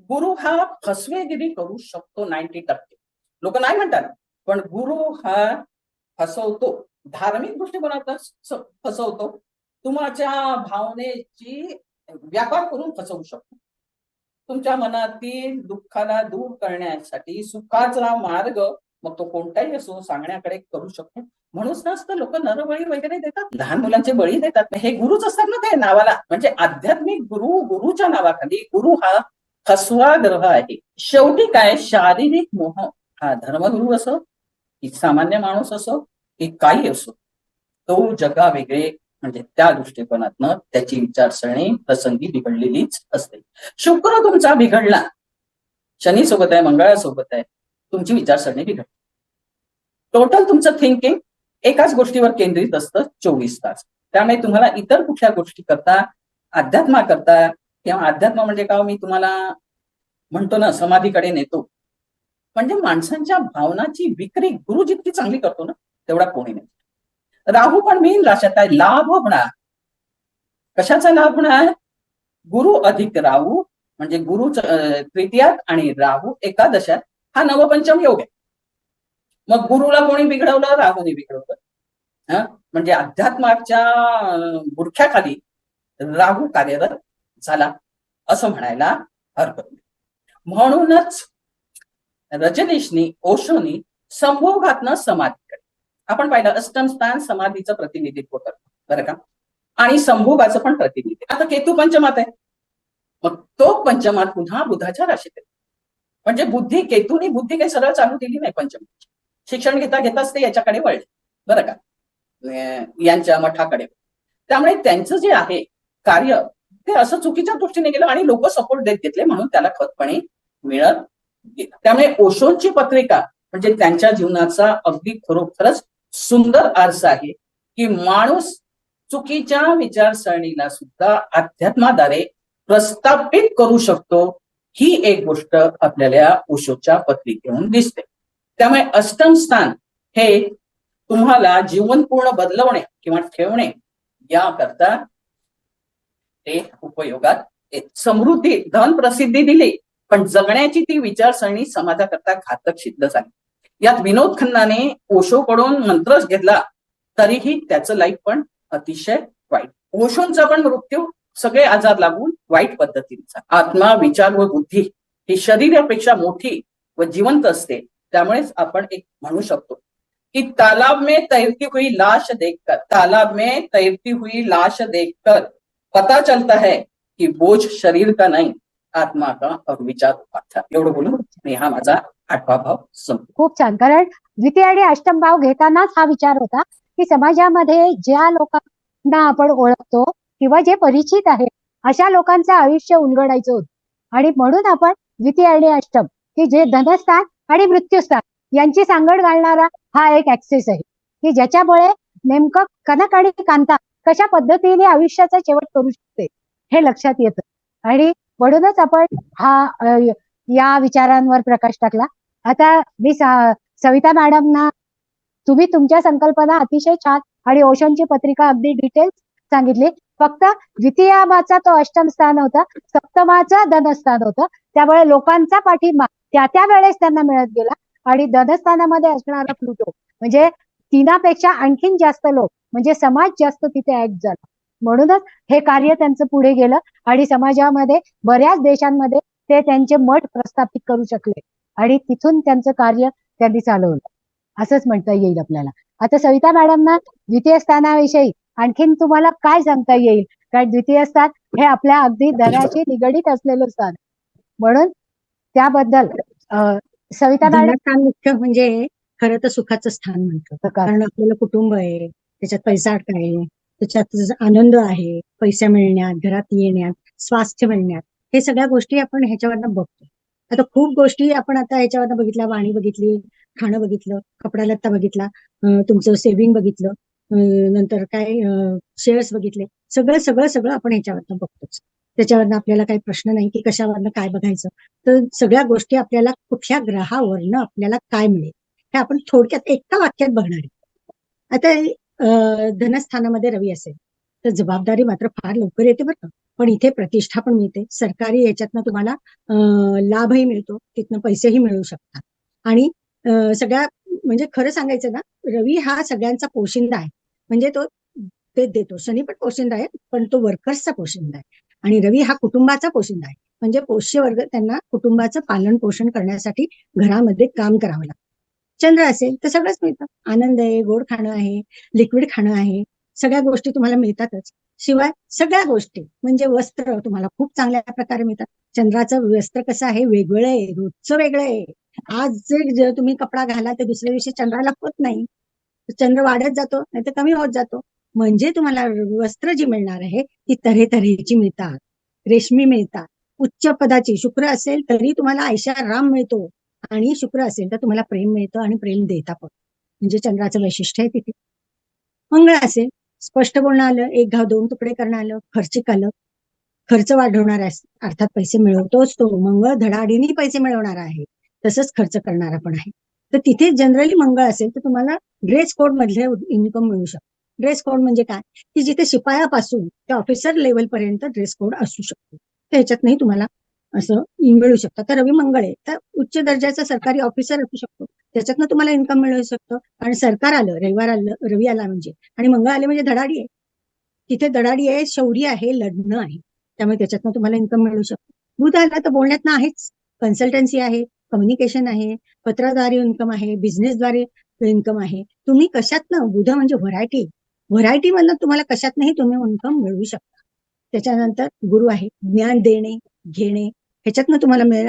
गुरु हा फसवेगिरी करू शकतो 90%, लोक नाही म्हणतात, पण गुरु हा फसवतो, धार्मिक दृष्टिकोनातून फसवतो, तुमच्या भावनेची व्यापार करून फसवू शकतो, तुमच्या मनातील दुःखाला दूर करण्यासाठी सुखाचा मार्ग मग तो कोणताही असो सांगण्याकडे करू शकतो. म्हणूनच नसतं लोक नरबळी वगैरे देतात, लहान मुलांचे बळी देतात, हे गुरुच असतात ना ते नावाला, म्हणजे आध्यात्मिक गुरु, गुरुच्या नावाखाली गुरु हा फसवा ग्रह आहे. शेवटी काय, शारीरिक मोह हा धर्मगुरु असो की सामान्य माणूस असो की काही असो, तो जगा वेगळे, म्हणजे त्या दृष्टिकोनातनं त्याची विचारसरणी प्रसंगी बिघडलेलीच असते. शुक्र तुमचा बिघडला, शनी सोबत आहे, मंगळासोबत आहे, तुमची विचारसरणी बिघडते. टोटल तुमचं थिंकिंग एकाच गोष्टीवर केंद्रित असतं 24 तास. त्यामुळे तुम्हाला इतर कुठल्या गोष्टी करता, अध्यात्मा करता, किंवा अध्यात्म म्हणजे का, मी तुम्हाला म्हणतो ना समाधीकडे नेतो, म्हणजे माणसांच्या भावनाची विक्री गुरु जितकी चांगली करतो ना तेवढा कोणी नाही. राहू पण मीन राशात आहे, लाभ होणार. कशाचा लाभ होणार, गुरु अधिक राहू, म्हणजे गुरु तृतीयात आणि राहू एकादशात, हा नवपंचम योग आहे. मग गुरुला कोणी बिघडवलं, राहूने बिघडवलं. म्हणजे अध्यात्माच्या बुरख्याखाली राहू कार्यरत झाला असं म्हणायला हरकत नाही. म्हणूनच रजनीशनी, ओशोनी संभोगातनं समाधीकडे, आपण पाहिलं अष्टम स्थान समाधीचं प्रतिनिधित्व करतो, बरं का, आणि संभोगाचं पण प्रतिनिधित्व. आता केतू पंचमात आहे, मग तो पंचमात पुन्हा बुधाच्या राशीत आहे, म्हणजे बुद्धी, केतूनी बुद्धी काही सरळ चालू दिली नाही, पंचमाची शिक्षण घेता घेताच ते याच्याकडे वळले, बरं का, यांच्या मठाकडे. त्यामुळे त्यांचं जे आहे कार्य ते असं चुकीच्या दृष्टीने गेलं आणि लोक सपोर्ट देत घेतले, म्हणून त्याला खतपणे मिळत गेलं. त्यामुळे ओशोंची पत्रिका म्हणजे त्यांच्या जीवनाचा अगदी खरोखरच सुंदर आरसा आहे, की माणूस चुकीच्या विचारसरणीला सुद्धा अध्यात्माद्वारे प्रस्थापित करू शकतो, ही एक गोष्ट आपल्याला या ओशोच्या पत्रिकेतून दिसते. त्यामुळे अष्टम स्थान हे तुम्हाला जीवन पूर्ण बदलवणे किंवा ठेवणे याकरता ते उपयोगात येते. समृद्धी, धन, प्रसिद्धी दिली, पण जगण्याची ती विचारसरणी समाजाकरता घातक सिद्ध झाली. यात विनोद खन्नाने ओशोकडून मंत्रच घेतला तरीही त्याचं लाईफ पण अतिशय वाईट. ओशोंचा पण मृत्यू सगळे आजार लागून वाईट पद्धतीचा. आत्मा, विचार व बुद्धी ही शरीरापेक्षा मोठी व जिवंत असते. त्यामुळेच आपण एक म्हणू शकतो कि तालाब में तैरती हुई लाश देखकर, तालाब में तैरती हुई लाश देखकर पता चलता है कि बोझ शरीर का नहीं, आत्मा का और विचार का था. एवढं बोलून मी हा माझा 8वा भाव संपतो. खूप छान. कारण द्वितीय आणि अष्टम भाव घेतानाच हा विचार होता की समाजामध्ये ज्या लोकांना आपण ओळखतो किंवा जे परिचित आहे अशा लोकांचं आयुष्य उलगडायचं होतं. आणि म्हणून आपण द्वितीय आणि अष्टम की जे धनस्थान आणि मृत्यूस्थान यांची सांगड घालणारा हा एक ऍक्सेस आहे की ज्याच्यामुळे नेमकं कनक आणि कांता कशा पद्धतीने आयुष्याचा शेवट करू शकते हे लक्षात येतं. आणि म्हणूनच आपण हा या विचारांवर प्रकाश टाकला. आता मी सविता मॅडमना तुम्ही तुमच्या संकल्पना अतिशय छान आणि ओशोंची पत्रिका अगदी डिटेल्स सांगितली. फक्त द्वितीयामाचा तो अष्टम स्थान होता, सप्तमाचं धनस्थान होतं. त्यामुळे लोकांचा पाठिंबा त्या वेळेस त्यांना मिळत गेला. आणि धनस्थानामध्ये असणारा प्लुटो म्हणजे तिनापेक्षा आणखीन जास्त लोक म्हणजे समाज जास्त तिथे ऍक्ट झाला. म्हणूनच हे कार्य त्यांचं पुढे गेलं आणि समाजामध्ये बऱ्याच देशांमध्ये ते त्यांचे मठ प्रस्थापित करू शकले आणि तिथून त्यांचं कार्य त्यांनी चालवलं असंच म्हणता येईल आपल्याला. आता सविता मॅडमना द्वितीय स्थानाविषयी आणखीन तुम्हाला काय सांगता येईल? कारण द्वितीय स्थान हे आपल्या अगदी धनाशी निगडीत असलेलं स्थान, म्हणून त्याबद्दल सविता मॅडम. धनस्थान मुख्य म्हणजे खरं तर सुखाचं स्थान म्हणतो. कारण आपल्याला कुटुंब आहे, त्याच्यात पैसा आहे, त्याच्यात आनंद आहे, पैसा मिळण्यात, घरात येण्यात, स्वास्थ्य मिळण्यात, हे सगळ्या गोष्टी आपण ह्याच्यावरनं बघतो. आता खूप गोष्टी आपण आता ह्याच्यावरनं बघितल्या, वाणी बघितली, खाणं बघितलं, कपडा लत्ता बघितला, तुमचं सेव्हिंग बघितलं, नंतर काय शेअर्स बघितले, सगळं सगळं सगळं आपण ह्याच्यावरनं बघतोच. त्याच्यावरनं आपल्याला काही प्रश्न नाही की कशावरनं काय बघायचं. तर सगळ्या गोष्टी आपल्याला कुठल्या ग्रहावरनं आपल्याला काय मिळेल हे आपण थोडक्यात एका वाक्यात बघणार आहे. आता धनस्थानामध्ये रवी असेल तर जबाबदारी मात्र फार लवकर येते बरं का, पण इथे प्रतिष्ठा पण मिळते, सरकारी याच्यातनं तुम्हाला लाभही मिळतो, तिथनं पैसेही मिळू शकतात. आणि सगळ्या म्हणजे खरं सांगायचं ना, रवी हा सगळ्यांचा पोशिंदा आहे. म्हणजे तो ते देतो. शनी पण पोशिंदा आहे, पण तो वर्कर्सचा पोशिंदा आहे. आणि रवी हा कुटुंबाचा पोशिंदा आहे. म्हणजे पोष्य वर्ग त्यांना कुटुंबाचं पालन पोषण करण्यासाठी घरामध्ये काम करावं लागतं. चंद्र असेल तर सगळंच मिळतं, आनंद आहे, गोड खाणं आहे, लिक्विड खाणं आहे, सगळ्या गोष्टी तुम्हाला मिळतातच. शिवाय सगळ्या गोष्टी म्हणजे वस्त्र तुम्हाला खूप चांगल्या प्रकारे मिळतात. चंद्राचं वस्त्र कसं आहे, वेगळं आहे, रोजचं वेगळं आहे. आज जर तुम्ही कपडा घाला तर दुसऱ्या दिवशी चंद्राला होत नाही, चंद्र वाढत जातो नाही तर कमी होत जातो. म्हणजे तुम्हाला वस्त्र जी मिळणार आहे ती तऱ्हेतऱ्हेची मिळतात, रेशमी मिळतात, उच्च पदाची. शुक्र असेल तरी तुम्हाला ऐशाराम मिळतो, आणि शुक्र असेल तर तुम्हाला प्रेम मिळतं आणि प्रेम देता पण, म्हणजे चंद्राचं वैशिष्ट्य आहे तिथे. मंगळ असेल, स्पष्ट बोलणं आलं, एक घाव दोन तुकडे करणं आलं, खर्चिक आलं, खर्च वाढवणार आहे, अर्थात पैसे मिळवतोच तो. मंगळ धडाडीने पैसे मिळवणारा आहे, तसंच खर्च करणारा पण आहे. तर तिथे जनरली मंगळ असेल तर तुम्हाला ड्रेस कोड मधले इन्कम मिळू शकतो. ड्रेस कोड म्हणजे काय, की जिथे शिपायापासून ते ऑफिसर लेवल पर्यंत ड्रेस कोड असू शकतो, त्याच्यातनंही तुम्हाला असं मिळू शकतं. तर रवी मंगळ आहे तर उच्च दर्जाचा सरकारी ऑफिसर असू शकतो, त्याच्यातनं तुम्हाला इन्कम मिळू शकतं. कारण सरकार आलं, रविवार आलं, रवी आला म्हणजे, आणि मंगळ आले म्हणजे धडाडी आहे. तिथे धडाडी आहे, शौर्य आहे, लढणं आहे, त्यामुळे त्याच्यातनं तुम्हाला इन्कम मिळू शकतो. बुध आला तर बोलण्यातनं आहेच, कन्सल्टन्सी आहे, कम्युनिकेशन आहे, पत्राद्वारे इन्कम आहे, बिझनेसद्वारे इन्कम आहे. तुम्ही कशातनं, बुध म्हणजे व्हरायटी मधनं तुम्हाला कशातनंही तुम्ही इन्कम मिळवू शकता. त्याच्यानंतर गुरु आहे, ज्ञान देणे घेणे, ह्याच्यातनं तुम्हाला मिळेल.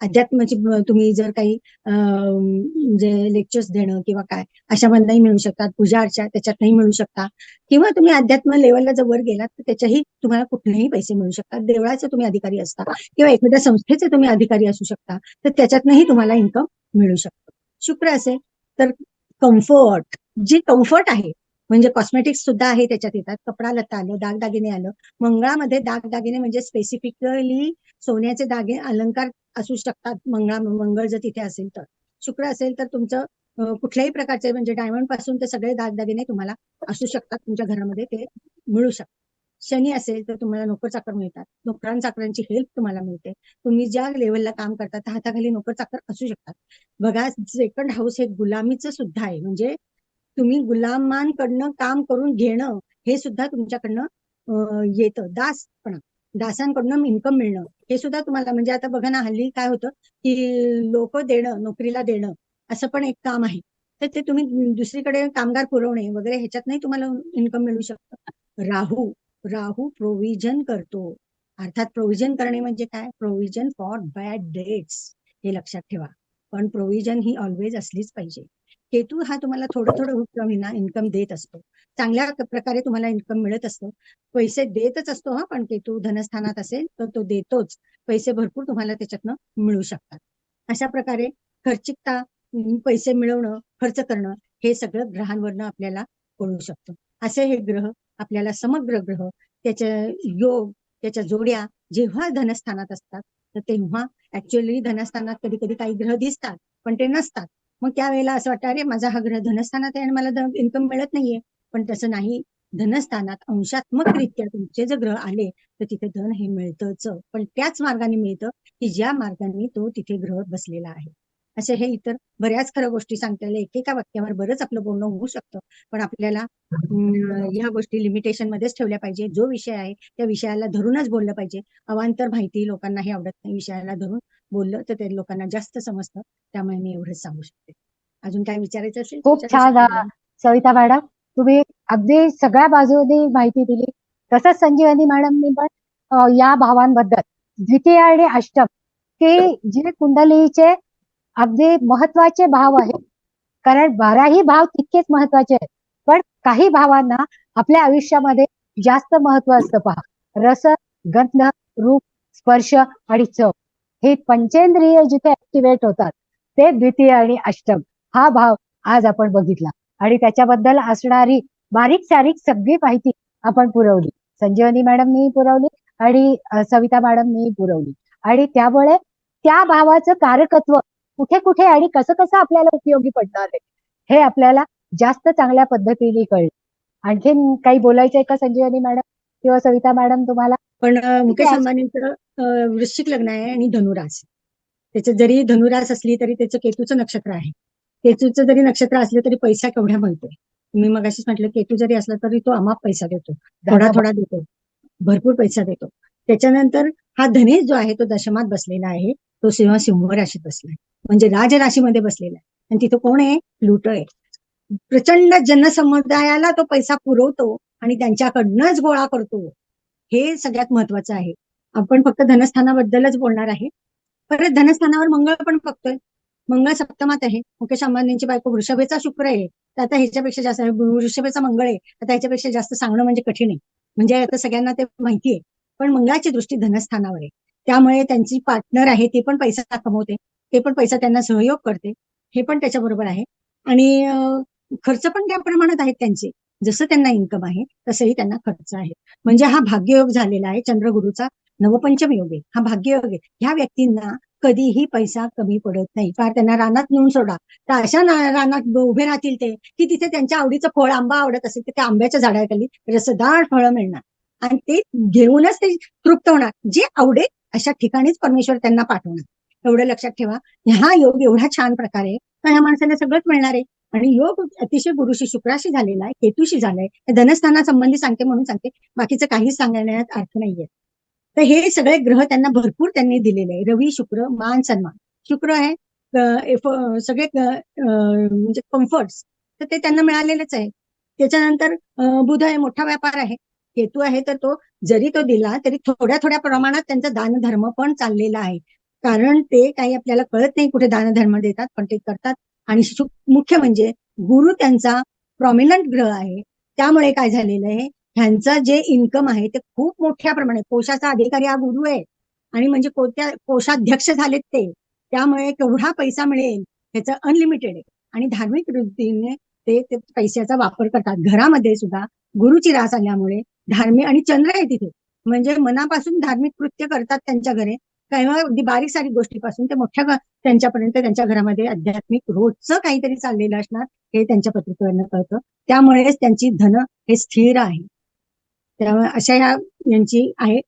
अध्यात्माची तुम्ही जर काही म्हणजे लेक्चर्स देणं किंवा काय अशामधनंही मिळू शकतात. पूजा अर्चा त्याच्यातनंही मिळू शकता, किंवा तुम्ही अध्यात्म लेवलला जर वर गेलात तर त्याच्याही तुम्हाला कुठलेही पैसे मिळू शकतात. देवळाचे तुम्ही अधिकारी असता किंवा एखाद्या संस्थेचे तुम्ही अधिकारी असू शकता, तर त्याच्यातनंही तुम्हाला इन्कम मिळू शकतं. शुक्र असेल तर कम्फर्ट, जी कम्फर्ट आहे म्हणजे कॉस्मेटिक्स सुद्धा आहे त्याच्यात येतात, कपडा लत्ता आलं, दागदागिने आलं. मंगळामध्ये दागदागिने म्हणजे स्पेसिफिकली सोन्याचे दागिने अलंकार असू शकतात. मंगळ जर तिथे असेल तर. शुक्र असेल तर तुमचं कुठल्याही प्रकारचे म्हणजे डायमंड पासून ते सगळे दागदागिने तुम्हाला असू शकतात तुमच्या घरामध्ये, ते मिळू शकतात. शनी असेल तर तुम्हाला नोकर चाकर मिळतात, नोकरांचाकरांची हेल्प तुम्हाला मिळते. तुम्ही ज्या लेवलला काम करता त्या हाताखाली नोकर चाकर असू शकतात. बघा, सेकंड हाऊस हे गुलामीचं सुद्धा आहे. म्हणजे तुम्ही गुलामांकडनं काम करून घेणं हे सुद्धा तुमच्याकडनं येतं. दासपणा, दासांकडनं इन्कम मिळणं हे सुद्धा तुम्हाला, म्हणजे आता बघा ना, हल्ली काय होतं की लोक देणं, नोकरीला देणं असं पण एक काम आहे. तर ते तुम्ही दुसरीकडे कामगार पुरवणे वगैरे ह्याच्यात नाही तुम्हाला इन्कम मिळू शकतं. राहू राहू प्रोव्हिजन करतो. अर्थात प्रोव्हिजन करणे म्हणजे काय, प्रोव्हिजन फॉर बॅड डेट्स, हे लक्षात ठेवा. पण प्रोव्हिजन ही ऑलवेज असलीच पाहिजे. केतू हा तुम्हाला थोडं थोडं होईना इन्कम देत असतो. चांगल्या प्रकारे तुम्हाला इन्कम मिळत असतो. पैसे देतच असतो हा, पण केतू धनस्थानात असेल तर तो देतोच. पैसे भरपूर तुम्हाला त्याच्यातनं मिळू शकतात. अशा प्रकारे खर्चिकता, पैसे मिळवणं, खर्च करणं हे सगळं ग्रहांवरनं आपल्याला कळू शकतं. असे हे ग्रह आपल्याला, समग्र ग्रह, त्याचे योग, त्याच्या जोड्या जेव्हा धनस्थानात असतात तर तेव्हा ऍक्च्युअली धनस्थानात कधी कधी काही ग्रह दिसतात पण ते नसतात. मग त्यावेळेला असं वाटतं, अरे माझा हा ग्रह धनस्थानात आहे आणि मला इन्कम मिळत नाहीये. पण तसं नाही. धनस्थानात अंशात्मकरित्या तुमचे जर ग्रह आले तर तिथे धन हे मिळतच, पण त्याच मार्गाने मिळतं की ज्या मार्गाने तो तिथे ग्रह बसलेला आहे. असे हे इतर बऱ्याच खऱ्या गोष्टी सांगता येईल. एकेका वाक्यावर बरंच आपलं बोलणं होऊ शकतं, पण आपल्याला ह्या गोष्टी लिमिटेशन मध्येच ठेवल्या पाहिजे. जो विषय आहे त्या विषयाला धरूनच बोललं पाहिजे. अवांतर माहिती लोकांना हे आवडत नाही. विषयाला धरून बोललं तर ते लोकांना जास्त समजतं. त्यामुळे मी एवढंच सांगू शकते. अजून काय विचारायचं असेल तर खूप विचारू छान शकते मॅडम. सविता मॅडम, तुम्ही अगदी सगळ्या बाजूनी माहिती दिली. तसंच संजीवनी मॅडमनी पण या भावांबद्दल, द्वितीय आणि अष्टम, की जे कुंडलीचे अगदी महत्वाचे भाव आहेत. कारण 12ही भाव तितकेच महत्वाचे आहेत, पण काही भावांना आपल्या आयुष्यामध्ये जास्त महत्व असतं. पहा, रस, गंध, रूप, स्पर्श आणि चव, हे पंचेंद्रिय जिथे ऍक्टिव्हेट होतात ते द्वितीय आणि अष्टम हा भाव आज आपण बघितला. आणि त्याच्याबद्दल असणारी बारीक सारीक सगळी माहिती आपण पुरवली. संजीवनी मॅडमनी पुरवली आणि सविता मॅडमनी पुरवली. आणि त्यामुळे त्या भावाचं कारकत्व कुठे कुठे आणि कसं कसं आपल्याला उपयोगी पडणार आहे हे आपल्याला जास्त चांगल्या पद्धतीने कळलं. आणखीन काही बोलायचंय का संजीवनी मॅडम किंवा सविता मॅडम तुम्हाला? पण ठीक मुकेश आहे. अंबानींचं वृश्चिक लग्न आहे आणि धनुरास. त्याचं जरी धनुरास असली तरी त्याचं केतूचं नक्षत्र आहे. केतूचं जरी नक्षत्र असलं तरी पैसा केवढ्या मिळतोय. मी मगाशीच म्हटलं, केतू जरी असला तरी तो अमाप पैसा देतो, थोडा थोडा देतो, भरपूर पैसा देतो. त्याच्यानंतर हा धनेश जो आहे तो दशमात बसलेला आहे. तो सिंह राशीत बसलाय, म्हणजे राज राशीमध्ये बसलेला आहे. आणि तिथं कोण आहे, प्लुटो आहे. प्रचंड जनसमुदायाला तो पैसा पुरवतो आणि त्यांच्याकडनंच गोळा करतो. हे सगळ्यात महत्वाचं आहे. आपण फक्त धनस्थानाबद्दलच बोलणार आहे. परत धनस्थानावर मंगळ पण बघतोय. मंगळ सप्तमात आहे. मुकेश अंबानींची बायको वृषभेचा शुक्र आहे. तर आता ह्याच्यापेक्षा जास्त वृषभेचा मंगळ आहे. आता ह्याच्यापेक्षा जास्त सांगणं म्हणजे कठीण आहे. म्हणजे आता सगळ्यांना ते माहिती आहे. पण मंगळाची दृष्टी धनस्थानावर आहे. त्यामुळे त्यांची पार्टनर आहे ते पण पैसा कमवते, ते पण पैसा त्यांना सहयोग करते, हे पण त्याच्याबरोबर आहे. आणि खर्च पण त्या प्रमाणात आहेत त्यांचे. जसं त्यांना इन्कम आहे तसंही त्यांना खर्च आहे. म्हणजे हा भाग्ययोग झालेला आहे. चंद्रगुरूचा नवपंचम योग आहे. हा भाग्ययोग आहे. ह्या व्यक्तींना कधीही पैसा कमी पडत नाही. फार त्यांना रानात नेऊन सोडा तर अशा रानात उभे राहतील ते, की तिथे त्यांच्या आवडीचं फळ, आंबा आवडत असेल तर त्या आंब्याच्या झाडाखाली रसदार फळं मिळणार आणि ते घेऊनच ते तृप्त होणार. जे आवडेल अशा ठिकाणीच परमेश्वर त्यांना पाठवणार. एवढं लक्षात ठेवा. हा योग एवढा छान प्रकारे तर ह्या माणसाला सगळंच मिळणार आहे. आणि योग अतिशय गुरुशी शुक्राशी झालेला आहे, केतूशी झालाय. धनस्थानासंबंधी सांगते म्हणून सांगते, बाकीचं काहीच सांगण्यात अर्थ नाहीये. तर हे सगळे ग्रह त्यांना भरपूर त्यांनी दिलेले आहे. रवी, शुक्र, मान सन्मान. शुक्र आहे सगळे म्हणजे कम्फर्ट्स, तर ते त्यांना मिळालेलेच आहे. त्याच्यानंतर बुध आहे, मोठा व्यापार आहे. केतू आहे तर तो जरी तो दिला तरी थोड्या थोड्या प्रमाणात त्यांचा दानधर्म पण चाललेला आहे. कारण ते काही आपल्याला कळत नाही कुठे दानधर्म देतात, पण ते करतात. आणि मुख्य म्हणजे गुरु त्यांचा प्रॉमिनंट ग्रह आहे. त्यामुळे काय झालेलं आहे, ह्यांचा जे इन्कम आहे ते खूप मोठ्या प्रमाणात, कोशाचा अधिकारी हा गुरु आहे आणि म्हणजे कोशाध्यक्ष झालेत ते. त्यामुळे केवढा पैसा मिळेल ह्याचं अनलिमिटेड आहे. आणि धार्मिक वृत्तीने ते पैशाचा वापर करतात. घरामध्ये सुद्धा गुरुची रास आल्यामुळे धार्मिक, आणि चंद्र आहे तिथे, म्हणजे मनापासून धार्मिक कृत्य करतात त्यांच्या घरी. तेव्हा अगदी बारीक सारीक गोष्टीपासून ते मोठ्या त्यांच्यापर्यंत त्यांच्या घरामध्ये आध्यात्मिक रोजचं काहीतरी चाललेलं असणार हे त्यांच्या पत्रिकेवरनं कळतं. त्यामुळेच त्यांची धन हे स्थिर आहे. त्यामुळे अशा ह्या यांची आहे.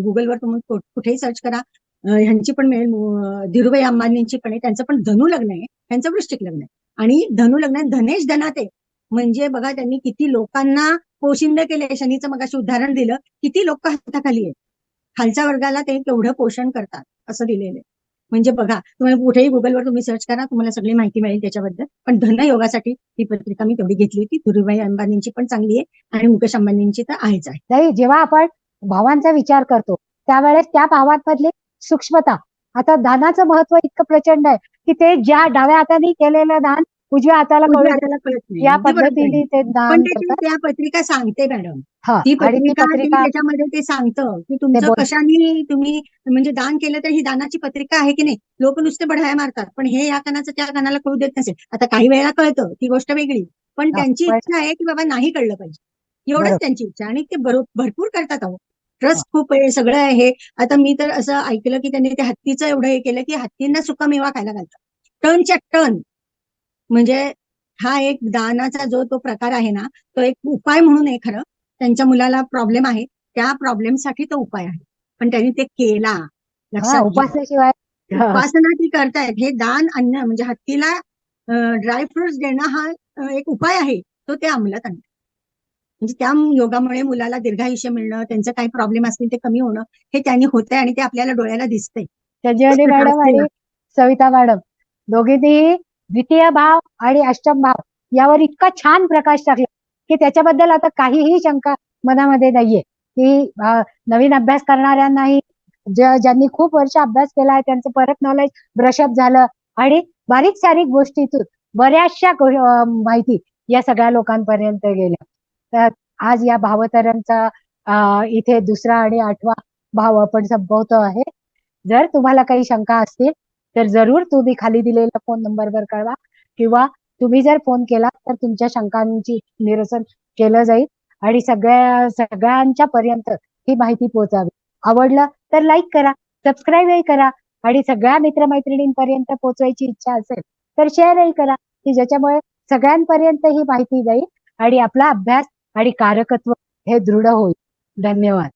गुगलवर तुम्ही कुठेही सर्च करा, ह्यांची पण मिळेल. धीरूभाई अंबानींची पण आहे. त्यांचं पण धनु लग्न आहे, त्यांचं वृश्चिक लग्न आहे. आणि धनु लग्न धनेश धनाते, म्हणजे बघा त्यांनी किती लोकांना पोशिंद केले. शनीचं मगाशी उदाहरण दिलं, किती लोक हाताखाली आहेत, खालच्या वर्गाला ते केवढं पोषण करतात असं दिलेलं आहे. म्हणजे बघा, तुम्हाला कुठेही गुगलवर तुम्ही सर्च करा, तुम्हाला सगळी माहिती मिळेल त्याच्याबद्दल. पण धनयोगासाठी ही पत्रिका मी तेवढी घेतली होती. धीरूभाई अंबानींची पण चांगली आहे आणि मुकेश अंबानींची तर आहेच आहे. नाही, जेव्हा आपण भावांचा विचार करतो त्यावेळेस त्या भावांमधली सूक्ष्मता, आता दानाचं महत्व इतकं प्रचंड आहे की ते ज्या डाव्या हाताने केलेलं दान उजव्या हाताला उजव्या कळू हाताला कळत नाही, या अगदी बरोबर आहे. पद्धतीने ते पण दान त्याची करतात. त्या पत्रिका सांगते मॅडम, हा, ती आणि ती पत्रिका त्याच्यामध्ये ते सांगतं की तुमचं बोल- कशाने तुम्ही म्हणजे दान केलं तर ही दानाची पत्रिका आहे की नाही. लोक नुसते बढाया मारतात, पण हे या कानाचं त्या कानाला कळू देत नसेल. आता काही वेळा कळतं, ती गोष्ट वेगळी, पण हा, त्यांची पण- इच्छा आहे की बाबा नाही कळलं पाहिजे, एवढंच बरोबर. त्यांची इच्छा. आणि ते भरपूर करतात. अहो, ट्रस्ट हा. खूप आहे, सगळं आहे. आता मी तर असं ऐकलं की त्यांनी ते हत्तीचं एवढं हे केलं की हत्तींना सुकामेवा खायला घालतात, टनच्या टन. म्हणजे हा एक दानाचा जो तो प्रकार आहे ना, तो एक उपाय म्हणून आहे. खरं त्यांच्या मुलाला प्रॉब्लेम आहे, त्या प्रॉब्लेमसाठी तो उपाय आहे, पण त्यांनी ते केला. हा, लक्षात घ्या, उपासनेशिवाय उपासना ती करतायत. हे दान अन्न म्हणजे हत्तीला ड्रायफ्रुट्स देणं हा एक उपाय आहे, तो ते अंमलात आणतात. म्हणजे त्या योगामुळे मुलाला दीर्घायुष्य मिळणं, त्यांचं काही प्रॉब्लेम असतील ते कमी होणं, हे त्यांनी होतंय आणि ते आपल्याला डोळ्याला दिसतंय. संजीवनी मॅडम आणि सविता मॅडम दोघींनी द्वितीय भाव आणि अष्टम भाव यावर इतका छान प्रकाश टाकला की त्याच्याबद्दल आता काहीही शंका मनामध्ये नाहीये की नवीन अभ्यास करणाऱ्यांनाही, ज्यांनी खूप वर्ष अभ्यास केलाय त्यांचं परत नॉलेज ब्रशअप झालं आणि बारीक सारीक गोष्टीतून बऱ्याचशा माहिती या सगळ्या लोकांपर्यंत गेल्या. तर आज या भावतरणचा इथे दुसरा आणि 8वा भाव आपण संपवतो आहे. जर तुम्हाला काही शंका असतील तर जरूर तुम्ही खाली दिलेल्या फोन नंबरवर कळवा, किंवा तुम्ही जर फोन केला तर तुमच्या शंकांची निरसन केलं जाईल आणि सगळ्यांच्या पर्यंत ही माहिती पोहोचावी. आवडलं तर लाईक करा, सबस्क्राईबही करा आणि सगळ्या मित्रमैत्रिणींपर्यंत पोहोचवायची इच्छा असेल तर शेअरही करा की ज्याच्यामुळे सगळ्यांपर्यंत ही माहिती जाईल आणि आपला अभ्यास आणि कारकत्व हे दृढ होईल. धन्यवाद.